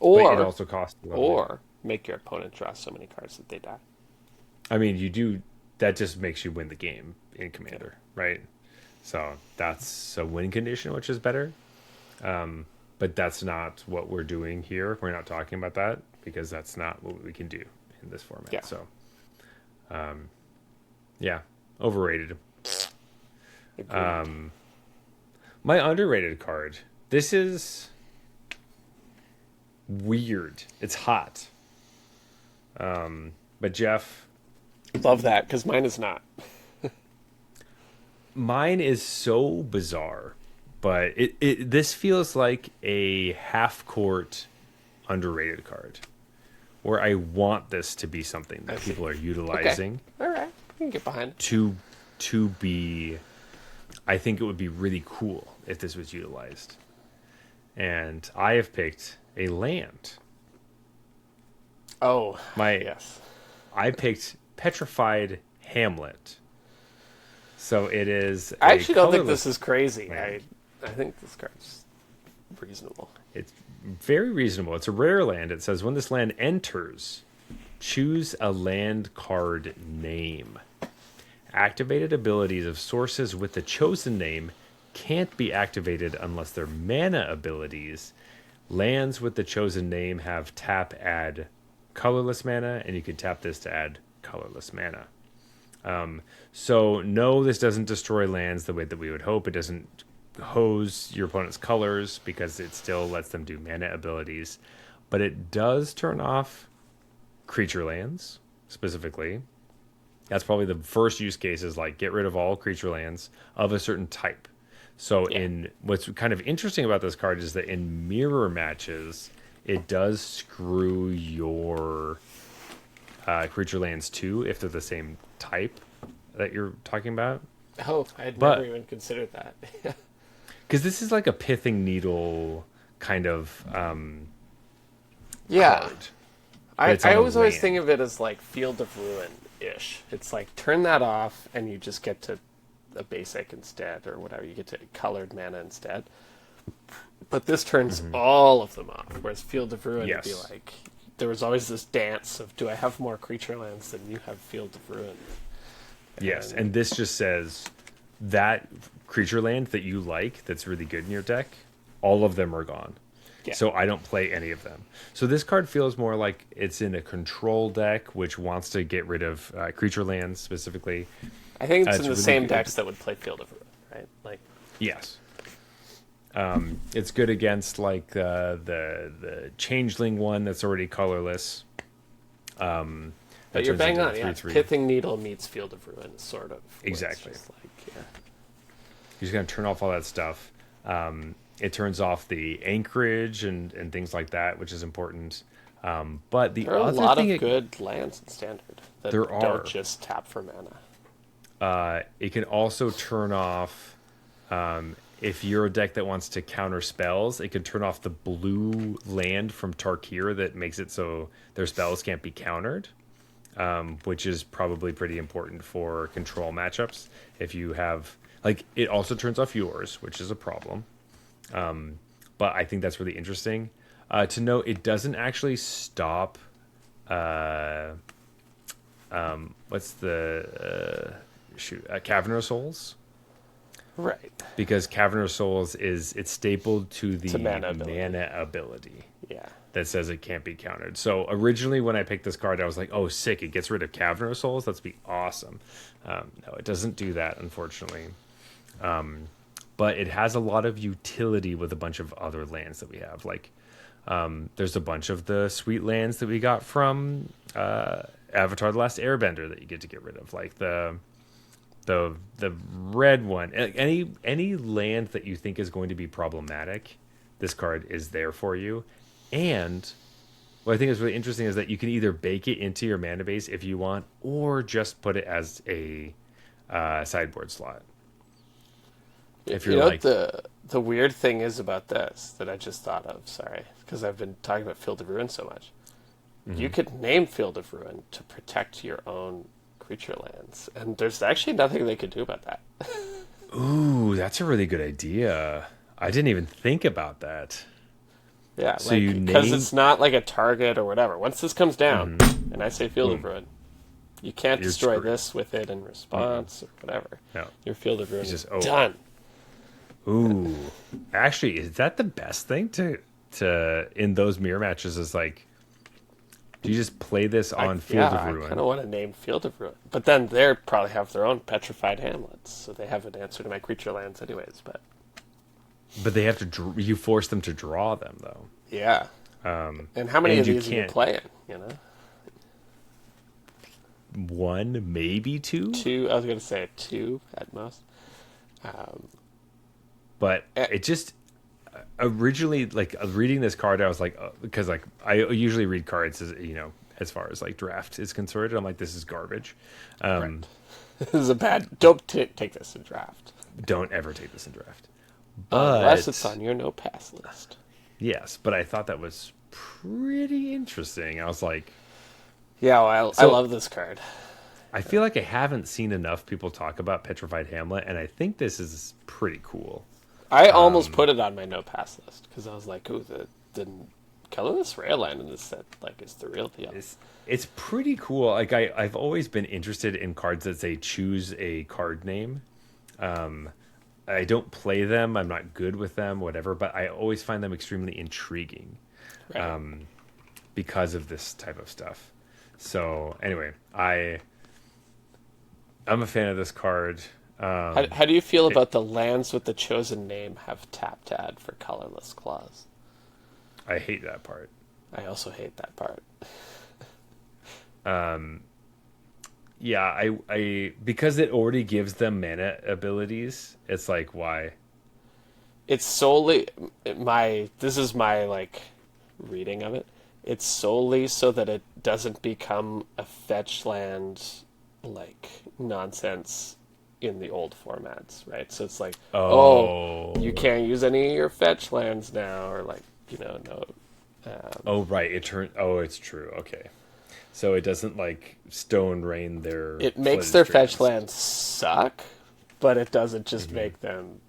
Or it also costs a lot of money. or make your opponent draw so many cards that they die. I mean, you do. That just makes you win the game in Commander, right? So that's a win condition, which is better. But that's not what we're doing here. We're not talking about that because that's not what we can do in this format. Yeah. So, yeah, overrated. Agreed. My underrated card. This is weird. It's hot. But Jeff, Love that, because mine is not. mine is so bizarre, but this feels like a half court underrated card, where I want this to be something that people are utilizing. Okay. All right. I can get behind it. To be, I think it would be really cool if this was utilized. And I have picked a land. Oh, yes. I picked Petrified Hamlet. So it is. I actually don't think this is crazy. Land. I think this card's reasonable. It's very reasonable. It's a rare land. It says when this land enters, choose a land card name. Activated abilities of sources with the chosen name can't be activated unless they're mana abilities. Lands with the chosen name have tap add colorless mana, and you can tap this to add colorless mana. So no, this doesn't destroy lands the way that we would hope. It doesn't hose your opponent's colors because it still lets them do mana abilities. But it does turn off creature lands, specifically. That's probably the first use case, is like get rid of all creature lands of a certain type. So in what's kind of interesting about this card is that in mirror matches, it does screw your creature lands too if they're the same type that you're talking about. Oh, I had never even considered that. Because this is like a pithing needle kind of Yeah. card. I always think of it as like Field of Ruin-ish. It's like turn that off and you just get to a basic instead, or whatever. You get to colored mana instead. But this turns all of them off, whereas Field of Ruin would be like, there was always this dance of, do I have more creature lands than you have Field of Ruin? Yes, and this just says that creature land that you like that's really good in your deck, all of them are gone. Yeah. So I don't play any of them. So this card feels more like it's in a control deck, which wants to get rid of creature lands specifically. I think it's in the really same good. decks that would play Field of Ruin, right? Like, Yes. It's good against like the changeling one that's already colorless. but you're bang on. Yeah, Pithing Needle meets Field of Ruin, sort of. Exactly. It's just like, You're just gonna turn off all that stuff. It turns off the anchorage and things like that, which is important. But the there are a other lot thing of good lands in Standard that There don't are. just tap for mana. It can also turn off, if you're a deck that wants to counter spells, it can turn off the blue land from Tarkir that makes it so their spells can't be countered, which is probably pretty important for control matchups. If you have, like, it also turns off yours, which is a problem. But I think that's really interesting. To note, it doesn't actually stop, what's the, Cavern of Souls? Right. Because Cavern of Souls it's stapled to the mana ability Yeah. that says it can't be countered. So originally when I picked this card, I was like, oh, sick, it gets rid of Cavern of Souls. That'd be awesome. No, it doesn't do that, unfortunately. But it has a lot of utility with a bunch of other lands that we have. Like, there's a bunch of the sweet lands that we got from Avatar: The Last Airbender that you get to get rid of. Like the red one. Any land that you think is going to be problematic, this card is there for you. And what I think is really interesting is that you can either bake it into your mana base if you want, or just put it as a sideboard slot. If you're what the weird thing is about this that I just thought of, sorry, because I've been talking about Field of Ruin so much. You could name Field of Ruin to protect your own creature lands, and there's actually nothing they could do about that. Ooh, that's a really good idea. I didn't even think about that. Yeah, So you because name- it's not like a target or whatever. Once this comes down, and I say Field of Ruin, you can't You're destroy screwed. this with it in response or whatever. No. Your Field of Ruin It's is just over. done. Ooh, actually, is that the best thing to in those mirror matches? Is like, do you just play this on Field of I Ruin? kind of want to name Field of Ruin, but then they probably have their own petrified hamlets, so they have an answer to my creature lands, anyways. But But they have to. You force them to draw them, though. yeah, And how many And of you these are you can't playing? You know, one, maybe two, two. I was gonna say two at most. but Eh, it just originally like reading this card, I was like, because like I usually read cards as as far as like draft is concerned. I'm like, this is garbage. right. This is a bad. Don't take this in draft Don't ever take this in draft. unless it's But on your no pass list. yes, but I thought that was pretty interesting. I was like, Yeah, well, I so love this card. I feel like I haven't seen enough people talk about Petrified Hamlet, and I think this is pretty cool. I almost put it on my no pass list because I was like, "Ooh, the colorless Railland in this set like is the real deal." It's pretty cool. Like I've always been interested in cards that say choose a card name. I don't play them. I'm not good with them, whatever. But I always find them extremely intriguing Right. because of this type of stuff. So anyway, I'm a fan of this card. How do you feel about the lands with the chosen name have tap add for colorless claws? I hate that part. I also hate that part. Yeah, I because it already gives them mana abilities. It's like why? It's solely my. This is my like reading of it. It's solely so that it doesn't become a fetch land like nonsense in the old formats, right? So it's like, oh, Oh, you can't use any of your fetch lands now, or like, no. oh right. It turned. Oh, it's true. Okay, so it doesn't like stone rain their. It makes flooded their fetch strands. lands suck, but it doesn't just make them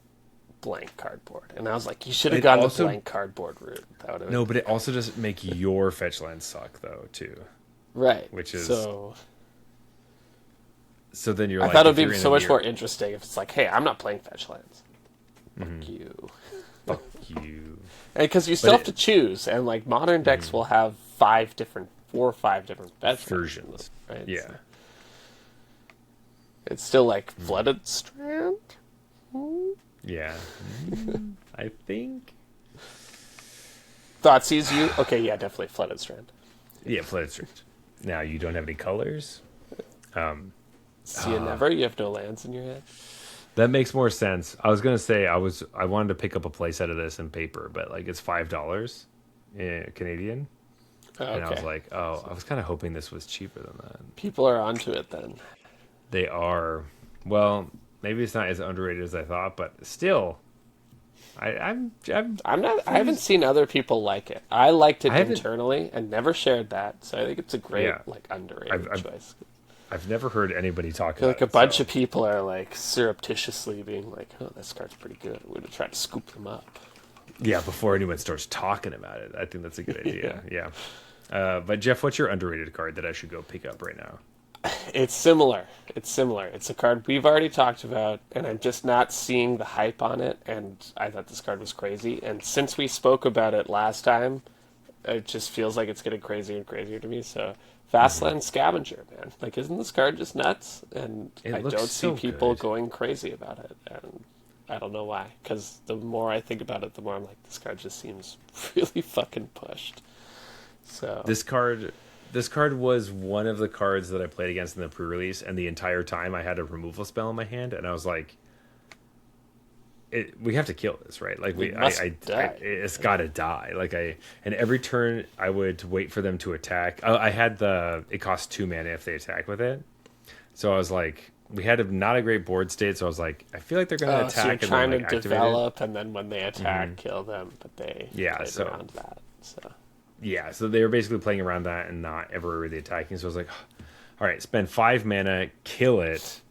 blank cardboard. And I was like, you should have It gone the also blank cardboard route. That would have no, but it also doesn't make your fetch land suck though too. right. Which is So then you're I like thought it if would you're be in so a much near, more interesting if it's like, hey, I'm not playing fetch lands. Fuck you. fuck you. Because you But still have to choose, and like modern decks will have 4 or 5 different fetch Versions. Right? Yeah. So it's still like flooded strand. Yeah. I think. Thoughtseize you? Okay, yeah, definitely flooded strand. Yeah, flooded street. Now you don't have any colors. See you never. You have no lands in your hand. That makes more sense. I was gonna say I wanted to pick up a playset of this in paper, but like it's $5 Canadian, Oh, and I was okay. like, oh, I was kind of hoping this was cheaper than that. People are onto it then. They are. Well, maybe it's not as underrated as I thought, but still, I'm I'm not. I haven't seen other people like it. I liked it I haven't- internally and never shared that. So I think it's a great, Yeah. like, underrated I've- choice. I've never heard anybody talk I feel about like a it, bunch so- of people are like surreptitiously being like, "Oh, this card's pretty good." We're gonna try to scoop them up. Yeah, before anyone starts talking about it, I think that's a good idea. Yeah. But Jeff, what's your underrated card that I should go pick up right now? It's similar. It's similar. It's a card we've already talked about, and I'm just not seeing the hype on it. And I thought this card was crazy. And since we spoke about it last time, it just feels like it's getting crazier and crazier to me. So, Fastland Scavenger, man. Like, isn't this card just nuts? And It I looks don't see so people good. going crazy about it. And I don't know why. Because the more I think about it, the more I'm like, this card just seems really fucking pushed. So This card was one of the cards that I played against in the pre-release, and the entire time I had a removal spell in my hand, and I was like, we have to kill this, right? Like It must die. it's got to die. And every turn I would wait for them to attack. I had it costs 2 mana if they attack with it, so I was like, we had not a great board state, so I was like, I feel like they're gonna attack. So you're and then, trying like, to activate it. develop, and then when they attack, kill them. But they Yeah, played so- around that. So Yeah, so they were basically playing around that and not ever really attacking. So I was like, all right, spend 5 mana, kill it.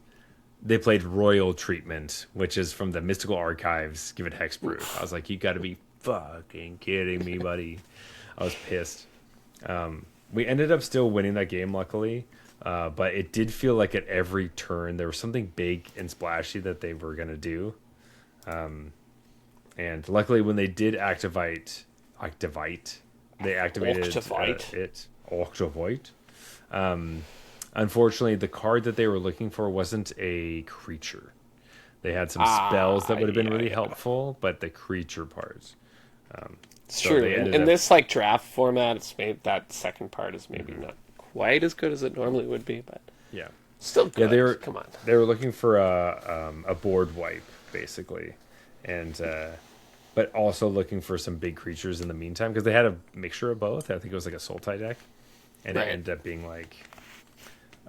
They played Royal Treatment, which is from the Mystical Archives. Give it Hexproof. I was like, you got to be fucking kidding me, buddy. I was pissed. We ended up still winning that game, luckily. But it did feel like at every turn there was something big and splashy that they were going to do. And luckily, when they did activate, they activated Activate. Unfortunately, the card that they were looking for wasn't a creature. They had some spells that would have been really helpful, but the creature part. It's So true. they ended In up. this like draft format, it's made that second part is maybe Mm-hmm. not quite as good as it normally would be, but Yeah. still Yeah, good. Come on. they were looking for a board wipe basically, and but also looking for some big creatures in the meantime because they had a mixture of both. I think it was like a Sultai deck, and it Right. ended up being like,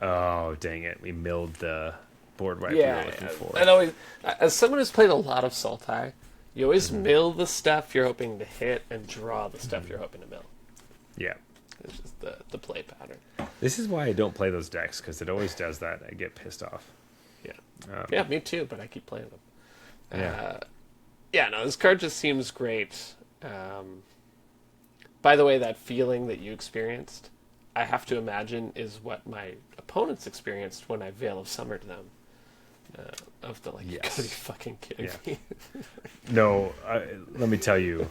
oh dang it, we milled the board wipe we were Yeah, looking for. and always, as someone who's played a lot of Sultai, you always mill the stuff you're hoping to hit and draw the stuff you're hoping to mill. Yeah, It's just the play pattern. this is why I don't play those decks because it always does that. I get pissed off. Yeah. Yeah, me too, but I keep playing them. Yeah. Yeah, no, this card just seems great. By the way, that feeling that you experienced, I have to imagine is what my opponents experienced when I Veil of Summered them. Of the, like, you Yes. gotta be fucking kidding Yeah. me. No, let me tell you.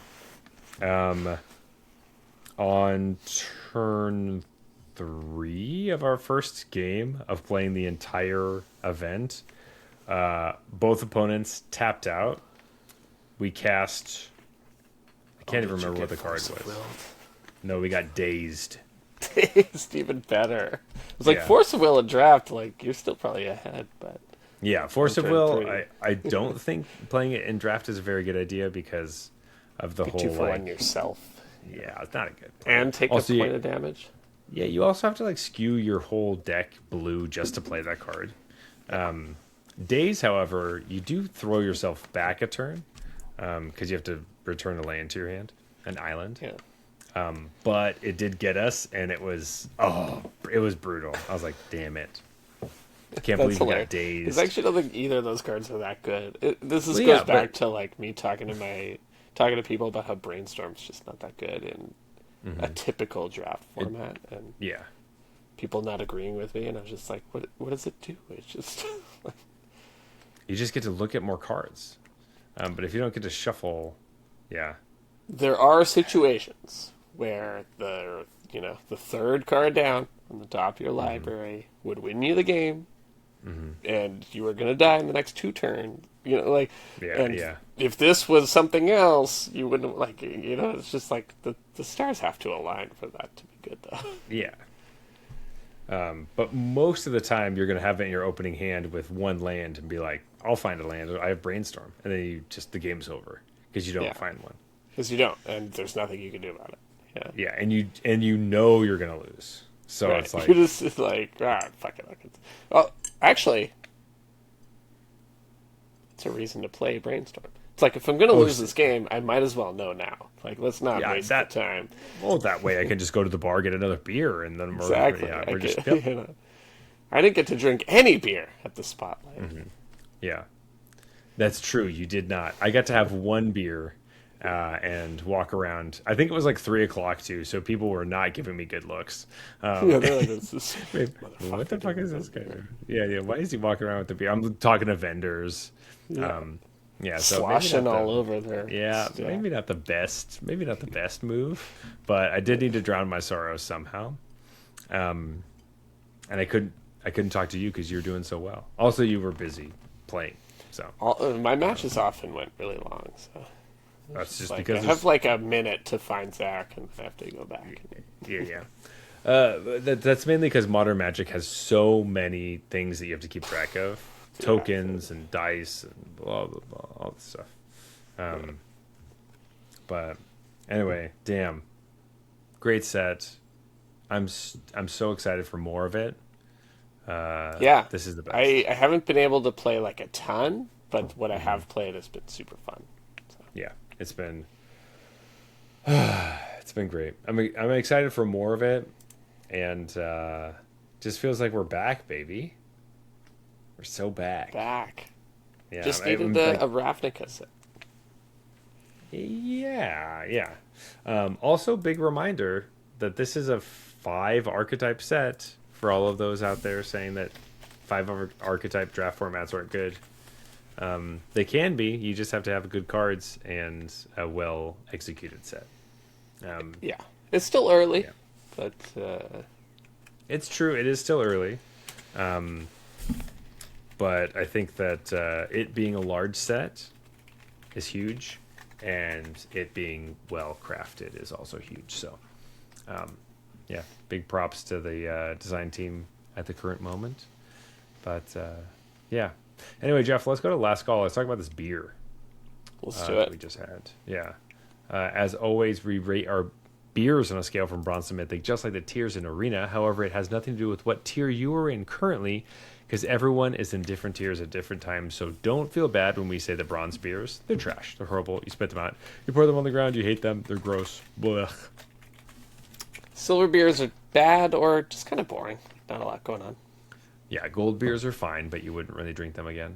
On turn 3 of our first game of playing the entire event, both opponents tapped out. We cast. I can't even remember what the card was. No, we got dazed. It's even better. It was like Yeah. Force of Will and Draft, like, you're still probably ahead, but... Yeah, Force of turn Will. 3. I don't think playing it in draft is a very good idea because of the Be whole 2 for 1 like. yourself. Yeah, it's not a good. Plan. And take Also, a point of damage. Yeah, you also have to like skew your whole deck blue just to play that card. Days, however, you do throw yourself back a turn because you have to return a land to your hand, an island. Yeah. But it did get us, and it was brutal. I was like, damn it. I can't believe we hilarious. got dazed. Because I actually don't think either of those cards are that good. This Well, goes yeah, back but- to like me talking to people about how Brainstorm's just not that good in a typical draft format, and Yeah. people not agreeing with me, and I was just like, what does it do? It's just You just get to look at more cards. But if you don't get to shuffle, yeah. there are situations where the third card down on the top of your library would win you the game, and you were gonna die in the next 2 turns. Yeah, and yeah. if this was something else, you wouldn't like. It's just like the stars have to align for that to be good, though. Yeah. But most of the time, you're going to have it in your opening hand with one land and be like, I'll find a land. I have Brainstorm. And then the game's over because you don't Yeah. find one. Because you don't, and there's nothing you can do about it. Yeah. Yeah, and you know you're going to lose. So Right. it's like, You're just it's like, fuck it. Well, actually, it's a reason to play Brainstorm. It's like, if I'm going to lose this game, I might as well know now. Like, let's not Yeah, waste that- the time. well, that way I can just go to the bar, get another beer, and then Exactly. we're just, I didn't get to drink any beer at the Spotlight. yeah. That's true. You did not. I got to have one beer and walk around. I think it was like 3:00 too, so people were not giving me good looks. Yeah, they're like, this What the fuck is this guy doing? Yeah. Why is he walking around with the beer? I'm talking to vendors. Yeah. So maybe sloshing not the- all over there. Yeah, maybe not the best. Maybe not the best move, but I did need to drown my sorrows somehow. And I couldn't talk to you because you were doing so well. Also, you were busy playing, so My matches often went really long, so that's just like, because I have like a minute to find Zach, and I have to go back. yeah. That's mainly because Modern Magic has so many things that you have to keep track of, tokens and dice and blah blah blah, all this stuff. But anyway, damn, great set. I'm so excited for more of it. Yeah, this is the best. I haven't been able to play like a ton, but what I have played has been super fun. So. Yeah, it's been great. I'm excited for more of it, and just feels like we're back, baby. We're so back. Yeah, Just I'm needed like- a Ravnica set. Yeah. Also, big reminder that this is a 5 archetype set for all of those out there saying that 5 archetype draft formats aren't good. They can be. You just have to have good cards and a well executed set. Yeah, it's still early, Yeah. but It's true. It is still early. But I think that it being a large set is huge. and it being well crafted is also huge. So, yeah, big props to the design team at the current moment. But yeah. Anyway, Jeff, let's go to last call. Let's talk about this beer Let's do that it. we just had. Yeah. As always, we rate our beers on a scale from bronze to mythic, just like the tiers in Arena. However, it has nothing to do with what tier you are in currently, because everyone is in different tiers at different times. So don't feel bad when we say the bronze beers. They're trash. They're horrible. You spit them out. You pour them on the ground. You hate them. They're gross. Blech. Silver beers are bad or just kind of boring. Not a lot going on. Yeah, gold beers are fine, but you wouldn't really drink them again.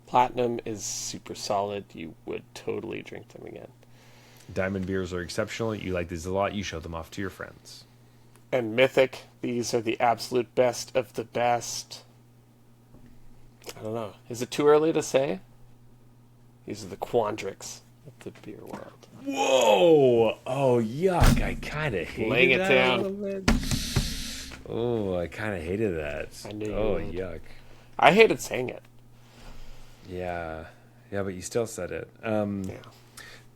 Platinum is super solid. You would totally drink them again. Diamond beers are exceptional. You like these a lot. You show them off to your friends. And Mythic, these are the absolute best of the best. I don't know. Is it too early to say? These are the Quandrix of the beer world. Whoa! Oh, yuck. I kind of hated Laying it that down. a little bit. Oh, I kind of hated that. I knew you Oh, would. yuck. I hated saying it. Yeah. Yeah, but you still said it. Yeah.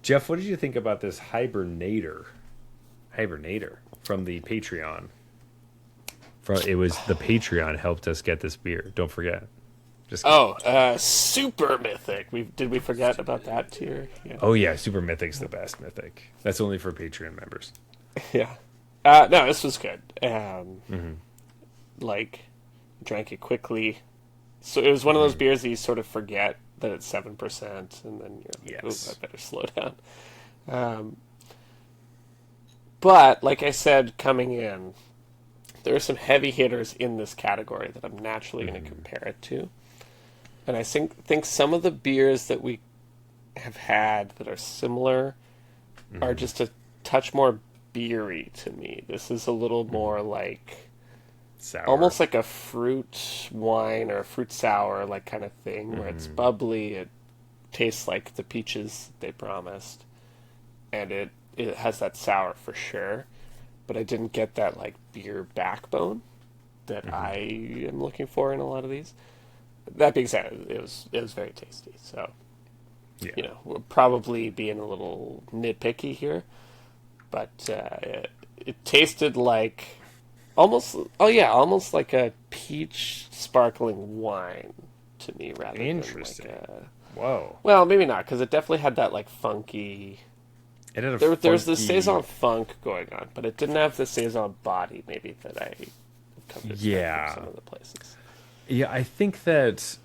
Jeff, what did you think about this Hibernator from the Patreon? It was the Patreon helped us get this beer. Don't forget. Just kidding. Super Mythic. Did we forget about that tier? Yeah. Oh yeah, Super Mythic's the best Mythic. That's only for Patreon members. Yeah. No, this was good. Mm-hmm. Like, drank it quickly. So it was one of those beers that you sort of forget that it's 7%, and then you're like, Yes. "Ooh, I better slow down." But like I said, coming in, there are some heavy hitters in this category that I'm naturally going to compare it to, and I think some of the beers that we have had that are similar are just a touch more beery to me. This is a little more like Sour. almost like a fruit wine or a fruit sour like kind of thing, where it's bubbly, it tastes like the peaches they promised, and it has that sour for sure, but I didn't get that like beer backbone that I am looking for in a lot of these. That being said, it was very tasty. So Yeah. you know, we're probably being a little nitpicky here, but it tasted like almost like a peach sparkling wine to me, rather Interesting. than like a, Whoa. well, maybe not, because it definitely had that like funky. It had a There's the funky- saison funk going on, but it didn't have the saison body maybe that I come to expect Yeah. from some of the places. Yeah, I think that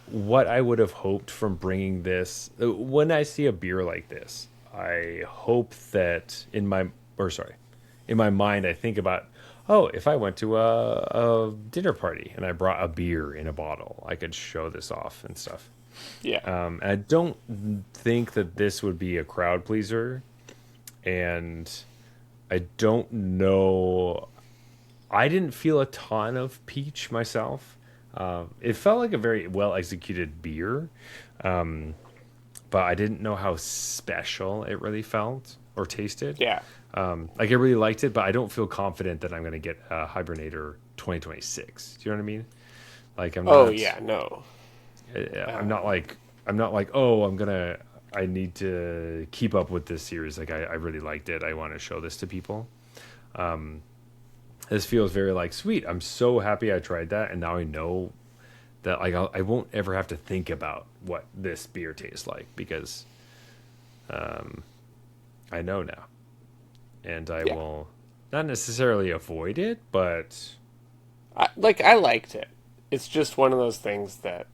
what I would have hoped from bringing this, when I see a beer like this, I hope that in my mind, I think about, oh, if I went to a dinner party and I brought a beer in a bottle, I could show this off and stuff. Yeah. And I don't think that this would be a crowd pleaser, and I don't know. I didn't feel a ton of peach myself. It felt like a very well executed beer, but I didn't know how special it really felt or tasted. Yeah. Like I really liked it, but I don't feel confident that I'm going to get a Hibernator 2026. Do you know what I mean? Like I'm not. Oh yeah. No. I'm not like oh I need to keep up with this series. Like I really liked it. I want to show this to people. This feels very like sweet. I'm so happy I tried that, and now I know that like I won't ever have to think about what this beer tastes like, because I know now, and I will not necessarily avoid it, but I liked it. It's just one of those things that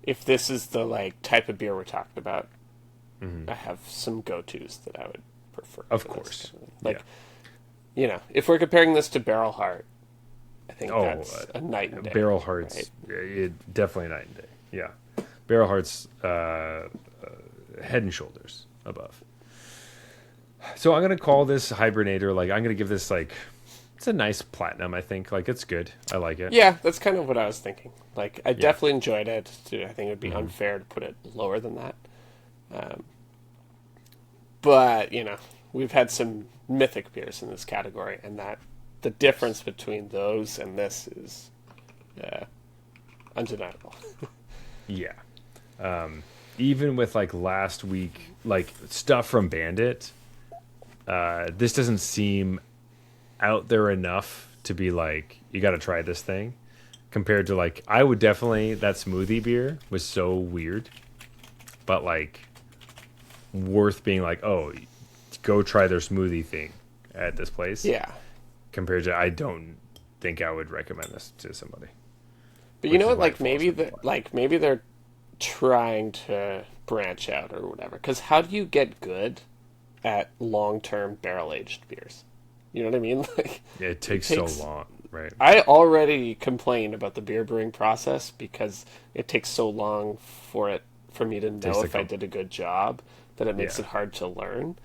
if this is the like type of beer we're talking about, I have some go-tos that I would prefer. Of for this course. kind of thing. Like, you know, if we're comparing this to Barrel Heart, I think Oh, that's a night and day. Barrel Heart's definitely night and day. Yeah, Barrel Heart's head and shoulders above. So I'm gonna call this Hibernator. Like I'm gonna give this like it's a nice platinum. I think like it's good. I like it. Yeah, that's kind of what I was thinking. Like, I definitely enjoyed it. I think it would be unfair to put it lower than that. But, you know, we've had some mythic beers in this category, and that the difference between those and this is undeniable. Yeah. even with like last week, like stuff from Bandit, this doesn't seem out there enough to be like, you got to try this thing. Compared to like, I would definitely, that smoothie beer was so weird, but like worth being like, oh, go try their smoothie thing at this place. Yeah. Compared to, I don't think I would recommend this to somebody. But you Which know is what? why it Like falls maybe into the play. like maybe they're trying to branch out or whatever. Because how do you get good at long-term barrel-aged beers? You know what I mean? Like Yeah, it takes takes- so long, right? I already complain about the beer brewing process because it takes so long for me to know Tastes if like I did a good job that it makes Yeah. it hard to learn.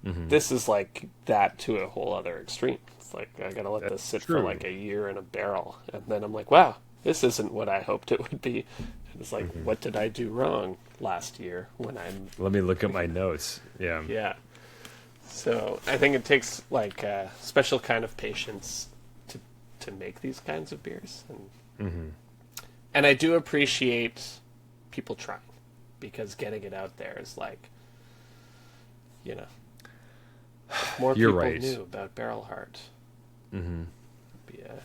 Mm-hmm. This is like that to a whole other extreme. It's like I gotta let this sit for true. like a year in a barrel, and then I'm like, wow, this isn't what I hoped it would be. And it's like, Mm-hmm. what did I do wrong last year when I'm Let me look at my notes. Yeah. yeah. So I think it takes like a special kind of patience to make these kinds of beers, and I do appreciate people trying because getting it out there is like, you know, if more You're people right. knew about Barrel Heart. Mm-hmm. Be a...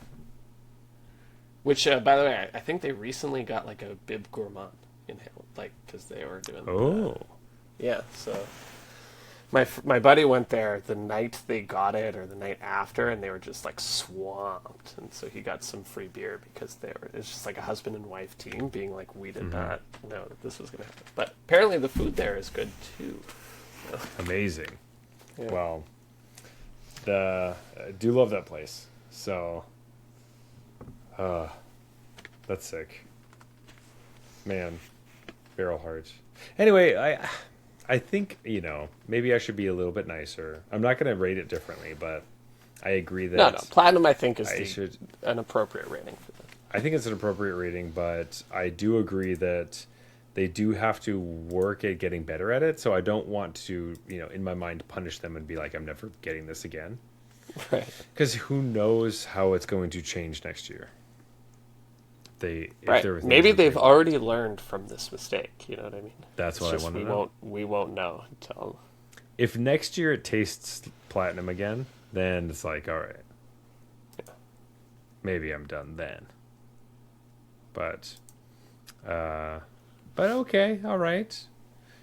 Which, by the way, I think they recently got like a Bib Gourmand in like because they were doing. Oh. Yeah. So my buddy went there the night they got it or the night after, and they were just like swamped, and so he got some free beer because they were. It's just like a husband and wife team being like, we did not know that this was going to happen, but apparently the food there is good too. Amazing. Yeah. Well, I do love that place. So, that's sick. Man, Barrel Heart. Anyway, I think, maybe I should be a little bit nicer. I'm not going to rate it differently, but I agree that No, platinum I think is I should. an appropriate rating for them. I think it's an appropriate rating, but I do agree that they do have to work at getting better at it. So I don't want to, in my mind, punish them and be like, I'm never getting this again. Right. Because who knows how it's going to change next year. If Right. there were things Maybe that they've they- already learned from this mistake. You know what I mean? That's It's what I just want to we know. won't know until. If next year it tastes platinum again, then it's like, all right, maybe I'm done then. But okay, all right.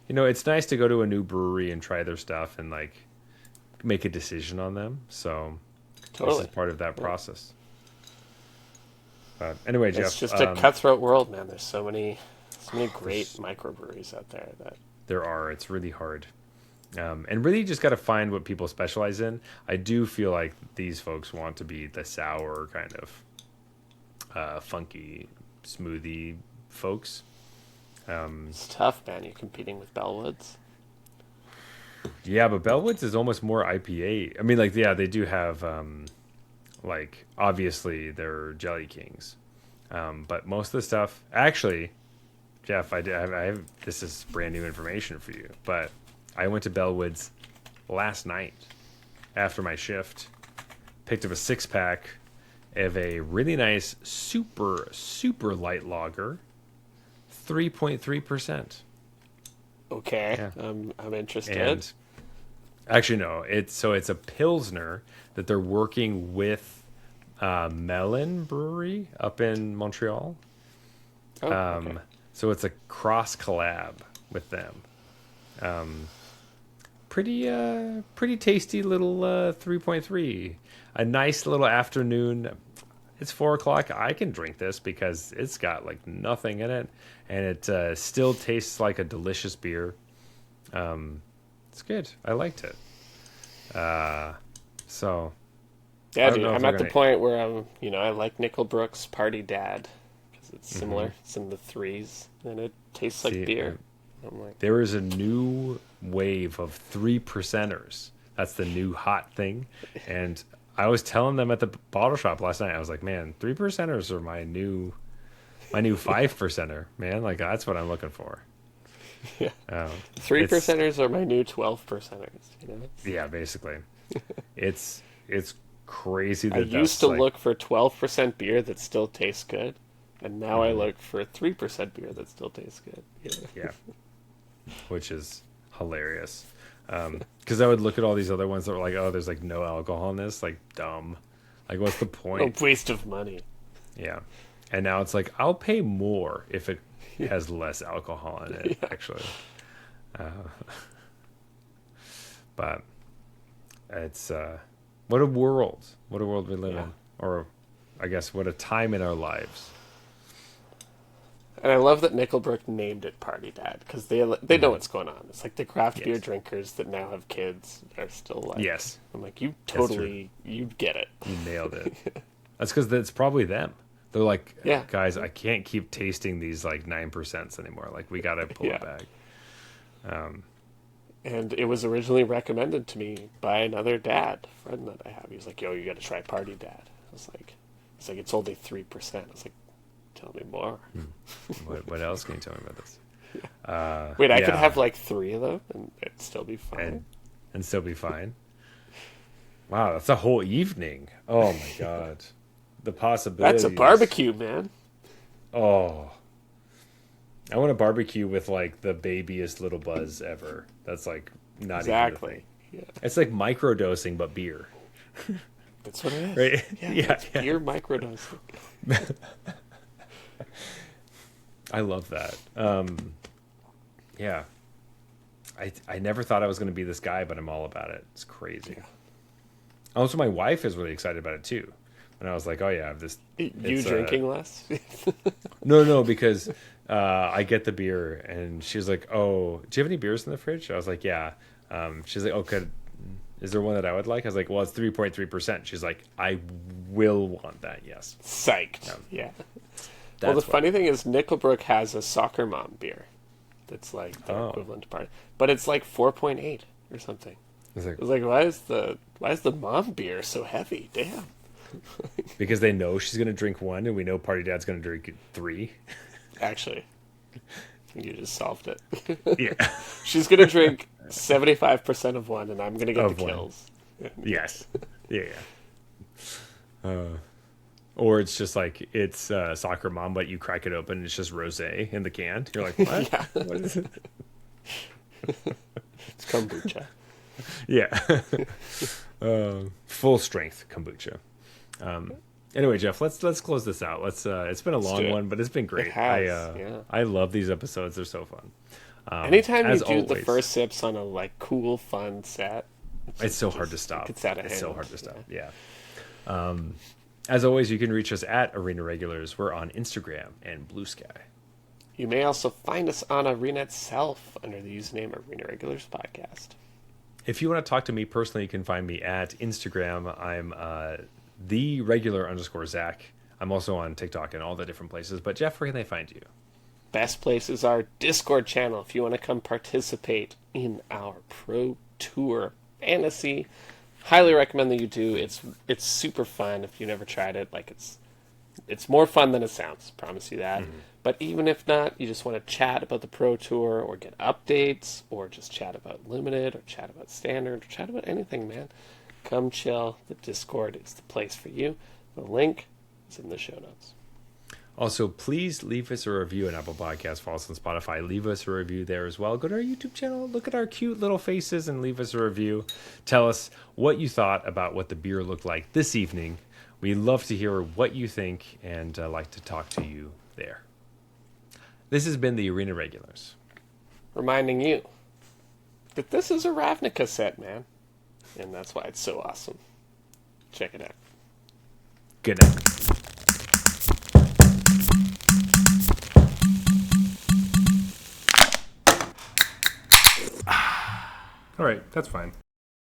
It's nice to go to a new brewery and try their stuff and like make a decision on them. So Totally. this is part of that process. But anyway, Jeff, It's just a cutthroat world, man. There's so many great microbreweries out there that. there are. It's really hard. And really just got to find what people specialize in. I do feel like these folks want to be the sour kind of funky smoothie folks. It's tough, man. You're competing with Bellwoods. Yeah, but Bellwoods is almost more IPA. I mean, like, yeah, they do have, like, obviously they're Jelly Kings. But most of the stuff, actually, Jeff, I have this is brand new information for you, but I went to Bellwoods last night after my shift, picked up a 6-pack of a really nice, super, super light lager, 3.3%. Okay, Yeah. I'm interested. And actually, no, it's a Pilsner that they're working with Melon Brewery up in Montreal. Oh, okay. So it's a cross collab with them. Pretty tasty little 3.3. A nice little afternoon. It's 4:00. I can drink this because it's got like nothing in it, and it still tastes like a delicious beer. It's good. I liked it. So Yeah, I don't dude, know if I'm they're at the gonna- point where I like Nickelbrook's Party Dad because it's Mm-hmm. similar. It's in the threes and it tastes like See, beer. I'm like, there is a new wave of 3%ers. That's the new hot thing. And I was telling them at the bottle shop last night, I was like, man, 3%ers are my new 5%er, man. Like, that's what I'm looking for. yeah, Um, 3%ers are my new 12%ers. yeah, basically. It's crazy that I used to like, look for 12% beer that still tastes good, and now I look for 3% beer that still tastes good. Yeah. which is hilarious. Because I would look at all these other ones that were like, oh, there's like no alcohol in this, like dumb. Like, what's the point? A waste of money. Yeah. And now it's like, I'll pay more if it has less alcohol in it, actually. But it's, what a world. What a world we live in. Or, I guess, what a time in our lives. And I love that Nickelbrook named it Party Dad, because they know what's going on. It's like the craft beer drinkers that now have kids are still like... Yes. I'm like, you totally, you get it. You nailed it. That's because it's probably them. They're like, Yeah. guys, I can't keep tasting these like 9% anymore. Like, we got to pull it back. And it was originally recommended to me by another dad friend that I have. He was like, yo, you got to try Party Dad. I was like, it's only 3%. I was like, tell me more. What else can you tell me about this? Wait, I could have like 3 of them and it'd still be fine. And still be fine. Wow, that's a whole evening. Oh my god. The possibilities. That's a barbecue, man. Oh. I want a barbecue with like the babiest little buzz ever. That's like not exactly. even a thing. Yeah. It's like microdosing but beer. That's what it is. Right? Yeah. Beer microdosing. I love that. Yeah. I never thought I was going to be this guy, but I'm all about it. It's crazy. Yeah. Also, my wife is really excited about it too. And I was like, oh yeah, I have this. You drinking less? No, because I get the beer, and she's like, oh, do you have any beers in the fridge? I was like, yeah. She's like, oh, is there one that I would like? I was like, well, it's 3.3%. She's like, I will want that, yes. Psyched. Yeah. Well, the funny thing is, Nickelbrook has a Soccer Mom beer that's like the equivalent to Party, but it's like 4.8 or something. It's I was like, why is the mom beer so heavy? Damn. Because they know she's gonna drink 1, and we know Party Dad's gonna drink 3. Actually, you just solved it. Yeah. She's gonna drink 75% of 1, and I'm gonna get the kills. Yes. Yeah. Or it's just like it's Soccer Mom, but you crack it open and it's just rosé in the can. You're like, what? Yeah. What is it? It's kombucha. Yeah. Full strength kombucha. Anyway, Jeff, let's close this out. It's been a long one, but it's been great. It has, I love these episodes. They're so fun. Anytime you do the first sips on a like cool, fun set, it's so hard to stop. It's out of It's hand. so hard to stop. Yeah. As always, you can reach us at Arena Regulars. We're on Instagram and Blue Sky. You may also find us on Arena itself under the username Arena Regulars Podcast. If you want to talk to me personally, you can find me at Instagram. I'm _Zach. I'm also on TikTok and all the different places. But Jeff, where can they find you? Best place is our Discord channel if you want to come participate in our Pro Tour Fantasy. Highly recommend that you do. It's super fun if you never tried it. Like it's more fun than it sounds. Promise you that. Mm-hmm. But even if not, you just want to chat about the Pro Tour or get updates or just chat about Limited or chat about Standard or chat about anything, man. Come chill. The Discord is the place for you. The link is in the show notes. Also, please leave us a review on Apple Podcasts, follow us on Spotify. Leave us a review there as well. Go to our YouTube channel, look at our cute little faces, and leave us a review. Tell us what you thought about what the beer looked like this evening. We love to hear what you think and like to talk to you there. This has been the Arena Regulars. Reminding you that this is a Ravnica set, man. And that's why it's so awesome. Check it out. Good night. All right, that's fine.